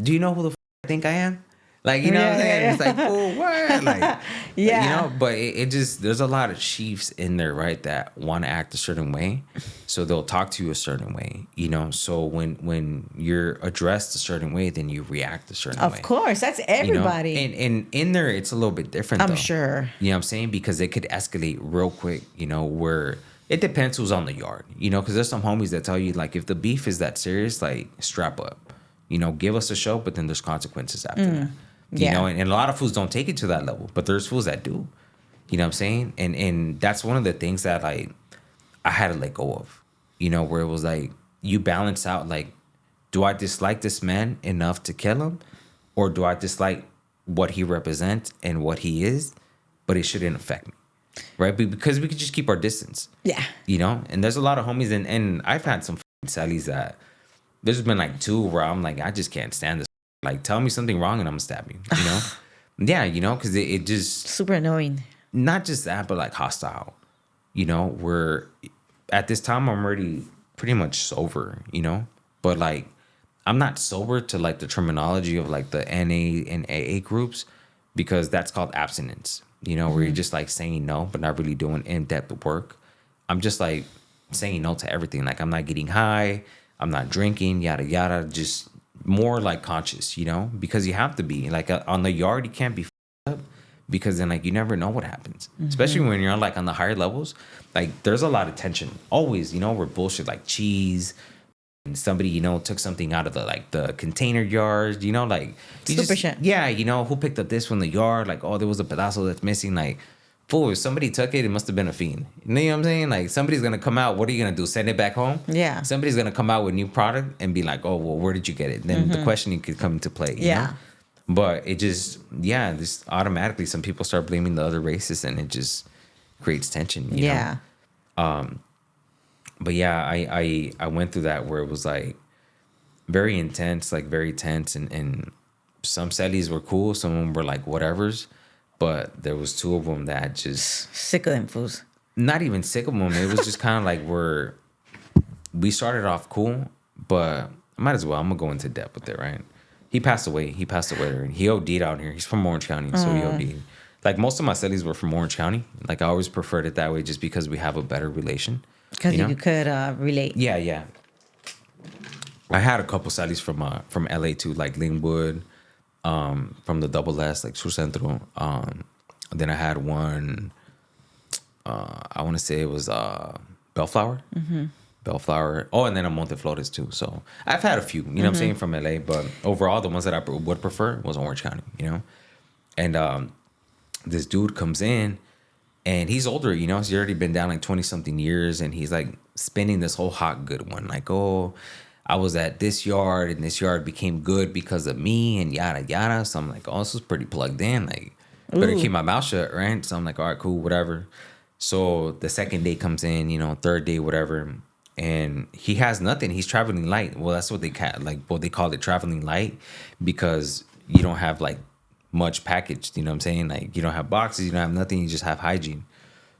Do you know who the I think I am?" Like you know what I'm saying? Yeah. It's like, "Fool, what?" Like, Yeah. you know. But it just there's a lot of chiefs in there, right? That want to act a certain way, so they'll talk to you a certain way. You know, so when you're addressed a certain way, then you react a certain way. Of course, that's You know? everybody. And in there, it's a little bit different. I'm though. sure. You know what I'm saying? Because it could escalate real quick, you know, where it depends who's on the yard, you know, because there's some homies that tell you, like, if the beef is that serious, like, strap up, you know, give us a show, but then there's consequences after that. You yeah. know, and a lot of fools don't take it to that level, but there's fools that do. You know what I'm saying? And that's one of the things that, like, I had to let go of, you know, where it was like, you balance out, like, do I dislike this man enough to kill him? Or do I dislike what he represents and what he is, but it shouldn't affect me? Right? Because we could just keep our distance. Yeah. You know? And there's a lot of homies, and I've had some Sallys that there's been like 2 where I'm like, I just can't stand this. Like, tell me something wrong and I'm gonna stab you. You know? Yeah, you know, because it just, Super annoying. not just that, but like hostile. You know, where at this time I'm already pretty much sober, you know? But like, I'm not sober to like the terminology of like the NA and AA groups because that's called abstinence, you know, where you're just like saying no, but not really doing in-depth work. I'm just like saying no to everything. Like I'm not getting high, I'm not drinking, yada, yada, just more like conscious, you know, because you have to be like on the yard, you can't be up because then like you never know what happens, especially when you're on like on the higher levels. Like there's a lot of tension always, you know, where bullshit like cheese, and somebody, you know, took something out of the like the container yard, you know, like you Super shit. Yeah, you know, who picked up this from the yard? Like, oh, there was a pedazo that's missing. Like, fool, if somebody took it, it must have been a fiend. You know what I'm saying? Like, somebody's gonna come out. What are you gonna do? Send it back home? Yeah. Somebody's gonna come out with new product and be like, oh, well, where did you get it? Then the questioning could come into play. You Yeah. know? But it just, yeah, just automatically some people start blaming the other races, and it just creates tension. You know? Yeah. But yeah, I went through that where it was like very intense, like very tense, and some cellies were cool, some of them were like whatevers, but there was 2 of them that just Sick of them fools. not even sick of them. It was just kind of like we started off cool, but I might as well. I'm gonna go into depth with it, right? He passed away. He OD'd out here. He's from Orange County, so he OD'd. Like most of my cellies were from Orange County. Like I always preferred it that way, just because we have a better relation. Because know? you could relate. Yeah, yeah. I had a couple cellies from LA too, like Linwood, from the Double S, like Sur Centro. Then I had one I want to say it was Bellflower. Bellflower. Oh, and then a Monteflores too. So I've had a few, you know what I'm saying, from LA, but overall, the ones that I would prefer was Orange County, you know? And this dude comes in and he's older, you know, he's already been down like 20 something years, and he's like spinning this whole hot good one. Like, oh, I was at this yard and this yard became good because of me and yada yada. So I'm like, oh, this was pretty plugged in. Like, better keep my mouth shut, right? So I'm like, all right, cool, whatever. So the second day comes in, you know, third day, whatever, and he has nothing. He's traveling light. Well, that's what they what they call it, traveling light, because you don't have like much packaged. You know what I'm saying? Like, you don't have boxes, you don't have nothing. You just have hygiene.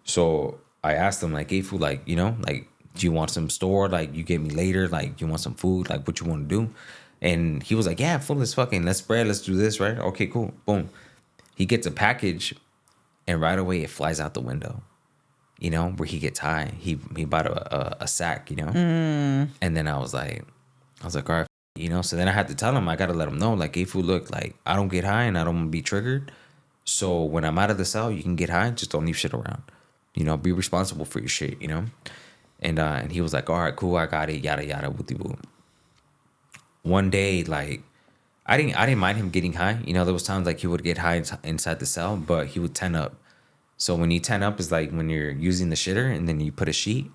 So I asked him like, hey, food, like, you know, like, do you want some stored? Like, you get me later. Like, you want some food? Like, what you want to do? And he was like, yeah, fool, let's spread. Let's do this, right? Okay, cool. Boom. He gets a package, and right away it flies out the window. You know, where he gets high. He bought a sack, you know? And then I was like, all right, you know? So then I had to tell him, I got to let him know, like, hey, fool, look, like, I don't get high and I don't want to be triggered. So when I'm out of the cell, you can get high, just don't leave shit around. You know, be responsible for your shit, you know? And he was like, all right, cool, I got it, yada, yada, wooty woo. One day, like, I didn't mind him getting high. You know, there was times like he would get high inside the cell, but he would 10 up. So when you 10 up is like when you're using the shitter and then you put a sheet.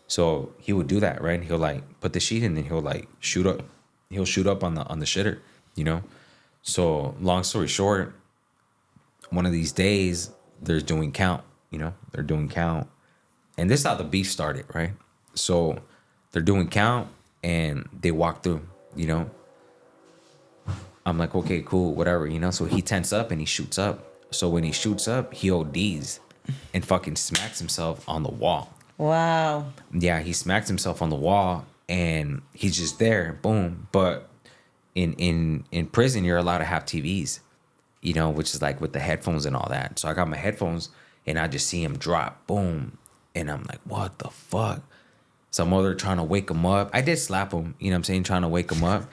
So he would do that, right? He'll like put the sheet and then he'll like shoot up. He'll shoot up on the shitter, you know? So long story short, one of these days they're doing count, you know? They're doing count. And this is how the beef started, right? So they're doing count and they walk through, you know? I'm like, okay, cool, whatever, you know? So he tense up and he shoots up. So when he shoots up, he ODs and fucking smacks himself on the wall. Wow. Yeah, he smacks himself on the wall and he's just there, boom. But in prison, you're allowed to have TVs, you know, which is like with the headphones and all that. So I got my headphones and I just see him drop, boom. And I'm like, what the fuck? Some other trying to wake him up. I did slap him, you know what I'm saying, trying to wake him up.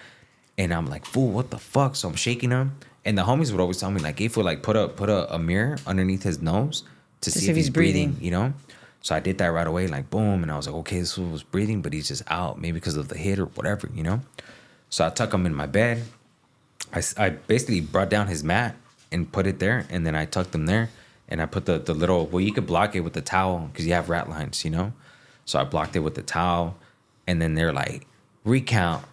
And I'm like, fool, what the fuck? So I'm shaking him. And the homies would always tell me, like, hey, fool, like, put a mirror underneath his nose to see if he's breathing, you know? So I did that right away, like, boom. And I was like, okay, this fool was breathing, but he's just out, maybe because of the hit or whatever, you know? So I tuck him in my bed. I basically brought down his mat and put it there. And then I tucked him there. And I put the little, well, you could block it with the towel because you have rat lines, you know? So I blocked it with the towel. And then they're like, recount.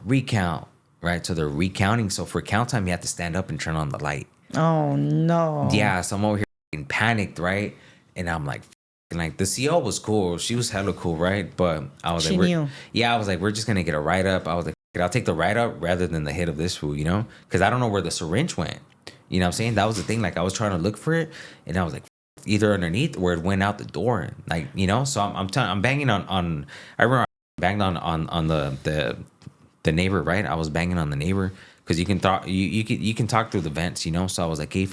Right, so they're recounting. So for count time, you have to stand up and turn on the light. Oh no. Yeah, so I'm over here panicked, right? And I'm like, the CO was cool. She was hella cool, right? But I was She knew. Yeah, I was like, we're just gonna get a write up. I was like, I'll take the write up rather than the hit of this fool, you know? Because I don't know where the syringe went. You know what I'm saying? That was the thing. Like I was trying to look for it, and I was like, either underneath or it went out the door. Like, you know. So I'm banging on. I remember I banged on the neighbor, right? I was banging on the neighbor because you can talk through the vents, you know. So I was like, hey,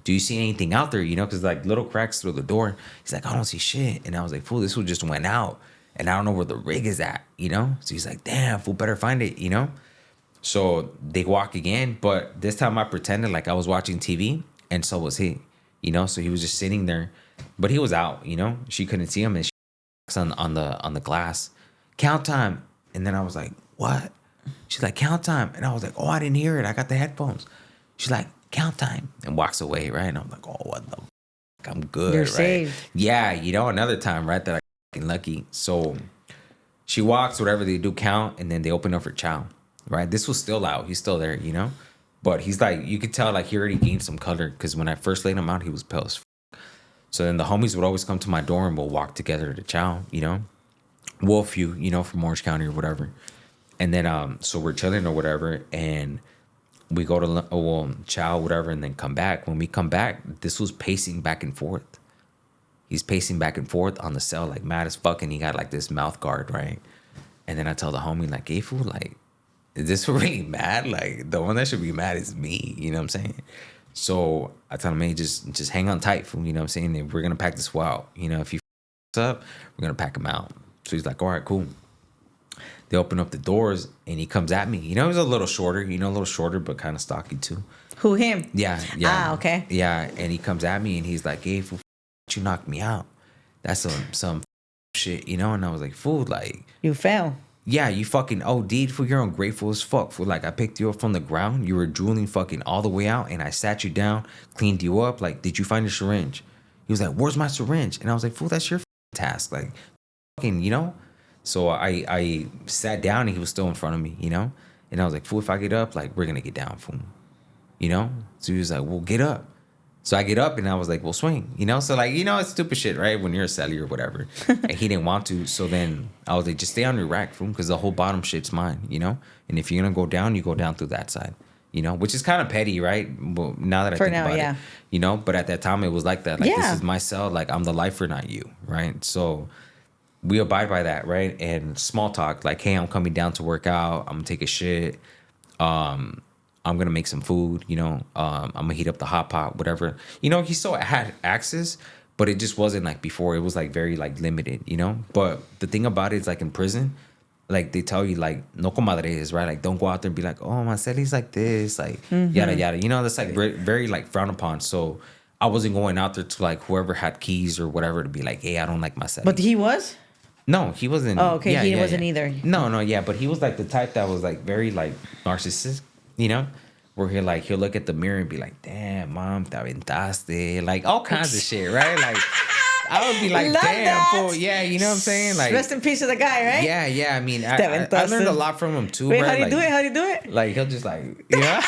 do you see anything out there, you know? Because like little cracks through the door. He's like, I don't see shit. And I was like, fool, this one just went out and I don't know where the rig is at, you know. So he's like, damn, fool, better find it, you know. So they walk again, but this time I pretended like I was watching TV, and so was he, you know. So he was just sitting there, but he was out, you know. She couldn't see him, and she on the glass, count time. And then I was like, what? She's like, count time. And I was like, oh, I didn't hear it. I got the headphones. She's like, count time, and walks away, right? And I'm like, oh, what the fuck? I'm good, You're right? saved. Yeah, you know, another time, right, that I fucking lucky. So she walks, whatever they do, count, and then they open up for Chow, right? This was still out. He's still there, you know? But he's like, you could tell like he already gained some color because when I first laid him out, he was pale as fuck. So then the homies would always come to my door and we'll walk together to Chow, you know? Wolf, you know, from Orange County or whatever. And then, so we're chilling or whatever, and we go to Chow, whatever, and then come back. When we come back, this was pacing back and forth. He's pacing back and forth on the cell, like mad as fuck, and he got like this mouth guard, right? And then I tell the homie, like, hey, fool, like, is this really mad? Like, the one that should be mad is me, you know what I'm saying? So I tell him, hey, just hang on tight, fool, you know what I'm saying? And we're gonna pack this fool out. You know, if he up, we're gonna pack him out. So he's like, all right, cool. They open up the doors and he comes at me. You know, he's a little shorter, but kind of stocky too. Who, him? Yeah. Ah, okay. Yeah, and he comes at me and he's like, hey, fool, you knocked me out. That's some shit, you know? And I was like, fool, like, You fell. yeah, you fucking OD'd, fool. You're ungrateful as fuck, fool. Like, I picked you up from the ground. You were drooling fucking all the way out, and I sat you down, cleaned you up. Like, did you find your syringe? He was like, where's my syringe? And I was like, fool, that's your task. Like, fucking, you know? So I sat down, and he was still in front of me, you know? And I was like, fool, if I get up, like, we're gonna get down, fool. You know? So he was like, well, get up. So I get up and I was like, well, swing, you know? So like, you know, it's stupid shit, right? When you're a celly or whatever. And he didn't want to. So then I was like, just stay on your rack, fool, because the whole bottom shit's mine, you know? And if you're going to go down, you go down through that side, you know? Which is kind of petty, right? Well, now that I think about it, you know? But at that time, it was like that. Like, this is my cell. Like, I'm the lifer, not you, right? So we abide by that, right? And small talk, like, hey, I'm coming down to work out. I'm going to take a shit. I'm gonna make some food, you know. I'm gonna heat up the hot pot, whatever. You know, he still had access, but it just wasn't like before. It was like very like limited, you know. But the thing about it is, like, in prison, like, they tell you, like, no comadres, right? Like, don't go out there and be like, oh, my celly's like this, like, yada yada. You know, that's like very, very like frowned upon. So I wasn't going out there to like whoever had keys or whatever to be like, hey, I don't like my celly. But he was? No, he wasn't. Oh, okay. He wasn't either. No, yeah, but he was like the type that was like very like narcissistic, you know, where he'll look at the mirror and be like, damn, mom, te aventaste, like all kinds of shit, right? Like, I would be like, damn, fool, yeah, you know what I'm saying? Like, rest in peace to the guy, right? Yeah. I mean, I learned a lot from him too. Wait, bro. how do you like, do it? How do you do it? Like, he'll just like, you know.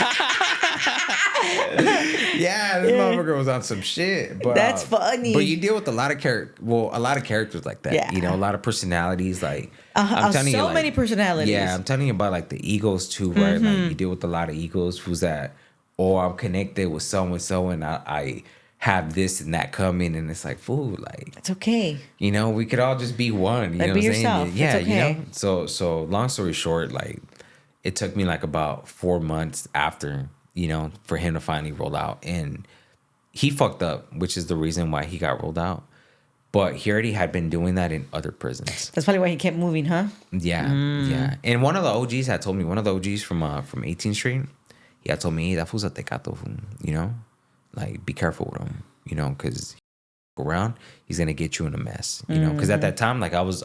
Yeah, this motherfucker was on some shit. But that's funny. But you deal with a lot of characters like that. Yeah. You know, a lot of personalities. Like, I'm telling you, like, many personalities. Yeah, I'm telling you about like the egos too, right? Like, you deal with a lot of egos. Who's that? Or I'm connected with so and I have this and that coming, and it's like, fool, like, it's okay. You know, we could all just be one. You like, know be what I'm yourself. saying? Yeah, it's okay. you know. So long story short, like, it took me like about 4 months after, you know, for him to finally roll out. And he fucked up, which is the reason why he got rolled out. But he already had been doing that in other prisons. That's probably why he kept moving, huh? Yeah, yeah. And one of the OGs had told me, one of the OGs from 18th Street, he had told me, hey, that fool's a tecato, you know? Like, be careful with him, you know, because around, he's going to get you in a mess, you know? Because at that time, like, I was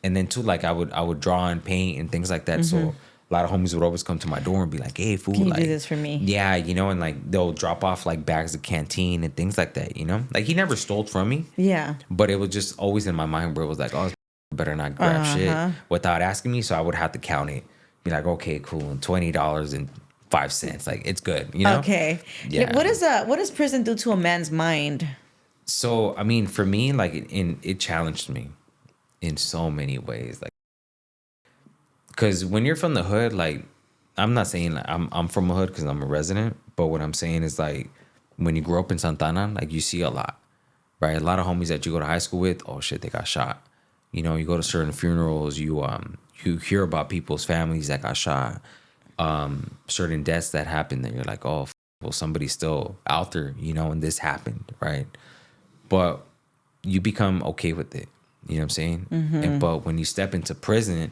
and then too, like, I would draw and paint and things like that. So a lot of homies would always come to my door and be like, hey, fool, can you like, do this for me? Yeah, you know, and like they'll drop off like bags of canteen and things like that, you know? Like, he never stole from me. Yeah. But it was just always in my mind where it was like, oh, better not grab shit without asking me. So I would have to count it. Be like, okay, cool, and $20.05. Like, it's good, you know? Okay. Yeah. What does prison do to a man's mind? So, I mean, for me, like, it challenged me in so many ways, like, because when you're from the hood, like, I'm not saying like I'm from a hood because I'm a resident, but what I'm saying is, like, when you grow up in Santana, like, you see a lot, right? A lot of homies that you go to high school with, oh shit, they got shot. You know, you go to certain funerals, you hear about people's families that got shot, certain deaths that happened that you're like, oh, well, somebody's still out there, you know, and this happened, right? But you become okay with it. You know what I'm saying? And but when you step into prison,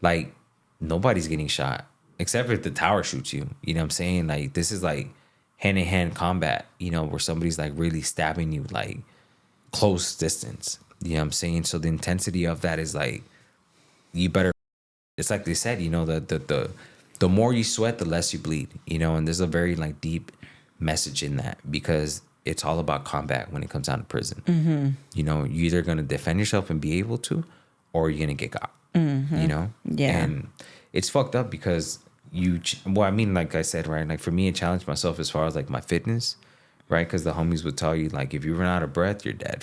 like, nobody's getting shot except if the tower shoots you. You know what I'm saying? Like, this is like hand-to-hand combat, you know, where somebody's like really stabbing you, like, close distance. You know what I'm saying? So the intensity of that is like, you better. It's like they said, you know, the more you sweat, the less you bleed. You know, and there's a very like deep message in that, because it's all about combat when it comes down to prison. You know, you're either going to defend yourself and be able to, or you're going to get got, you know? Yeah. And it's fucked up because well, I mean, like I said, right? Like, for me, it challenged myself as far as like my fitness, right? Because the homies would tell you, like, if you run out of breath, you're dead.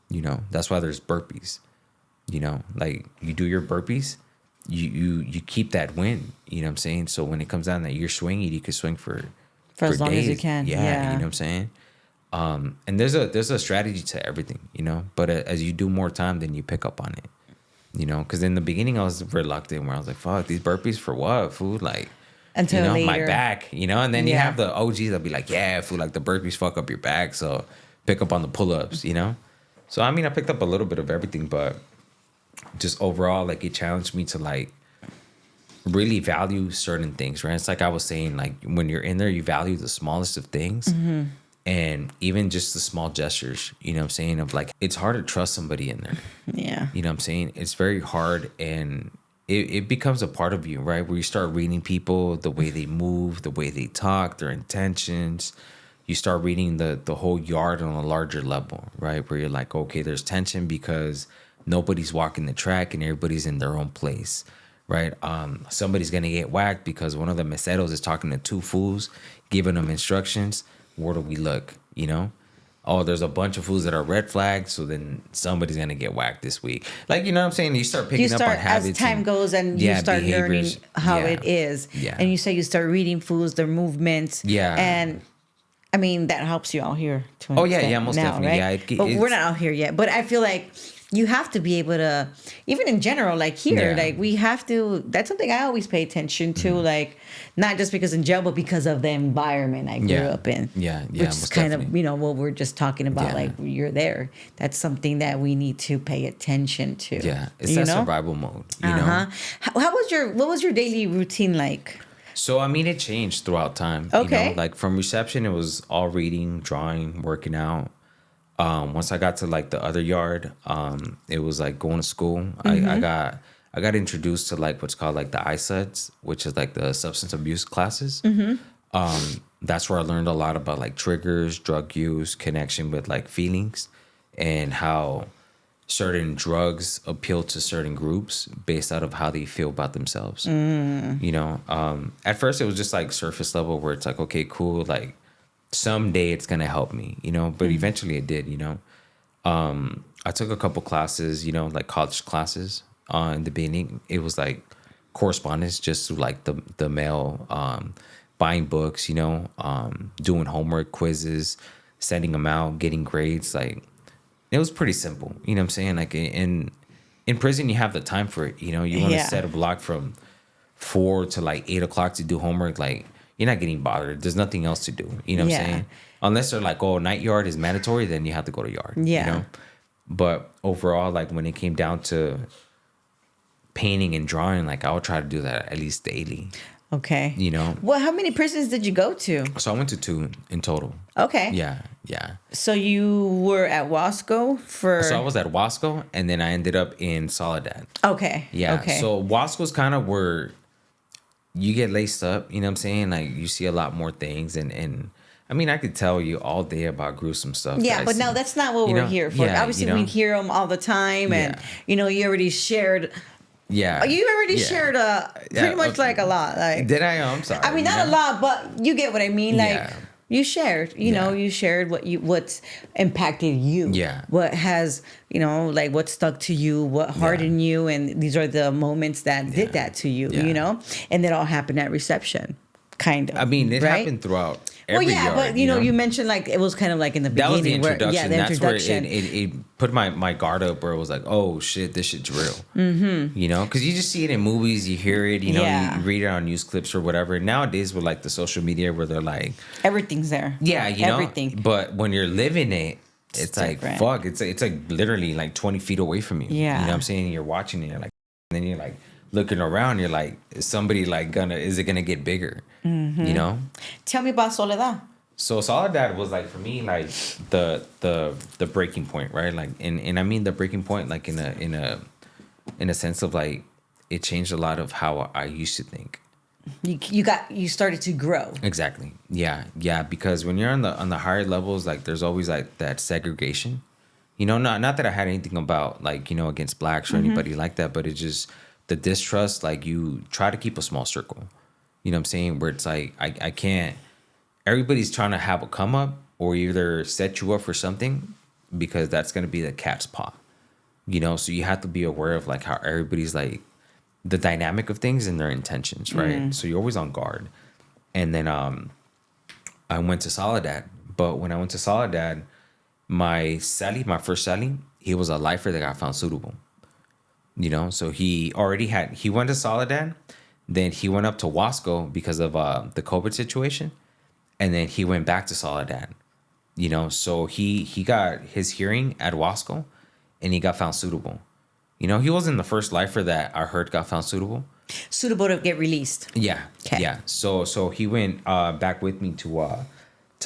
You know, that's why there's burpees, you know, like, you do your burpees, you keep that wind, you know what I'm saying? So when it comes down that you're swinging, you can swing for as long days. as you can. Yeah. You know what I'm saying? And there's a strategy to everything, you know, but as you do more time, then you pick up on it, you know, because in the beginning I was reluctant, where I was like, fuck, these burpees for what, food? Like, until you know, later. my back, you know, and then you have the OGs that'll be like, yeah, food, like, the burpees fuck up your back, so pick up on the pull-ups, you know? So, I mean, I picked up a little bit of everything, but just overall, like, it challenged me to, like, really value certain things, right? It's like I was saying, like when you're in there, you value the smallest of things. And even just the small gestures, you know what I'm saying? Of like, it's hard to trust somebody in there. Yeah. You know what I'm saying? It's very hard, and it becomes a part of you, right? Where you start reading people, the way they move, the way they talk, their intentions. You start reading the whole yard on a larger level, right? Where you're like, okay, there's tension because nobody's walking the track and everybody's in their own place, right? Somebody's gonna get whacked because one of the meseros is talking to two fools, giving them instructions. Where do we look? You know? Oh, there's a bunch of fools that are red flags, so then somebody's gonna get whacked this week. Like, you know what I'm saying? You start picking up on habits as time goes, and you start learning behaviors. how it is. Yeah. And you say you start reading fools, their movements. Yeah. And I mean, that helps you out here to an Oh, yeah, extent yeah, most now, definitely. right? Yeah, but we're not out here yet. But I feel like you have to be able to, even in general, like here, Yeah. like we have to, that's something I always pay attention to, like not just because in jail, but because of the environment I grew up in. Yeah, Which is most kind definitely. of, you know, what we're just talking about, Yeah. like you're there. That's something that we need to pay attention to. Yeah, it's you that know? survival mode, you Uh-huh. know? What was your daily routine like? So, I mean, it changed throughout time. Okay. You know? Like from reception, it was all reading, drawing, working out. Once I got to like the other yard, it was like going to school. I got introduced to like what's called like the ISUDs, which is like the substance abuse classes. That's where I learned a lot about like triggers, drug use, connection with like feelings, and how certain drugs appeal to certain groups based out of how they feel about themselves. You know, at first it was just like surface level where it's like, okay, cool, like someday it's gonna help me, you know, but eventually it did, you know. I took a couple classes, you know, like college classes. In the beginning, it was like correspondence, just through like the mail, buying books, you know, doing homework, quizzes, sending them out, getting grades. Like it was pretty simple, you know what I'm saying? Like in prison, you have the time for it, you know. You want to Yeah. set a block from 4 to like 8 o'clock to do homework. Like you're not getting bothered. There's nothing else to do, you know what Yeah. I'm saying? Unless they're like, oh, night yard is mandatory, then you have to go to yard. Yeah. You know? But overall, like when it came down to painting and drawing, like I would try to do that at least daily, Okay. you know? Well, how many prisons did you go to? So I went to 2 in total. Okay. Yeah, yeah. So you were at Wasco for. So I was at Wasco, and then I ended up in Soledad. Okay. Yeah. Okay. So Wasco's kind of where you get laced up, you know what I'm saying? Like you see a lot more things, and I mean, I could tell you all day about gruesome stuff. Yeah, that I but no, see. that's not what You we're know? here for. Yeah, Obviously, you know? we hear them all the time, and Yeah. you know, you already shared. Yeah. You already Yeah. shared Yeah, pretty much okay. like a lot. Like Did I? Oh, I'm sorry. I mean, you not a know? lot, but you get what I mean. Like Yeah. you shared, you know, Yeah. you shared what's impacted you. Yeah. What has, you know, like what stuck to you, what hardened you, and these are the moments that did that to you. Yeah. You know, and it all happened at reception, kind of. I mean, it right? happened throughout Well, every yeah, yard, but you know, you mentioned like it was kind of like in the that was the beginning. introduction. the That's introduction. where it put my guard up, where it was like, oh shit, this shit's real. Mm-hmm. You know, because you just see it in movies, you hear it, you know, Yeah. you read it on news clips or whatever. Nowadays, with like the social media, where they're like, Everything's there. yeah, you know, everything. But when you're living it, it's like different. fuck. It's like literally like 20 feet away from you. Yeah. You know what I'm saying? You're watching it, you're like, and then you're like looking around, you're like, is somebody like is it gonna get bigger? Mm-hmm. You know? Tell me about Soledad. So Soledad was like for me like the breaking point, right? Like and I mean the breaking point like in a sense of like it changed a lot of how I used to think. You started to grow. Exactly. Yeah, because when you're on the higher levels, like there's always like that segregation. You know, not that I had anything about like, you know, against blacks or anybody like that, but it's just the distrust, like you try to keep a small circle. You know what I'm saying? Where it's like I can't, everybody's trying to have a come up or either set you up for something because that's gonna be the cat's paw. You know, so you have to be aware of like how everybody's like the dynamic of things and their intentions, right? So you're always on guard. And then I went to Soledad, but when I went to Soledad, my first Sally, he was a lifer that got found suitable. You know, so he went to Soledad, then he went up to Wasco because of the COVID situation, and then he went back to Soledad. You know, so he got his hearing at Wasco, and he got found suitable. You know, he wasn't the first lifer that I heard got found suitable, Suitable to get released. Yeah. 'Kay. Yeah. So he went back with me to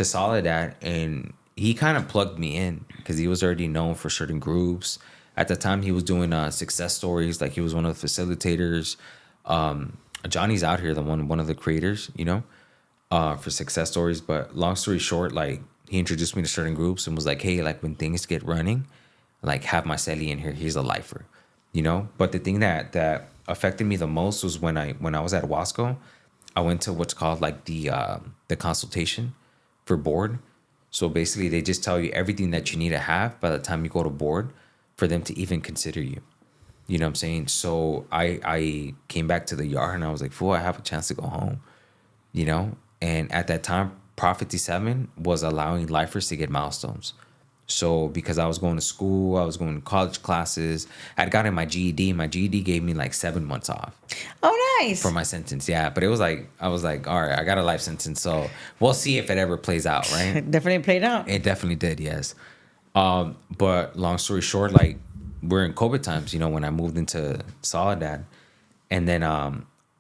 Soledad, and he kind of plugged me in because he was already known for certain groups. At the time, he was doing success stories. Like, he was one of the facilitators. Johnny's out here, one of the creators, for success stories. But long story short, like, he introduced me to certain groups and was like, hey, like, when things get running, like, have my celly in here. He's a lifer, But the thing that affected me the most was when I was at Wasco, I went to what's called like the consultation for board. So basically, they just tell you everything that you need to have by the time you go to board for them to even consider you. You know what I'm saying? So I came back to the yard and I was like, fool, I have a chance to go home, And at that time, Prop 57 was allowing lifers to get milestones. So because I was going to school, I was going to college classes, I'd gotten my GED. My GED gave me like 7 months off. Oh, nice. For my sentence, yeah. But it was like, I was like, all right, I got a life sentence. So we'll see if it ever plays out, right? It definitely played out. It definitely did, yes. But long story short, like, we're in COVID times, when I moved into Soledad. And then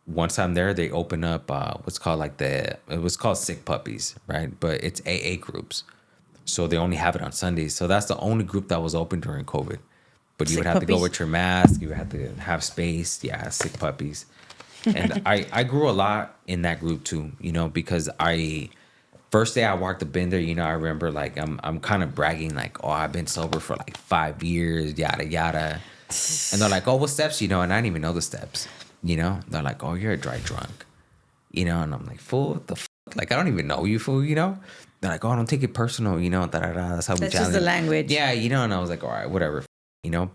once I'm there, they open up what's called like it was called Sick Puppies, right? But it's AA groups. So they only have it on Sundays. So that's the only group that was open during COVID. But you would have to go with your mask. You would have to have space. Yeah, Sick Puppies. And I grew a lot in that group too, because first day I walked up in there, I remember like I'm kind of bragging like, oh, I've been sober for like 5 years, yada, yada. And they're like, oh, what steps, and I didn't even know the steps, They're like, oh, you're a dry drunk, and I'm like, fool, what the fuck? Like, I don't even know you, fool, They're like, oh, don't take it personal, da-da-da. That's how we challenge. That's just the language. Yeah, and I was like, all right, whatever,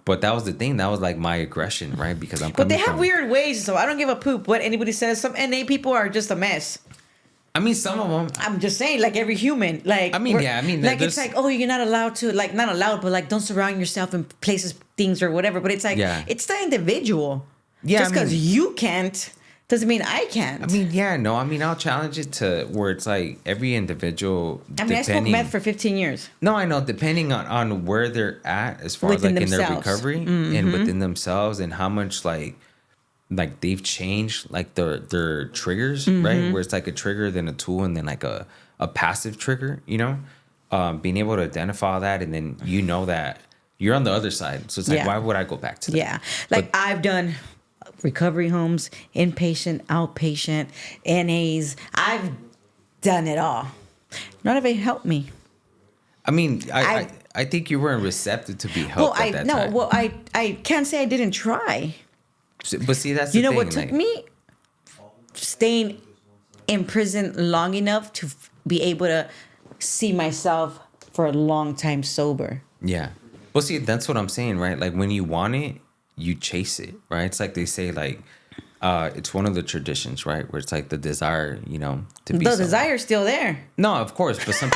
But that was the thing. That was like my aggression, right? Because I'm coming But they have weird ways, so I don't give a poop what anybody says. Some NA people are just a mess. I mean, some of them. I'm just saying, like every human, like. I mean, yeah, I mean, like it's like, oh, you're not allowed to, like, not allowed, but like, don't surround yourself in places, things, or whatever. But it's like, it's the individual. Yeah, just because you can't doesn't mean I can't. I mean, yeah, no. I mean, I'll challenge it to where it's like every individual. I mean, I smoked meth for 15 years. No, I know. Depending on where they're at, as far within as like themselves. In their recovery and within themselves, and how much like they've changed like their triggers, right? Where it's like a trigger, then a tool, and then like a passive trigger. Being able to identify that, and then that you're on the other side. So it's like, why would I go back to that? Yeah, like I've done recovery homes, inpatient, outpatient, NAs. I've done it all. None of it helped me. I mean, I think you weren't receptive to be helped at that time. Well, I can't say I didn't try. But see, that's the thing. What took me? Staying in prison long enough to be able to see myself for a long time sober. Yeah. Well, see, that's what I'm saying, right? Like, when you want it, you chase it, right? It's like they say, like, it's one of the traditions, right? Where it's like the desire, to be. The desire's still there. No, of course, but some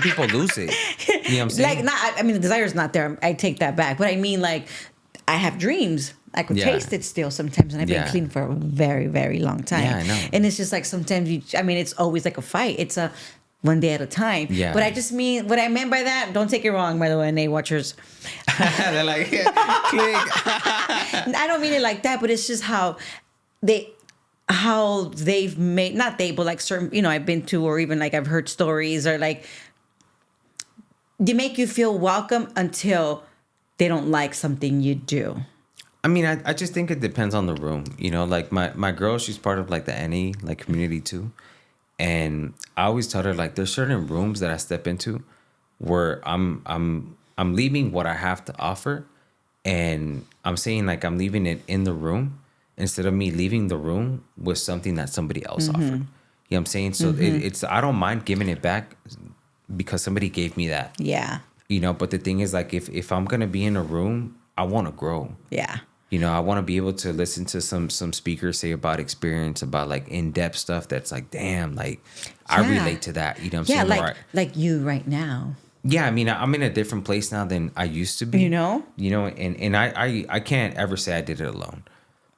people lose it. You know what I'm saying? Like, I mean, the desire's not there. I take that back. But I mean, like, I have dreams. I could taste it still sometimes, and I've been clean for a very, very long time. Yeah, I know. And it's just like sometimes it's always like a fight. It's a one day at a time. Yeah. But I just mean, what I meant by that, don't take it wrong, by the way, NA watchers. They're like, click. I don't mean it like that, but it's just how they've made, not they, but like certain, I've been to, or even like I've heard stories, or like they make you feel welcome until they don't like something you do. I mean, I just think it depends on the room. Like my girl, she's part of like the NA like community too. And I always tell her, like, there's certain rooms that I step into where I'm leaving what I have to offer, and I'm saying, like, I'm leaving it in the room instead of me leaving the room with something that somebody else offered. You know what I'm saying? So it's I don't mind giving it back because somebody gave me that. Yeah. But the thing is, like, if I'm gonna be in a room, I want to grow. Yeah. I want to be able to listen to some speakers say about experience, about like in-depth stuff that's like, damn, like I relate to that. You know what I'm saying? Like you right now. Yeah, I mean, I'm in a different place now than I used to be. And I can't ever say I did it alone.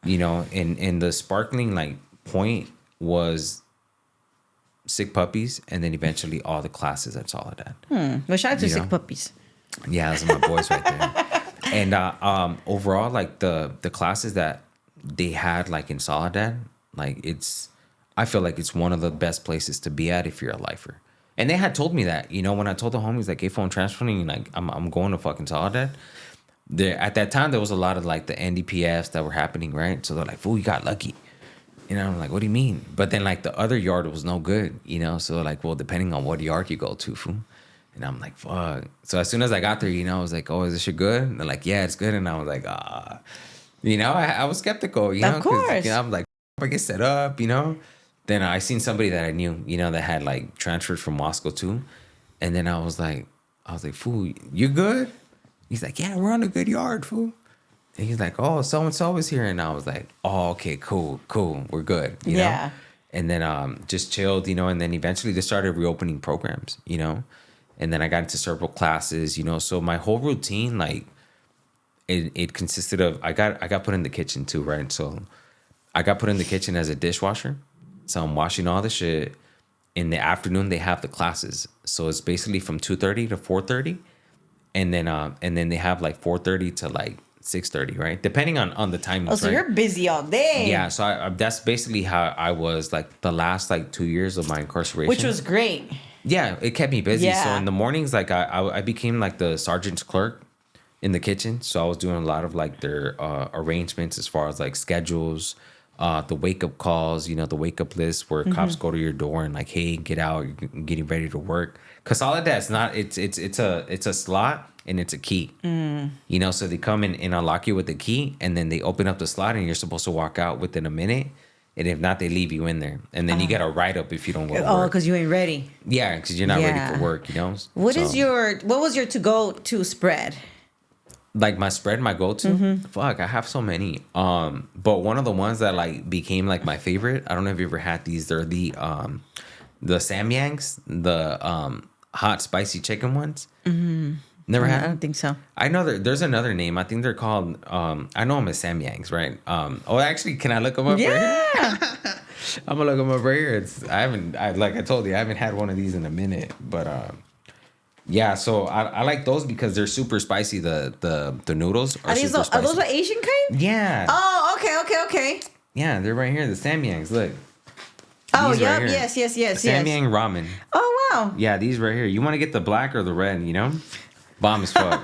And the sparkling like point was Sick Puppies, and then eventually all the classes at Soledad. Well, shout out to Sick Puppies. Yeah, those are my boys right there. And overall, like the classes that they had like in Soledad, like I feel like it's one of the best places to be at if you're a lifer. And they had told me that, when I told the homies like, hey, phone transferring, like I'm going to fucking Soledad. There at that time there was a lot of like the NDPFs that were happening, right? So they're like, fool, you got lucky. I'm like, what do you mean? But then like the other yard was no good, So they're like, well, depending on what yard you go to, fool. And I'm like, fuck. So as soon as I got there, I was like, oh, is this shit good? And they're like, yeah, it's good. And I was like, ah. I was skeptical, Of course. I'm like, if I get set up, Then I seen somebody that I knew, that had like transferred from Moscow too. And then I was like, fool, you good? He's like, yeah, we're on a good yard, fool. And he's like, oh, so-and-so is here. And I was like, oh, okay, cool. We're good, Yeah. And then just chilled, and then eventually they started reopening programs, And then I got into several classes, So my whole routine, like, it consisted of, I got put in the kitchen too, right? So I got put in the kitchen as a dishwasher. So I'm washing all the shit. In the afternoon, they have the classes. So it's basically from 2:30 to 4:30. And then they have like 4:30 to like 6:30, right? Depending on the timings. Oh, so right? you're busy all day. Yeah, so that's basically how I was like the last like 2 years of my incarceration. Which was great. Yeah, it kept me busy. Yeah. So in the mornings, like I became like the sergeant's clerk in the kitchen. So I was doing a lot of like their arrangements as far as like schedules, the wake up calls, the wake up list where cops go to your door and like, hey, get out, you're getting ready to work. Cause all of that's not it's a slot and it's a key. So they come in and unlock you with the key and then they open up the slot and you're supposed to walk out within a minute. And if not, they leave you in there. And then you get a write up if you don't go to work. Oh, because you ain't ready. Yeah, because you're not ready for work, What was your to-go-to spread? Like my spread, my go-to? Fuck, I have so many. But one of the ones that like became like my favorite, I don't know if you ever had these. They're the Samyangs, the hot spicy chicken ones. Never had? I don't think so. I know there's another name. I think they're called, I know them as Samyangs, right? Actually, can I look them up right here? I'm gonna look them up right here. Like I told you, I haven't had one of these in a minute. But yeah, so I like those because they're super spicy. The noodles are super spicy. Are those the Asian kind? Yeah. Oh, okay. Yeah, they're right here. The Samyangs, look. Oh, These yep, right yes. Samyang ramen. Oh, wow. Yeah, these right here. You want to get the black or the red, Bomb as fuck.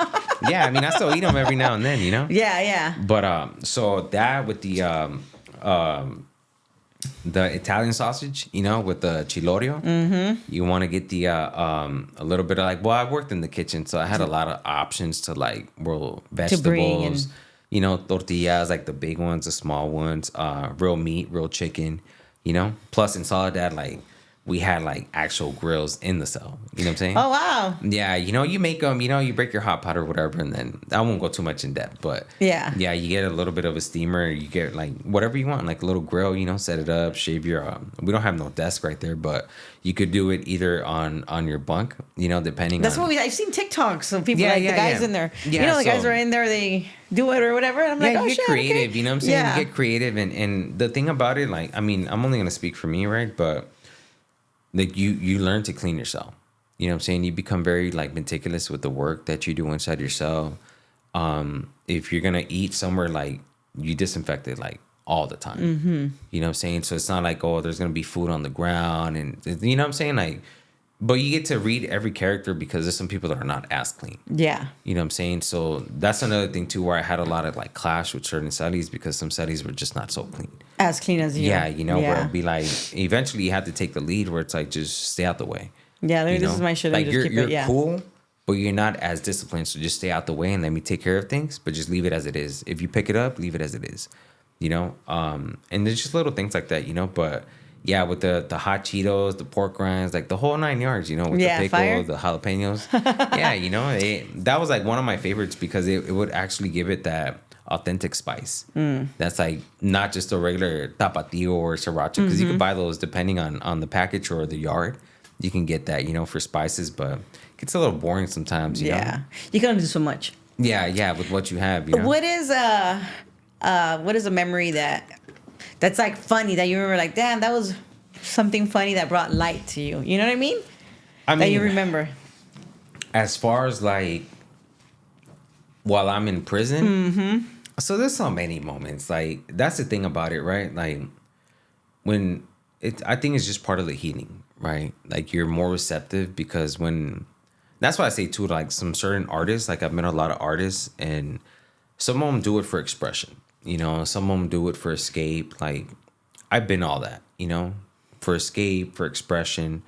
Yeah, I mean, I still eat them every now and then, Yeah. But so that with the Italian sausage, with the chilorio, you want to get the a little bit of like. Well, I worked in the kitchen, so I had a lot of options to like real vegetables, tortillas, like the big ones, the small ones, real meat, real chicken, Plus in Soledad, like. We had like actual grills in the cell. You know what I'm saying? Oh, wow. Yeah, you make them, you break your hot pot or whatever, and then I won't go too much in depth, but yeah, you get a little bit of a steamer. You get like whatever you want, like a little grill, set it up, shave your, we don't have no desk right there, but you could do it either on your bunk, depending That's on. what I've seen TikToks of people the guys in there. Yeah, the guys are in there, they do it or whatever. And I'm like, oh, you get creative, okay. You know what I'm saying? Yeah. You get creative, and the thing about it, like, I mean, I'm only going to speak for me, right? But like you learn to clean yourself. You know what I'm saying? You become very like meticulous with the work that you do inside your cell. If you're gonna eat somewhere, like you disinfect it like all the time. You know what I'm saying? So it's not like, oh, there's gonna be food on the ground, and you know what I'm saying? Like, but you get to read every character because there's some people that are not as clean. Yeah. You know what I'm saying? So that's another thing too, where I had a lot of like clash with certain cellies because some cellies were just not so clean. As clean as you. Yeah, where it'd be like, eventually you have to take the lead where it's like, just stay out the way. Yeah, this is my shit. Like just you're cool, but you're not as disciplined. So just stay out the way and let me take care of things, but just leave it as it is. If you pick it up, leave it as it is. And there's just little things like that, but yeah, with the hot Cheetos, the pork rinds, like the whole 9 yards, with the pickle, fire. the jalapenos. Yeah, that was like one of my favorites because it would actually give it that authentic spice. That's like not just a regular tapatio or sriracha, because you can buy those depending on the package or the yard. You can get that, for spices, but it gets a little boring sometimes, you know? You can only do so much. Yeah, with what you have, What is a memory that's like funny that you remember, like, damn, that was something funny that brought light to you? You know what I mean? That you remember. As far as like while I'm in prison, So there's so many moments. Like that's the thing about it, right? Like when I think it's just part of the healing, right? Like you're more receptive because when that's why I say too, like some certain artists, like I've met a lot of artists and some of them do it for expression, some of them do it for escape. Like I've been all that, for escape, for expression.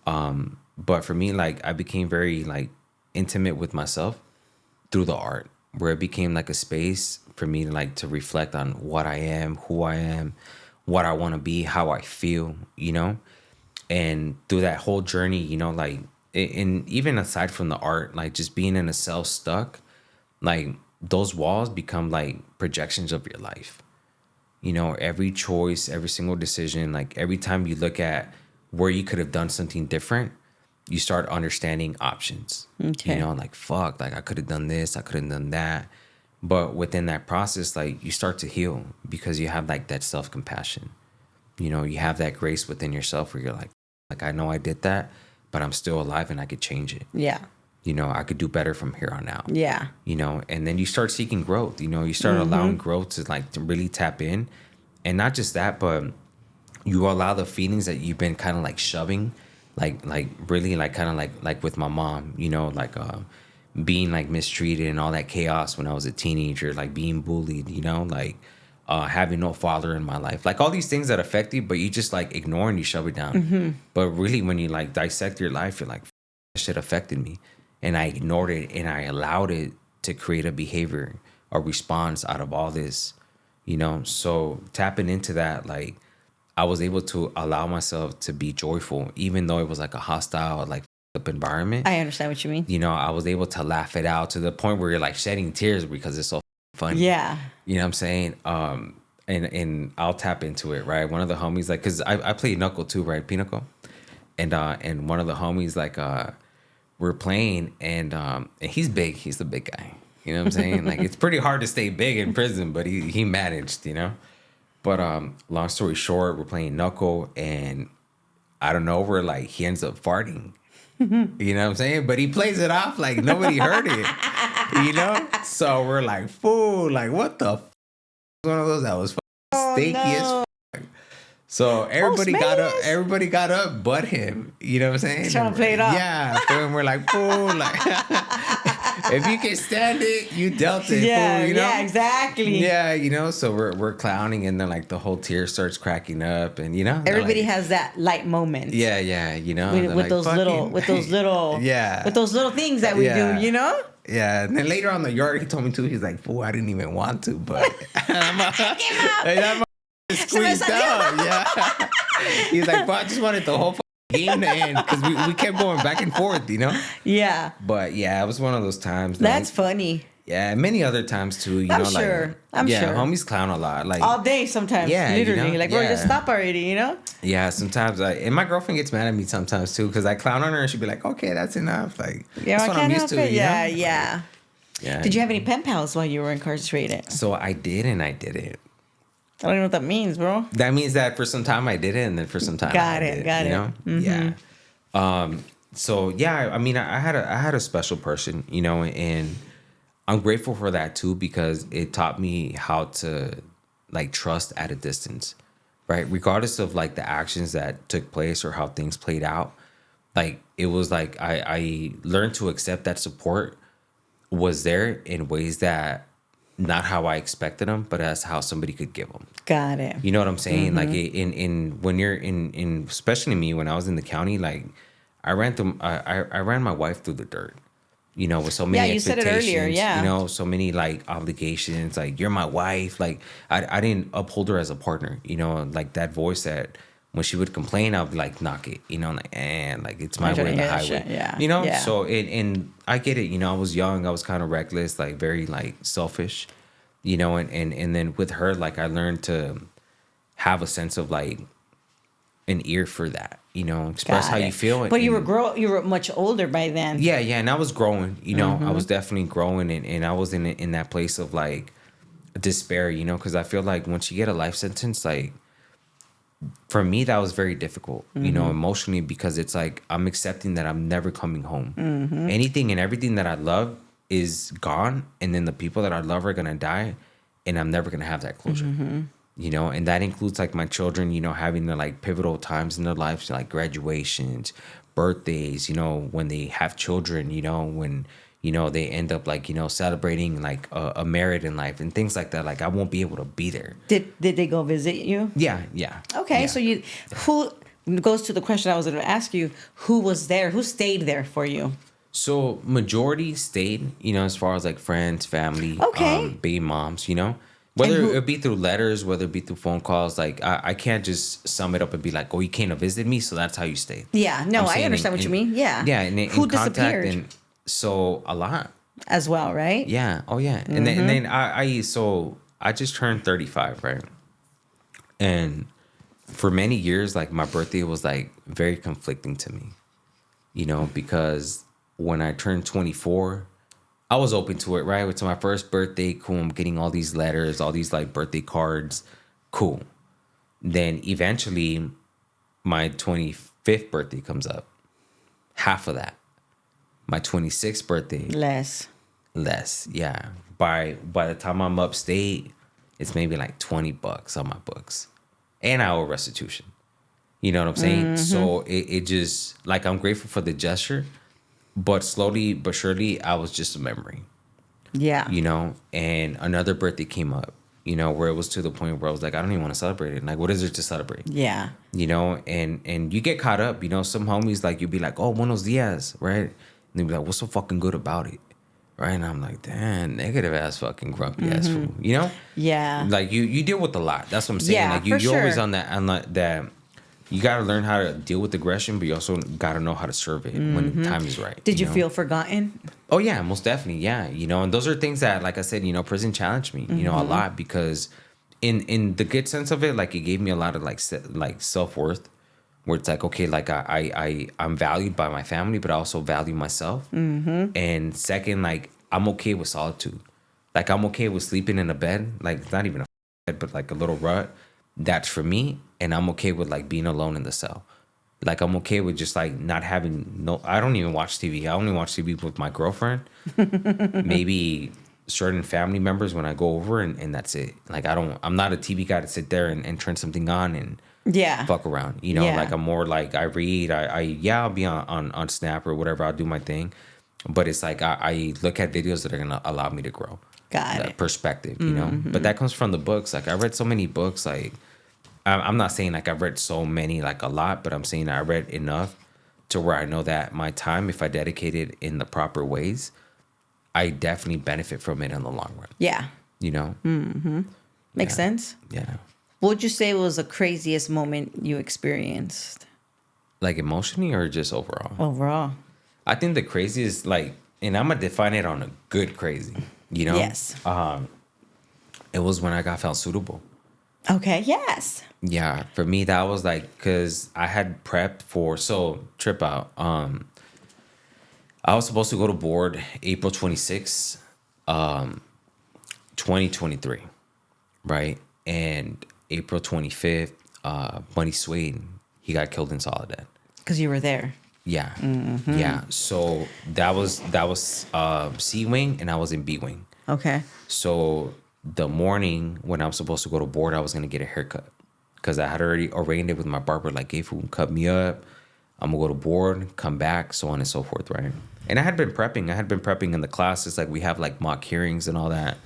But for me, like I became very like intimate with myself through the art, where it became like a space for me to like to reflect on what I am, who I am, what I want to be, how I feel, and through that whole journey, like and even aside from the art, like just being in a cell stuck, like those walls become like projections of your life. Every choice, every single decision, like every time you look at where you could have done something different, you start understanding options. Okay. Like fuck, like I could have done this, I could have done that. But within that process, like you start to heal because you have like that self-compassion. You have that grace within yourself where you're like I know I did that, but I'm still alive and I could change it. Yeah. I could do better from here on out. Yeah. And then you start seeking growth. You start allowing growth to really tap in. And not just that, but you allow the feelings that you've been kind of like shoving, like really like kind of like with my mom, like being like mistreated and all that chaos when I was a teenager, like being bullied, like having no father in my life, like all these things that affect you, but you just like ignore and you shove it down. But really, when you like dissect your life, you're like, that shit affected me. And I ignored it and I allowed it to create a behavior, a response out of all this, So tapping into that, like I was able to allow myself to be joyful, even though it was like a hostile, like up environment. I understand what you mean. I was able to laugh it out to the point where you're like shedding tears because it's so funny. Yeah. You know what I'm saying? And I'll tap into it, right? One of the homies, like, cause I play knuckle too, right? Pinochle. And one of the homies, like, we're playing and he's big. He's the big guy. You know what I'm saying? Like it's pretty hard to stay big in prison, but he managed, But long story short, we're playing knuckle and I don't know, we're like he ends up farting. You know what I'm saying? But he plays it off like nobody heard it. So we're like, fool, like what the one of those that was stinky as So everybody got up but him. You know what I'm saying? Trying to play it off. Yeah. And we're like, fool, like if you can stand it, you dealt it. Yeah, fool, yeah, exactly. Yeah, so we're clowning and then like the whole tear starts cracking up and Everybody like, has that light moment. Yeah, With like, those little yeah. With those little things that we do, Yeah, and then later on the yard, he told me too. He's like, "Fool, I didn't even want to, but I'm squeezed out." Yeah, he's like, "But I just wanted the whole game to end because we kept going back and forth, Yeah. But yeah, it was one of those times. That's funny. Yeah, many other times too. I'm sure. Yeah, homies clown a lot, like all day sometimes. Yeah, literally, like, bro, yeah. just stop already, Yeah, sometimes and my girlfriend gets mad at me sometimes too because I clown on her and she'd be like, "Okay, that's enough." Like, Yeah, that's what I'm used to. Yeah, you know? yeah. Yeah. Did you have any pen pals while you were incarcerated? So I did and I didn't. I don't even know what that means, bro. That means that for some time I did it, and then for some time Got I it, did, got you it. know? Mhm. Yeah. So yeah, I mean, I had a special person, and I'm grateful for that too because it taught me how to like trust at a distance, right? Regardless of like the actions that took place or how things played out, like it was like I learned to accept that support was there in ways that not how I expected them, but as how somebody could give them. Got it. You know what I'm saying? Like in when you're in especially me when I was in the county, like I ran my wife through the dirt. With so many you said it expectations. earlier, yeah. So many like obligations. Like you're my wife. Like I didn't uphold her as a partner. Like that voice that when she would complain, I'd be like, knock it. Like it's my way or the highway. Shit, yeah. Yeah. So and I get it. I was young. I was kind of reckless. Like very like selfish. And then with her, like I learned to have a sense of like an ear for that, express Got how it. you feel. But you were much older by then. Yeah, and I was growing, I was definitely growing and I was in that place of like despair, because I feel like once you get a life sentence, like for me that was very difficult, emotionally because it's like I'm accepting that I'm never coming home. Anything and everything that I love is gone, and then the people that I love are gonna die, and I'm never gonna have that closure. You know, and that includes like my children, you know, having the like pivotal times in their lives, like graduations, birthdays, you know, when they have children, you know, when, you know, they end up like, you know, celebrating like a merit in life and things like that. Like I won't be able to be there. Did they go visit you? Yeah, yeah. Okay, yeah. so who goes to the question I was going to ask you? Who was there? Who stayed there for you? So majority stayed, you know, as far as like friends, family, Okay. baby moms, you know. Whether who- it be through letters, whether it be through phone calls, like I can't just sum it up and be like, oh, you came to visit me, so that's how you stayed. Yeah, no, I'm I saying understand what you mean. Yeah. Yeah, and Who in contact disappeared? and so a lot. As well, right? Yeah. Oh yeah. And then I just turned 35, right? And for many years, like my birthday was like very conflicting to me, you know, because when I turned 24, I was open to it, right? To my first birthday, cool. I'm getting all these letters, all these like birthday cards, cool. Then eventually, my 25th birthday comes up, half of that. My 26th birthday, less, yeah. By the time I'm upstate, it's maybe like $20 on my books, and I owe restitution. You know what I'm saying? So it just like I'm grateful for the gesture, but slowly but surely, I was just a memory. Yeah. You know, and another birthday came up, you know, where it was to the point where I was like, I don't even want to celebrate it. Like, what is there to celebrate? Yeah. You know, and you get caught up, you know, some homies like you'd be like, oh, buenos dias, right? And they'd be like, what's so fucking good about it? Right. And I'm like, damn, negative ass fucking grumpy ass fool. You know? Yeah. Like you deal with a lot. That's what I'm saying. Yeah, Like for you're always sure. on that you gotta learn how to deal with aggression, but you also gotta know how to serve it when the time is right. Did you know? feel forgotten? Oh yeah, most definitely. Yeah. You know, and those are things that, like I said, you know, prison challenged me, you know, a lot because in the good sense of it, like it gave me a lot of like self-worth where it's like, okay, like I'm valued by my family, but I also value myself. And second, like I'm okay with solitude. Like I'm okay with sleeping in a bed, like it's not even a bed, but like a little rut. That's for me. And I'm okay with like being alone in the cell. Like I'm okay with just like not having I don't even watch TV. I only watch TV with my girlfriend. Maybe certain family members when I go over and that's it. Like I'm not a TV guy to sit there and turn something on and Yeah. fuck around. You know, Yeah. like I'm more like I read, I'll be on Snap or whatever, I'll do my thing. But it's like I look at videos that are gonna allow me to grow. Got That it. perspective, you know. But that comes from the books. Like I read so many books, like I'm not saying like I've read so many, like a lot, but I'm saying I read enough to where I know that my time, if I dedicate it in the proper ways, I definitely benefit from it in the long run. Yeah. You know? Makes sense. Yeah. What would you say was the craziest moment you experienced Like emotionally or just overall? overall? I think the craziest, like, and I'm gonna define it on a good crazy, you know? Yes. It was when I got found suitable. Okay. Yes. Yeah, for me that was like because I had prepped for trip out. I was supposed to go to board April 26th, 2023, right? And April 25th, Bunny Suede, he got killed in Soledad. Because you were there. Yeah, yeah. So that was C wing, and I was in B wing. Okay. So the morning when I was supposed to go to board, I was gonna get a haircut because I had already arranged it with my barber. Like, hey, fool, cut me up. I'm gonna go to board, come back, so on and so forth, right? And I had been prepping. I had been prepping in the classes. Like we have like mock hearings and all that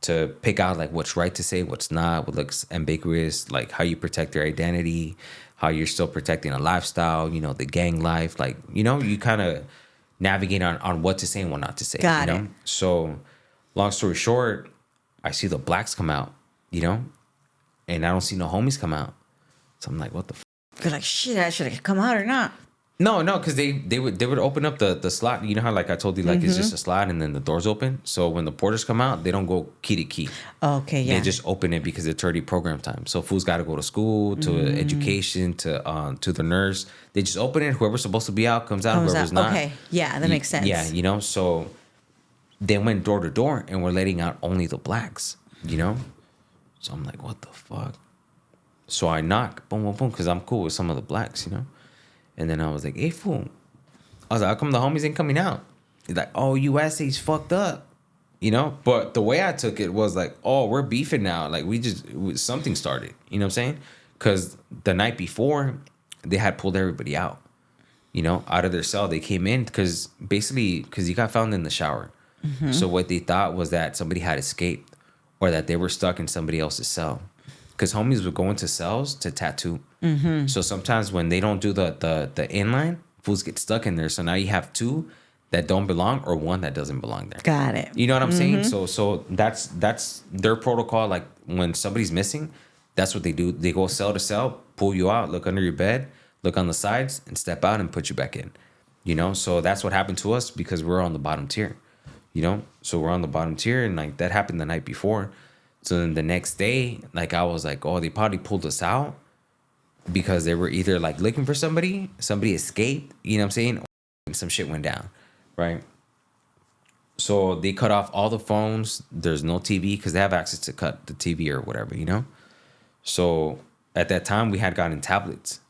to pick out like what's right to say, what's not, what looks ambiguous, like how you protect your identity, how you're still protecting a lifestyle, you know, the gang life. Like, you know, you kind of navigate on what to say and what not to say. Got you it. know? So long story short, I see the blacks come out, you know, and I don't see no homies come out. So I'm like, what the f-? You're like, shit, I should have come out or not. No, because they would open up the slot. You know how like I told you, like it's just a slot and then the doors open. So when the porters come out, they don't go key to key. Okay, yeah. They just open it because it's already program time. So fools got to go to school, to education, to the nurse. They just open it. Whoever's supposed to be out comes out. Whoever's not. Okay, yeah, that makes sense. Yeah, you know. So they went door to door and we're letting out only the blacks. You know. So I'm like, what the fuck? So I knock, boom, boom, boom, because I'm cool with some of the blacks, you know. And then I was like, hey, fool. I was like, how come the homies ain't coming out? He's like, oh, USA's fucked up. you know. But the way I took it was like, oh, we're beefing now. Like something started. You know what I'm saying? Because the night before, they had pulled everybody out. You know, out of their cell. They came in because you got found in the shower. So what they thought was that somebody had escaped, or that they were stuck in somebody else's cell. Because homies would go into cells to tattoo. So sometimes when they don't do the inline, fools get stuck in there. So now you have two that don't belong or one that doesn't belong there. Got it. You know what I'm saying? So that's their protocol. Like when somebody's missing, that's what they do. They go cell to cell, pull you out, look under your bed, look on the sides, and step out and put you back in. You know, so that's what happened to us because we're on the bottom tier. You know, so we're on the bottom tier, and like that happened the night before. So then the next day, like I was like, oh, they probably pulled us out because they were either like looking for somebody escaped, you know what I'm saying? Or some shit went down, right? So they cut off all the phones. There's no TV because they have access to cut the TV or whatever, you know? So at that time, we had gotten tablets,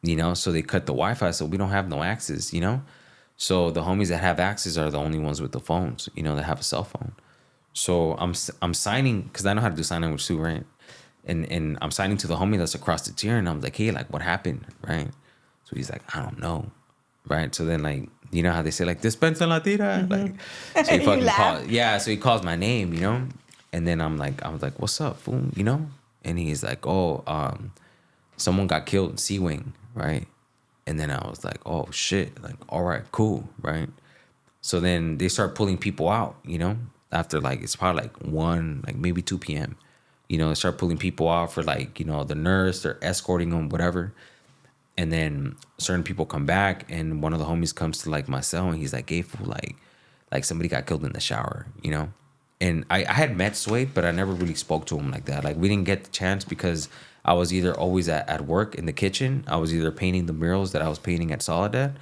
you know? So they cut the Wi-Fi, so we don't have no access, you know? So the homies that have access are the only ones with the phones, you know, that have a cell phone. So I'm signing because I know how to do sign language too, right? And I'm signing to the homie that's across the tier, and I'm like, hey, like, what happened, right? So he's like, I don't know, right? So then, like, you know how they say, like, dispensa la tira, like, so he fucking calls, yeah. So he calls my name, you know, and then I was like, what's up, fool, you know? And he's like, oh, someone got killed in C-Wing, right? And then I was like, oh shit, like, all right, cool, right? So then they start pulling people out, you know, after like, it's probably like 1, like maybe 2 p.m. You know, they start pulling people out for like, you know, the nurse, they're escorting them, whatever. And then certain people come back, and one of the homies comes to like my cell, and he's like, hey, fool, like somebody got killed in the shower, you know? And I had met Suede, but I never really spoke to him like that. Like we didn't get the chance because I was either always at work in the kitchen. I was either painting the murals that I was painting at Soledad,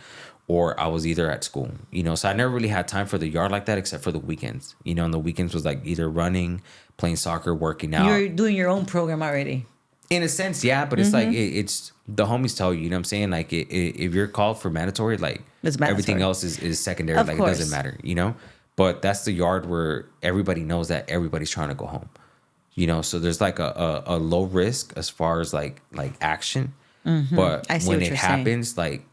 or I was either at school, you know? So I never really had time for the yard like that except for the weekends, you know? And the weekends was like either running, playing soccer, working out. You're doing your own program already. In a sense, yeah, but it's like it's the homies tell you know what I'm saying? Like if you're called for mandatory, like everything else is secondary. Of like course. It doesn't matter, you know? But that's the yard where everybody knows that everybody's trying to go home. You know, so there's like a low risk as far as like action. But I see when what it you're saying. happens, like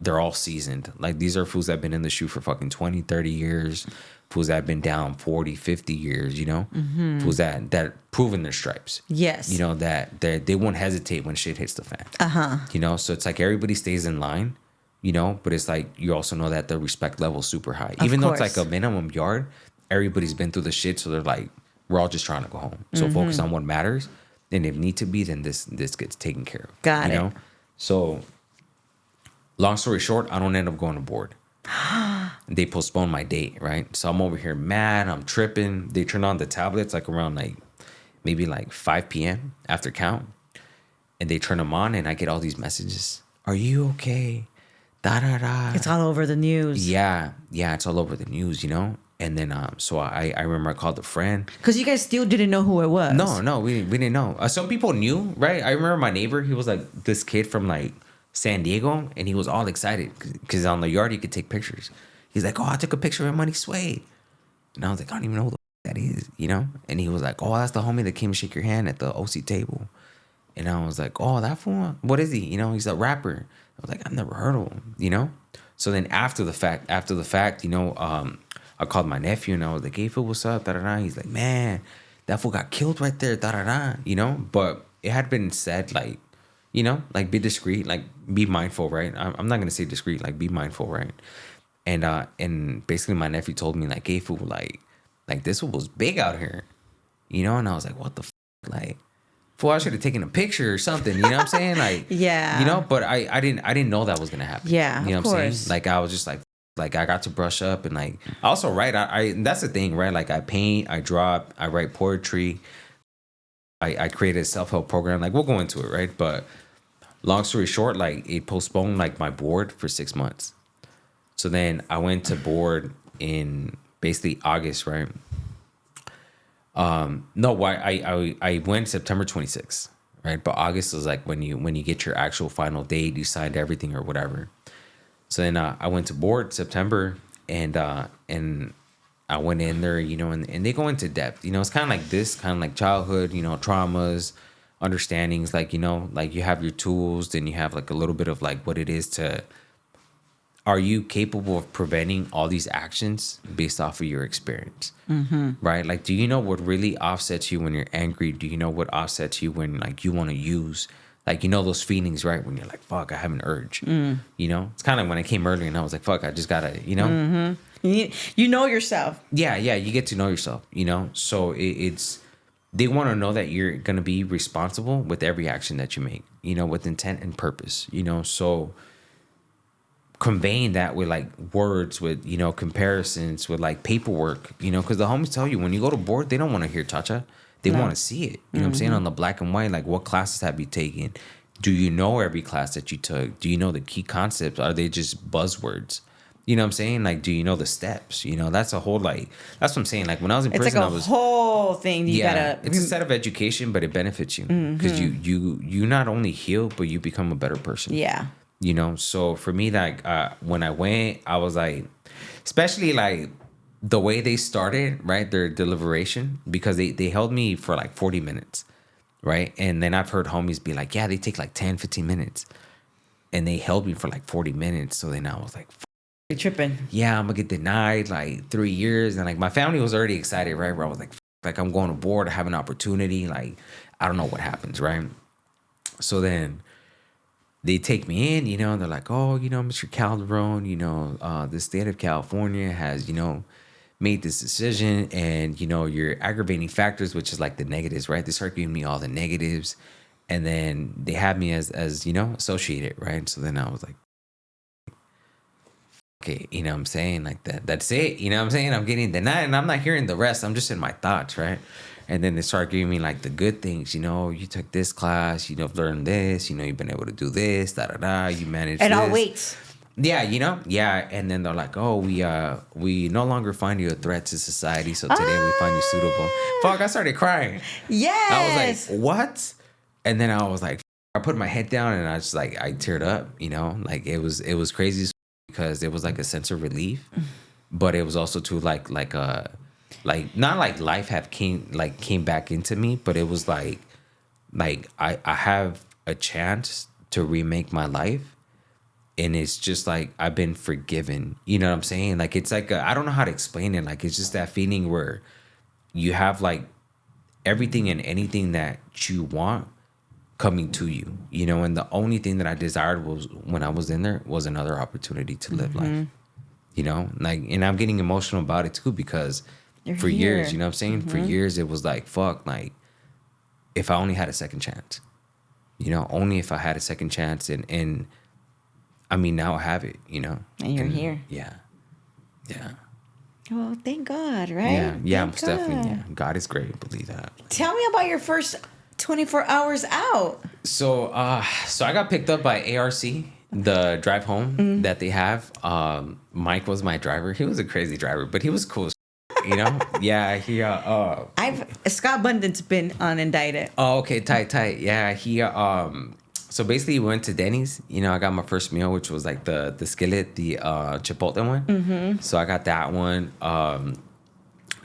they're all seasoned. Like these are fools that have been in the shoe for fucking 20, 30 years. Fools that have been down 40, 50 years, you know? Fools that proven their stripes. Yes. You know, that they won't hesitate when shit hits the fan. You know, so it's like everybody stays in line, you know, but it's like you also know that the respect level is super high. Even though it's like a minimum yard, everybody's been through the shit, so they're like, we're all just trying to go home. So focus on what matters. And if need to be, then this gets taken care of. Got you it. know? So long story short, I don't end up going to board. They postponed my date, right? So I'm over here mad, I'm tripping. They turn on the tablets like around like maybe like 5 p.m. after count. And they turn them on, and I get all these messages. Are you okay? Da da da. It's all over the news. Yeah, it's all over the news, you know? And then so I remember I called a friend. Because you guys still didn't know who it was. No, we didn't know. Some people knew, right? I remember my neighbor, he was like this kid from like San Diego, and he was all excited because on the yard he could take pictures. He's like, oh, I took a picture of Money Suede. And I was like, I don't even know who the that is, you know? And he was like, oh, that's the homie that came to shake your hand at the OC table. And I was like, oh, that fool? What is he? You know, he's a rapper. I was like, I've never heard of him, you know? So then after the fact, you know, I called my nephew, and I was like, hey, fool, what's up? Da, da, da. He's like, man, that fool got killed right there, da, da, da, you know? But it had been said, like, you know, like, be discreet, like, be mindful, right? I'm not going to say discreet, like, be mindful, right? And basically my nephew told me, like, hey, fool, like this fool was big out here, you know? And I was like, what the like, fool, I should have taken a picture or something, you know what I'm saying? Like, Yeah. you know, but I didn't know that was going to happen. Yeah, You know of what I'm course. saying? Like, I was just like I got to brush up, and like, I also write, I that's the thing, right? Like, I paint, I draw, I write poetry. I created a self-help program. Like, we'll go into it, right? But long story short, like, it postponed like my board for 6 months. So then I went to board in basically August, right? No, I went September 26th, right? But August is like when you get your actual final date, you signed everything or whatever. So then I went to board September, and I I went in there, and they go into depth. It's kind of like this, kind of like childhood, traumas, understandings. Like, like you have your tools, then you have like a little bit of like what it is to. Are you capable of preventing all these actions based off of your experience? Right? Like, do you know what really offsets you when you're angry? Do you know what offsets you when like you want to use? Like, those feelings, right? When you're like, fuck, I have an urge. It's kind of like when I came earlier and I was like, fuck, I just gotta, You know yourself. Yeah, you get to know yourself, So it's, they want to know that you're going to be responsible with every action that you make, with intent and purpose, So conveying that with like words, with, comparisons, with like paperwork, because the homies tell you when you go to board, they don't want to hear cha-cha. They want to see it. You know what I'm saying? On the black and white, like what classes have you taken? Do you know every class that you took? Do you know the key concepts? Are they just buzzwords? You know what I'm saying? Like, do you know the steps? That's a whole like, that's what I'm saying. Like when I was in prison, It's like a whole thing. It's a set of education, but it benefits you because you not only heal, but you become a better person. Yeah. So for me, like when I went, I was like, especially like the way they started, right? Their deliberation, because they held me for like 40 minutes, right? And then I've heard homies be like, yeah, they take like 10, 15 minutes. And they held me for like 40 minutes. So then I was like, you're tripping. Yeah, I'm going to get denied like 3 years. And like my family was already excited, right? Where I was like I'm going to board, I have an opportunity. Like, I don't know what happens, right? So then they take me in, and they're like, oh, Mr. Calderon, the state of California has, made this decision, and your aggravating factors, which is like the negatives, right? They start giving me all the negatives, and then they have me as associated, right? So then I was like, okay, what I'm saying? Like that's it, what I'm saying? I'm getting denied, and I'm not hearing the rest. I'm just in my thoughts, right? And then they start giving me like the good things, you took this class, learned this, you've been able to do this, you managed and this. I'll wait. Yeah, yeah. And then they're like, oh, we no longer find you a threat to society, so today we find you suitable. Fuck, I started crying. Yes. I was like, what? And then I was like, I put my head down and I just like, I teared up, like it was crazy because it was like a sense of relief, but it was also too like not like life came back into me, but it was like I have a chance to remake my life. And it's just like I've been forgiven. You know what I'm saying? Like it's like I don't know how to explain it. Like it's just that feeling where you have like everything and anything that you want coming to you. And the only thing that I desired was when I was in there was another opportunity to live life. Like, and I'm getting emotional about it too because for years, you know what I'm saying? For years it was like, fuck, like if I only had a second chance. Only if I had a second chance and I mean, now I have it, And you're here. Yeah. Yeah. Well, thank God, right? Yeah, most definitely. Yeah. God is great. Believe that. Tell me about your first 24 hours out. So I got picked up by ARC, the drive home that they have. Mike was my driver. He was a crazy driver, but he was cool. Yeah, he Scott Bunden's been on Indicted. Oh, okay, tight. Yeah, he so basically we went to Denny's. I got my first meal, which was like the skillet, the Chipotle one. So I got that one.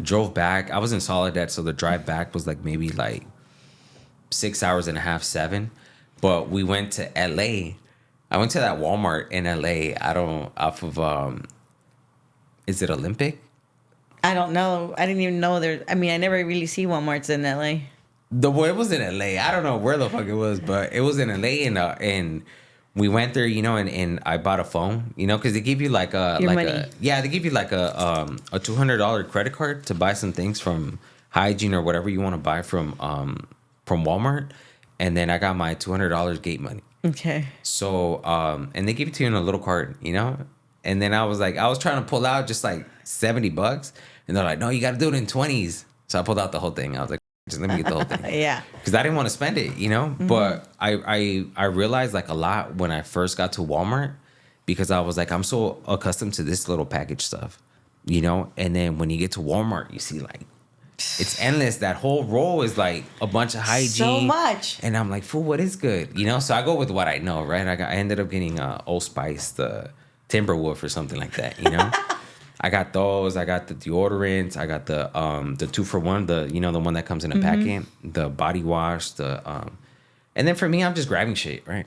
Drove back. I was in Soledad, so the drive back was like maybe like 6 hours and a half, 7. But we went to LA. I went to that Walmart in LA. Is it Olympic? I don't know. I didn't even know there. I mean, I never really see Walmarts in LA. It was in LA. I don't know where the fuck it was, but it was in LA, and we went there, and I bought a phone, because they give you like a they give you like a $200 credit card to buy some things from Hygiene or whatever you want to buy from Walmart, and then I got my $200 gate money. Okay. So and they give it to you in a little card, and then I was trying to pull out just like $70, and they're like, no, you got to do it in 20s. So I pulled out the whole thing. I was like, just let me get the whole thing. Yeah. Because I didn't want to spend it, But I realized like a lot when I first got to Walmart, because I was like, I'm so accustomed to this little package stuff, And then when you get to Walmart, you see like it's endless. That whole row is like a bunch of hygiene. So much. And I'm like, fool, what is good? So I go with what I know, right? I ended up getting Old Spice, the Timberwolf or something like that, I got those. I got the deodorants. I got the 2-for-1, the one that comes in a packet, the body wash, and then for me, I'm just grabbing shit, right?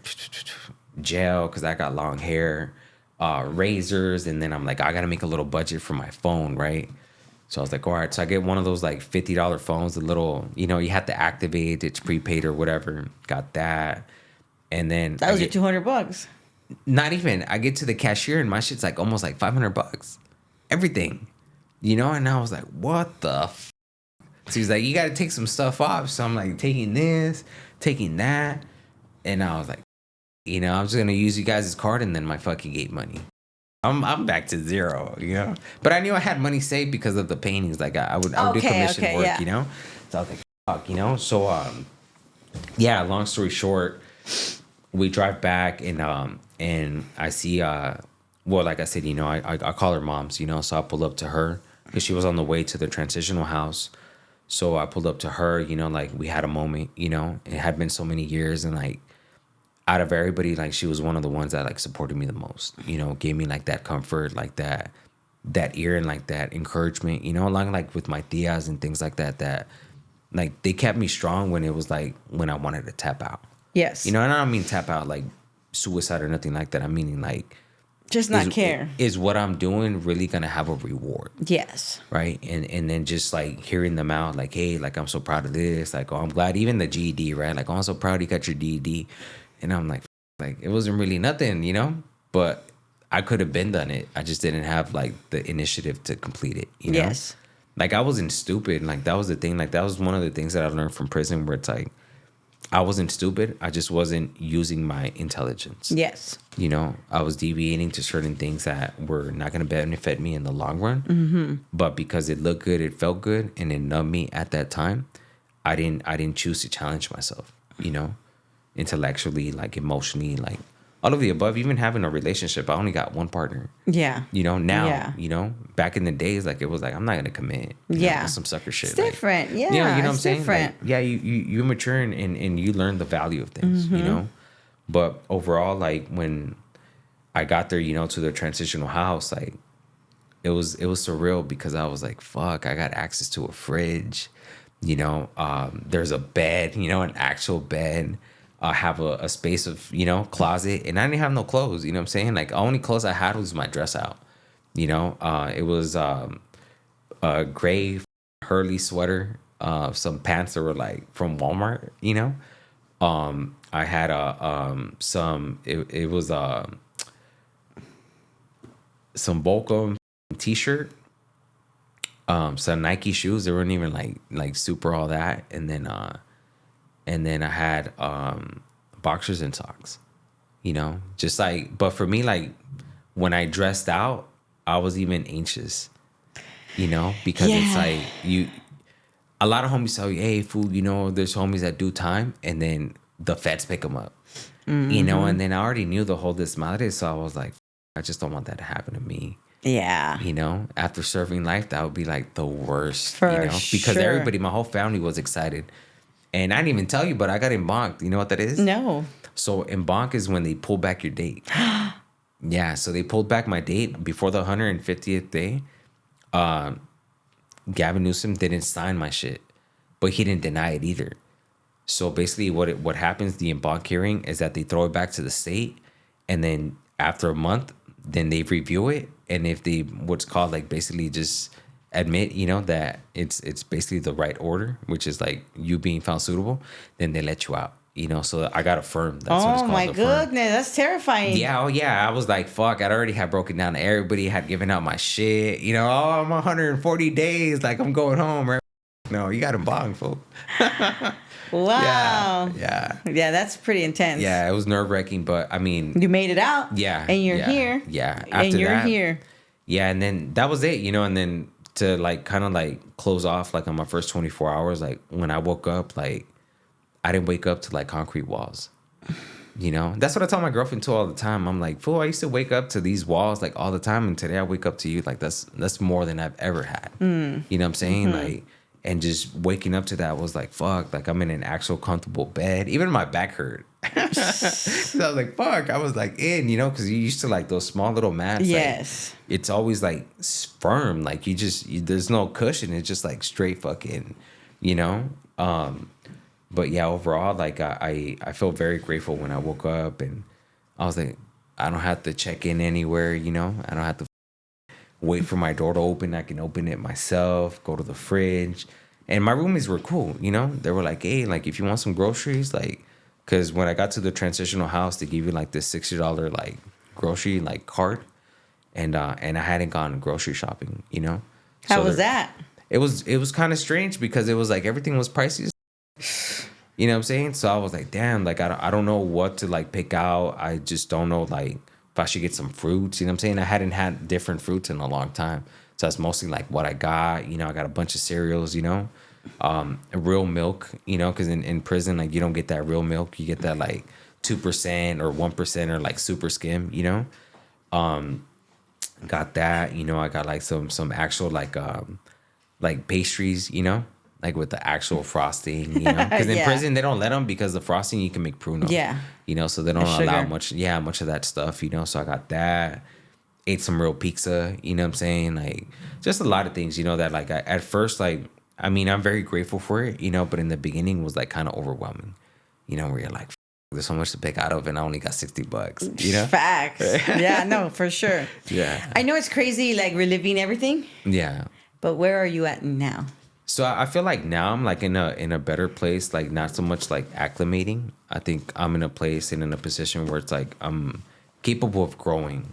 Gel, because I got long hair, razors, and then I'm like, I gotta make a little budget for my phone, right? So I was like, all right. So I get one of those like $50 phones, the little, you have to activate, it's prepaid or whatever. Got that. And then That was your $200. not even, I get to the cashier and my shit's like almost like $500. Everything, and I was like, what the So he's like, you got to take some stuff off. So I'm like taking this, taking that. And I was like, I'm just going to use you guys' card and then my fucking gate money. I'm back to zero, But I knew I had money saved because of the paintings. Like I would do commission work, yeah. So I was like, fuck, So yeah, long story short, we drive back and I see well, like I said, I call her moms, so I pull up to her because she was on the way to the transitional house. So I pulled up to her, like we had a moment, it had been so many years and like out of everybody, like she was one of the ones that like supported me the most, gave me like that comfort, like that ear and like that encouragement, along like with my tias and things like that like they kept me strong when it was like when I wanted to tap out. Yes. And I don't mean tap out like suicide or nothing like that. I'm meaning like just not care. Is what I'm doing really gonna have a reward? Yes. Right. And then just like hearing them out, like, hey, like I'm so proud of this. Like, oh, I'm glad. Even the GED, right? Like, oh, I'm so proud you got your GED. And I'm like it wasn't really nothing, but I could have been done it. I just didn't have like the initiative to complete it. Yes. Like I wasn't stupid. Like that was the thing. Like that was one of the things that I learned from prison, where it's like I wasn't stupid. I just wasn't using my intelligence. Yes. I was deviating to certain things that were not going to benefit me in the long run. Mm-hmm. But because it looked good, it felt good, and it numbed me at that time, I didn't choose to challenge myself, intellectually, like emotionally, like all of the above. Even having a relationship, I only got one partner. Yeah. Now, Yeah. Back in the days, like it was like, I'm not going to commit. Yeah. Some sucker shit. It's different. Yeah. You know what I'm saying? Different. Like, yeah, you mature and you learn the value of things, But overall, like when I got there, to the transitional house, like it was surreal because I was like, fuck, I got access to a fridge, there's a bed, an actual bed. I have a space of, closet, and I didn't have no clothes, you know what I'm saying? Like, the only clothes I had was my dress out, it was a gray Hurley sweater, some pants that were like from Walmart, I had it was some Volcom t-shirt, some Nike shoes. They weren't even like super all that, and then I had boxers and socks, just like. But for me, like when I dressed out, I was even anxious, because it's like a lot of homies tell you, hey, fool, there's homies that do time, and then the feds pick them up, and then I already knew the whole desmadre, so I was like, I just don't want that to happen to me. Yeah. After serving life, that would be like the worst, because sure. everybody, my whole family was excited. And I didn't even tell you, but I got embanked. You know what that is? No. So embank is when they pull back your date. Yeah, so they pulled back my date before the 150th day. Gavin Newsom didn't sign my shit, but he didn't deny it either. So basically what happens, the embank hearing, is that they throw it back to the state, and then after a month, then they review it. And if they, what's called like basically just admit, that it's basically the right order, which is like you being found suitable, then they let you out, so I got affirmed. That's what it's called. Oh my goodness, that's terrifying. Yeah, I was like, fuck, I'd already had broken down to everybody, had given out my shit, I'm 140 days, like I'm going home, right? No, you got them bong, folks. Wow. Yeah. Yeah, that's pretty intense. Yeah, it was nerve-wracking, but I mean, you made it out. Yeah. And you're here. Yeah. And you're here. Yeah, and then that was it, and then to like kind of like close off like on my first 24 hours, like when I woke up, like I didn't wake up to like concrete walls. That's what I tell my girlfriend too all the time. I'm like, fool, I used to wake up to these walls like all the time, and today I wake up to you. Like that's more than I've ever had. You know what I'm saying? Mm-hmm. Like, and just waking up to that was like, fuck, like I'm in an actual comfortable bed. Even my back hurt. So I was like, fuck. I was like in, because you used to like those small little mats. Yes. Like, it's always like firm. Like there's no cushion. It's just like straight fucking, you know. But yeah, overall, like I feel very grateful when I woke up and I was like, I don't have to check in anywhere. I don't have to wait for my door to open. I can open it myself. Go to the fridge. And my roomies were cool. They were like, hey, like if you want some groceries, like. Because when I got to the transitional house, they give you like this $60 like grocery like card, and I hadn't gone grocery shopping, How was that? It was kind of strange because it was like everything was pricey. You know what I'm saying? So I was like, damn, like I don't know what to like pick out. I just don't know like if I should get some fruits. You know what I'm saying? I hadn't had different fruits in a long time, so that's mostly like what I got. I got a bunch of cereals. Real milk, because in prison, like you don't get that real milk. You get that like 2% or 1% or like super skim, got that, I got like some actual like pastries, like with the actual frosting, because in Yeah. prison they don't let them because the frosting you can make pruno, Yeah. So they don't The allow sugar. much of that stuff, so I got that. Ate some real pizza, you know what I'm saying? Like just a lot of things, that like at first, like, I mean, I'm very grateful for it, but in the beginning was like kind of overwhelming, where you're like, there's so much to pick out of and I only got $60, Facts. Yeah, no, for sure. Yeah. I know it's crazy, like reliving everything, Yeah. but where are you at now? So I feel like now I'm like in a better place, like not so much like acclimating. I think I'm in a place and in a position where it's like I'm capable of growing,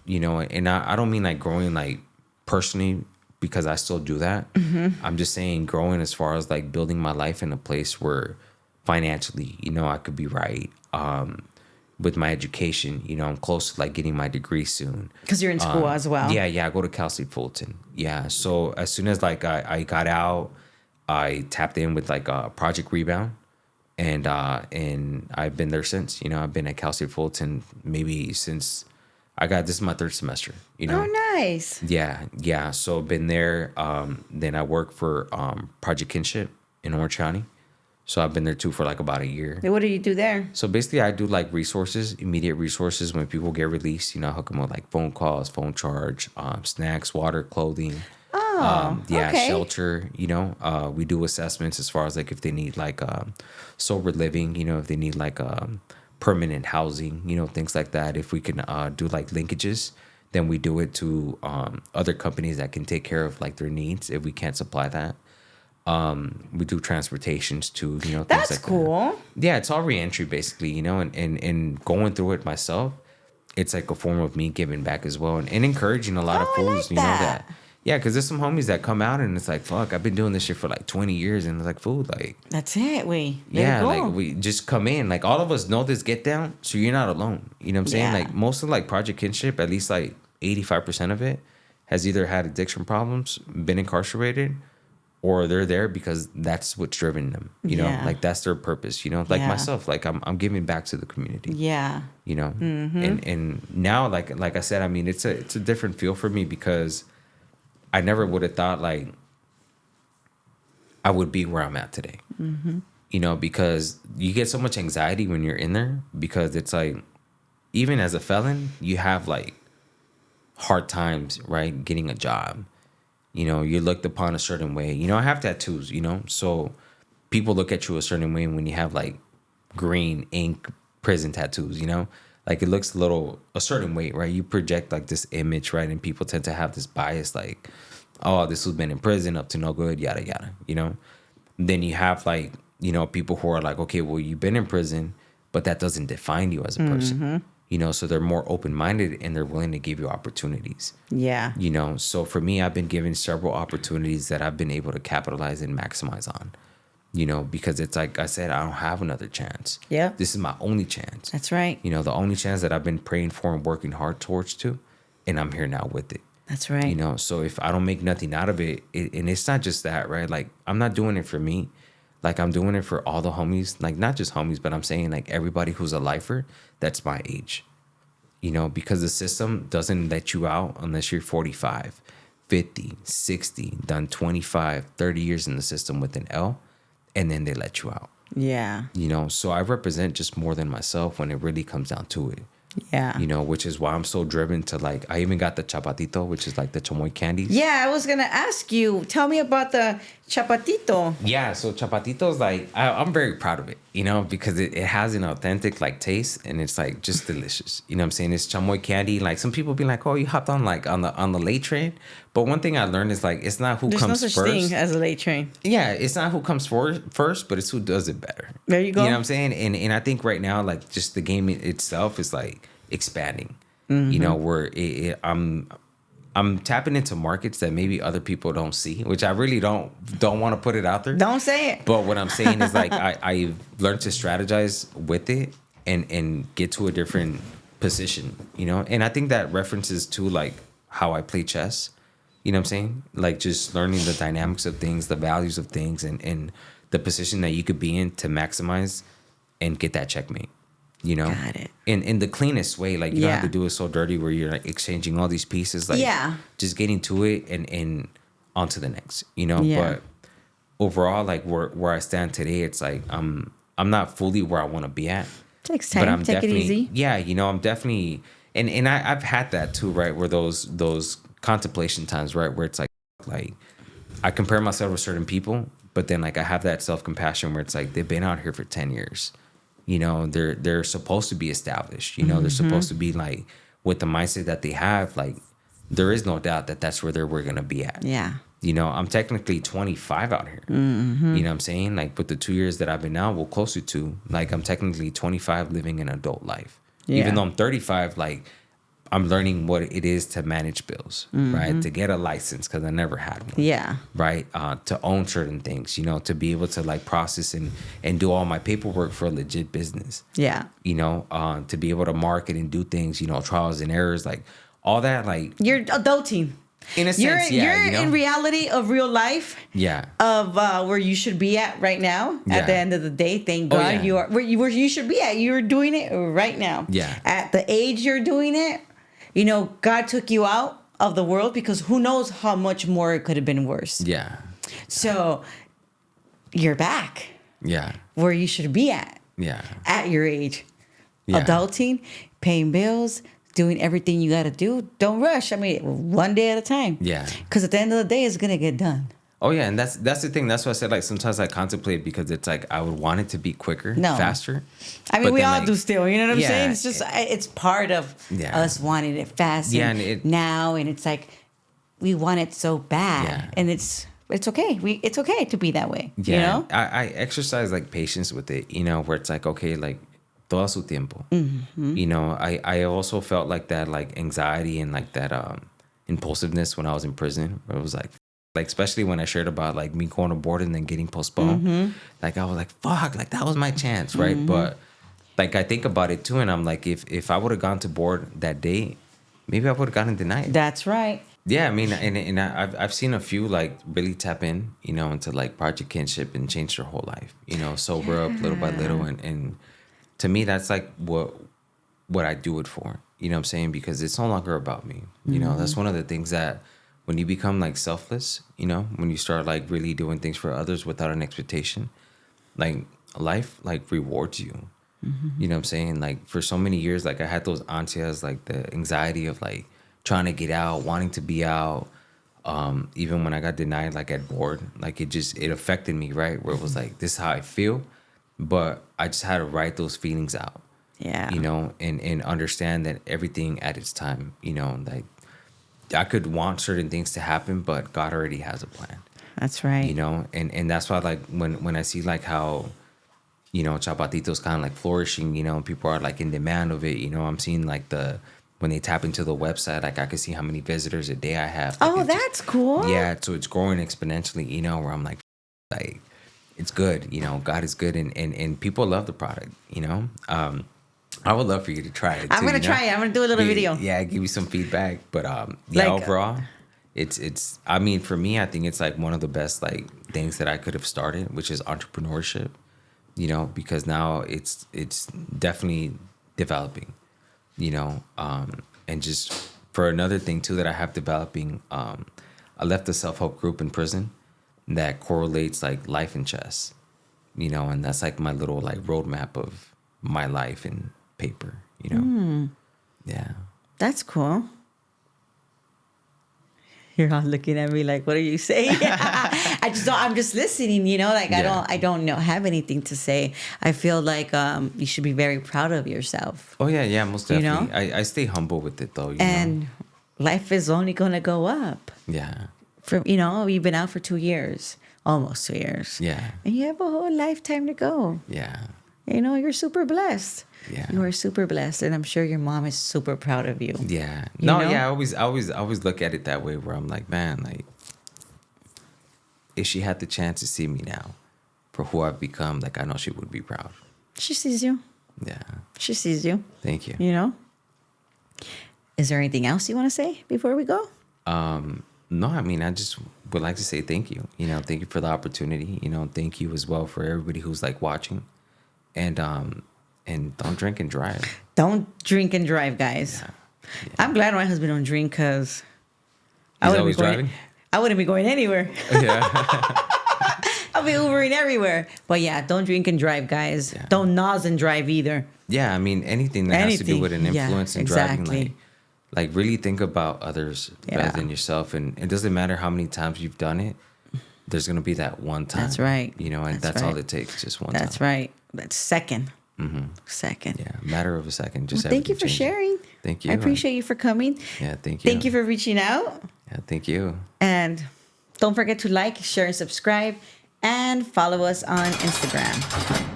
and I don't mean like growing like personally because I still do that. Mm-hmm. I'm just saying growing as far as like building my life in a place where financially, I could be right. With my education, I'm close to like getting my degree soon. Because you're in school as well. Yeah, I go to Cal State Fulton. Yeah, so as soon as like I got out, I tapped in with like a Project Rebound, and I've been there since. I've been at Cal State Fulton maybe since this is my third semester. Oh, nice. Yeah. So been there. Then I work for Project Kinship in Orange County. So I've been there too for like about a year. What do you do there? So basically, I do like resources, immediate resources when people get released. I hook them with like phone calls, phone charge, snacks, water, clothing. Oh, okay. Shelter. We do assessments as far as like if they need like sober living. If they need like permanent housing. Things like that. If we can do like linkages, then we do it to other companies that can take care of like their needs if we can't supply that. We do transportations too, things That's like cool. that. Yeah, it's all reentry basically, and going through it myself, it's like a form of me giving back as well and encouraging a lot of fools, I like that. Yeah, because there's some homies that come out and it's like, fuck, I've been doing this shit for like 20 years and it's like, fool, like, That's it. like we just come in, like all of us know this get down, so you're not alone. You know what I'm saying? Yeah. Like most of like Project Kinship, at least like 85% of it has either had addiction problems, been incarcerated, or they're there because that's what's driven them, Yeah. like that's their purpose, like Yeah. myself, like I'm giving back to the community, Yeah. and now like I said, I mean, it's a different feel for me because I never would have thought like I would be where I'm at today, because you get so much anxiety when you're in there because it's like, even as a felon, you have like hard times, right? Getting a job. You're looked upon a certain way. I have tattoos, so people look at you a certain way when you have like green ink prison tattoos, like it looks a certain way, right? You project like this image, right? And people tend to have this bias like, oh, this has been in prison up to no good, yada, yada, Then you have like, people who are like, okay, well, you've been in prison, but that doesn't define you as a person. So they're more open-minded and they're willing to give you opportunities. Yeah. So for me, I've been given several opportunities that I've been able to capitalize and maximize on, because it's like I said, I don't have another chance. Yeah. This is my only chance. That's right. The only chance that I've been praying for and working hard towards and I'm here now with it. That's right. So if I don't make nothing out of it, and it's not just that, right? Like I'm not doing it for me. Like I'm doing it for all the homies, like not just homies, but I'm saying like everybody who's a lifer that's my age, because the system doesn't let you out unless you're 45, 50, 60, done 25, 30 years in the system with an L, and then they let you out. Yeah. So I represent just more than myself when it really comes down to it. Yeah. Which is why I'm so driven to like, I even got the chapatito, which is like the chamoy candies. Yeah, I was going to ask you, tell me about the chapatito. Yeah, so chapatito is like, I'm very proud of it, because it has an authentic like taste and it's like just delicious. You know what I'm saying? It's chamoy candy. Like some people be like, oh, you hopped on like on the late train. But one thing I learned is like, it's not who There's comes no such first. thing as a late train. Yeah, it's not who comes first, but it's who does it better. There you go. You know what I'm saying? And I think right now, like just the game itself is like expanding. Where I'm tapping into markets that maybe other people don't see, which I really don't want to put it out there. Don't say it. But what I'm saying is like I've learned to strategize with it and get to a different position, And I think that references to like how I play chess. You know what I'm saying? Like just learning the dynamics of things, the values of things, and the position that you could be in to maximize and get that checkmate. Got it. In the cleanest way, like you don't have to do it so dirty where you're like exchanging all these pieces, like just getting to it and onto the next, But overall, like where I stand today, it's like I'm not fully where I want to be at. Takes time. But I'm Take it definitely, easy. yeah, I'm definitely, and I've had that too, right? Where those contemplation times, right, where it's like I compare myself with certain people, but then like I have that self compassion where it's like they've been out here for 10 years. They're supposed to be established. They're supposed to be like with the mindset that they have. Like there is no doubt that that's where we're gonna be at. Yeah. I'm technically 25 out here. You know what I'm saying? Like with the 2 years that I've been out, well, closer to like I'm technically 25 living an adult life. Yeah. Even though I'm 35, like I'm learning what it is to manage bills, right? To get a license because I never had one. Yeah. Right. To own certain things, to be able to like process and do all my paperwork for a legit business. Yeah. To be able to market and do things, trials and errors, like all that, like you're adulting. In a sense, you're in reality of real life. Yeah. Of where you should be at right now. At the end of the day, thank God you are where you should be at. You're doing it right now. Yeah. At the age you're doing it, God took you out of the world because who knows how much more it could have been worse. Yeah. So you're back. Yeah. Where you should be at. Yeah. At your age. Yeah. Adulting, paying bills, doing everything you got to do. Don't rush. I mean, one day at a time. Yeah. Because at the end of the day, it's going to get done. Oh, yeah. And that's the thing. That's why I said, like, sometimes I contemplate because it's like I would want it to be quicker, faster. I mean, we all do still. You know what I'm saying? It's just, it's part of us wanting it fast now. And it's like, we want it so bad. Yeah. And it's okay. It's okay to be that way. Yeah. I exercise, like, patience with it, where it's like, okay, like, todo su tiempo. Mm-hmm. I also felt like that, like, anxiety and, like, that impulsiveness when I was in prison. Where it was like, especially when I shared about like me going aboard and then getting postponed, like I was like, fuck, like that was my chance, right? But like I think about it too, and I'm like, if I would have gone to board that day, maybe I would have gotten denied. That's right. Yeah, I mean, and I've seen a few like really tap in, into like project kinship and change their whole life, sober up little by little, and to me that's like what I do it for, you know what I'm saying? Because it's no longer about me, That's one of the things that. When you become like selfless, when you start like really doing things for others without an expectation, like life like rewards you. You know what I'm saying? Like for so many years, like I had those ansias, like the anxiety of like trying to get out, wanting to be out. Even when I got denied, like at board, like it affected me, right? Where it was like, this is how I feel. But I just had to write those feelings out. Yeah. And understand that everything at its time, like, I could want certain things to happen, but God already has a plan. That's right. And that's why like when I see like how, Chapatito's kind of like flourishing, and people are like in demand of it, I'm seeing like when they tap into the website, like I can see how many visitors a day I have. Like, that's cool. Yeah. So it's growing exponentially, where I'm like it's good, God is good and people love the product, I would love for you to try it too. I'm gonna try it. I'm gonna do a little video. Yeah, give you some feedback. But overall, it's. I mean, for me, I think it's like one of the best like things that I could have started, which is entrepreneurship. Because now it's definitely developing. And just for another thing too that I have developing, I left a self-help group in prison that correlates like life and chess. you know, and that's like my little like roadmap of my life in paper, you know. Yeah. That's cool. You're all looking at me like, what are you saying? I'm just listening, you know, like I don't know, have anything to say. I feel like you should be very proud of yourself. Oh yeah, most definitely. You know? I stay humble with it though, you know. Life is only going to go up. Yeah. You know, you've been out for 2 years, almost 2 years. Yeah. And you have a whole lifetime to go. Yeah. You know, you're super blessed. Yeah. You are super blessed, and I'm sure your mom is super proud of you. Yeah. You know? Yeah, I always look at it that way where I'm like, man, like if she had the chance to see me now for who I've become, like I know she would be proud. She sees you. Yeah. She sees you. Thank you. You know? Is there anything else you want to say before we go? No, I mean, I just would like to say thank you. You know, thank you for the opportunity. You know, thank you as well for everybody who's like watching. And don't drink and drive. Don't drink and drive, guys. Yeah. I'm glad my husband don't drink because I wouldn't be going anywhere. Yeah. I'll be Ubering everywhere. But yeah, don't drink and drive, guys. Yeah. Don't nose and drive either. Yeah, I mean, anything that has to do with an influence in driving, like really think about others rather than yourself. And it doesn't matter how many times you've done it. There's going to be that one time. That's right. You know, and that's all it takes, just one time. That's right. That's second. Mm-hmm. Second. Yeah, matter of a second. Just thank you for sharing. Thank you. I appreciate you for coming. Yeah, thank you. Thank you for reaching out. Yeah, thank you. And don't forget to like, share, and subscribe, and follow us on Instagram.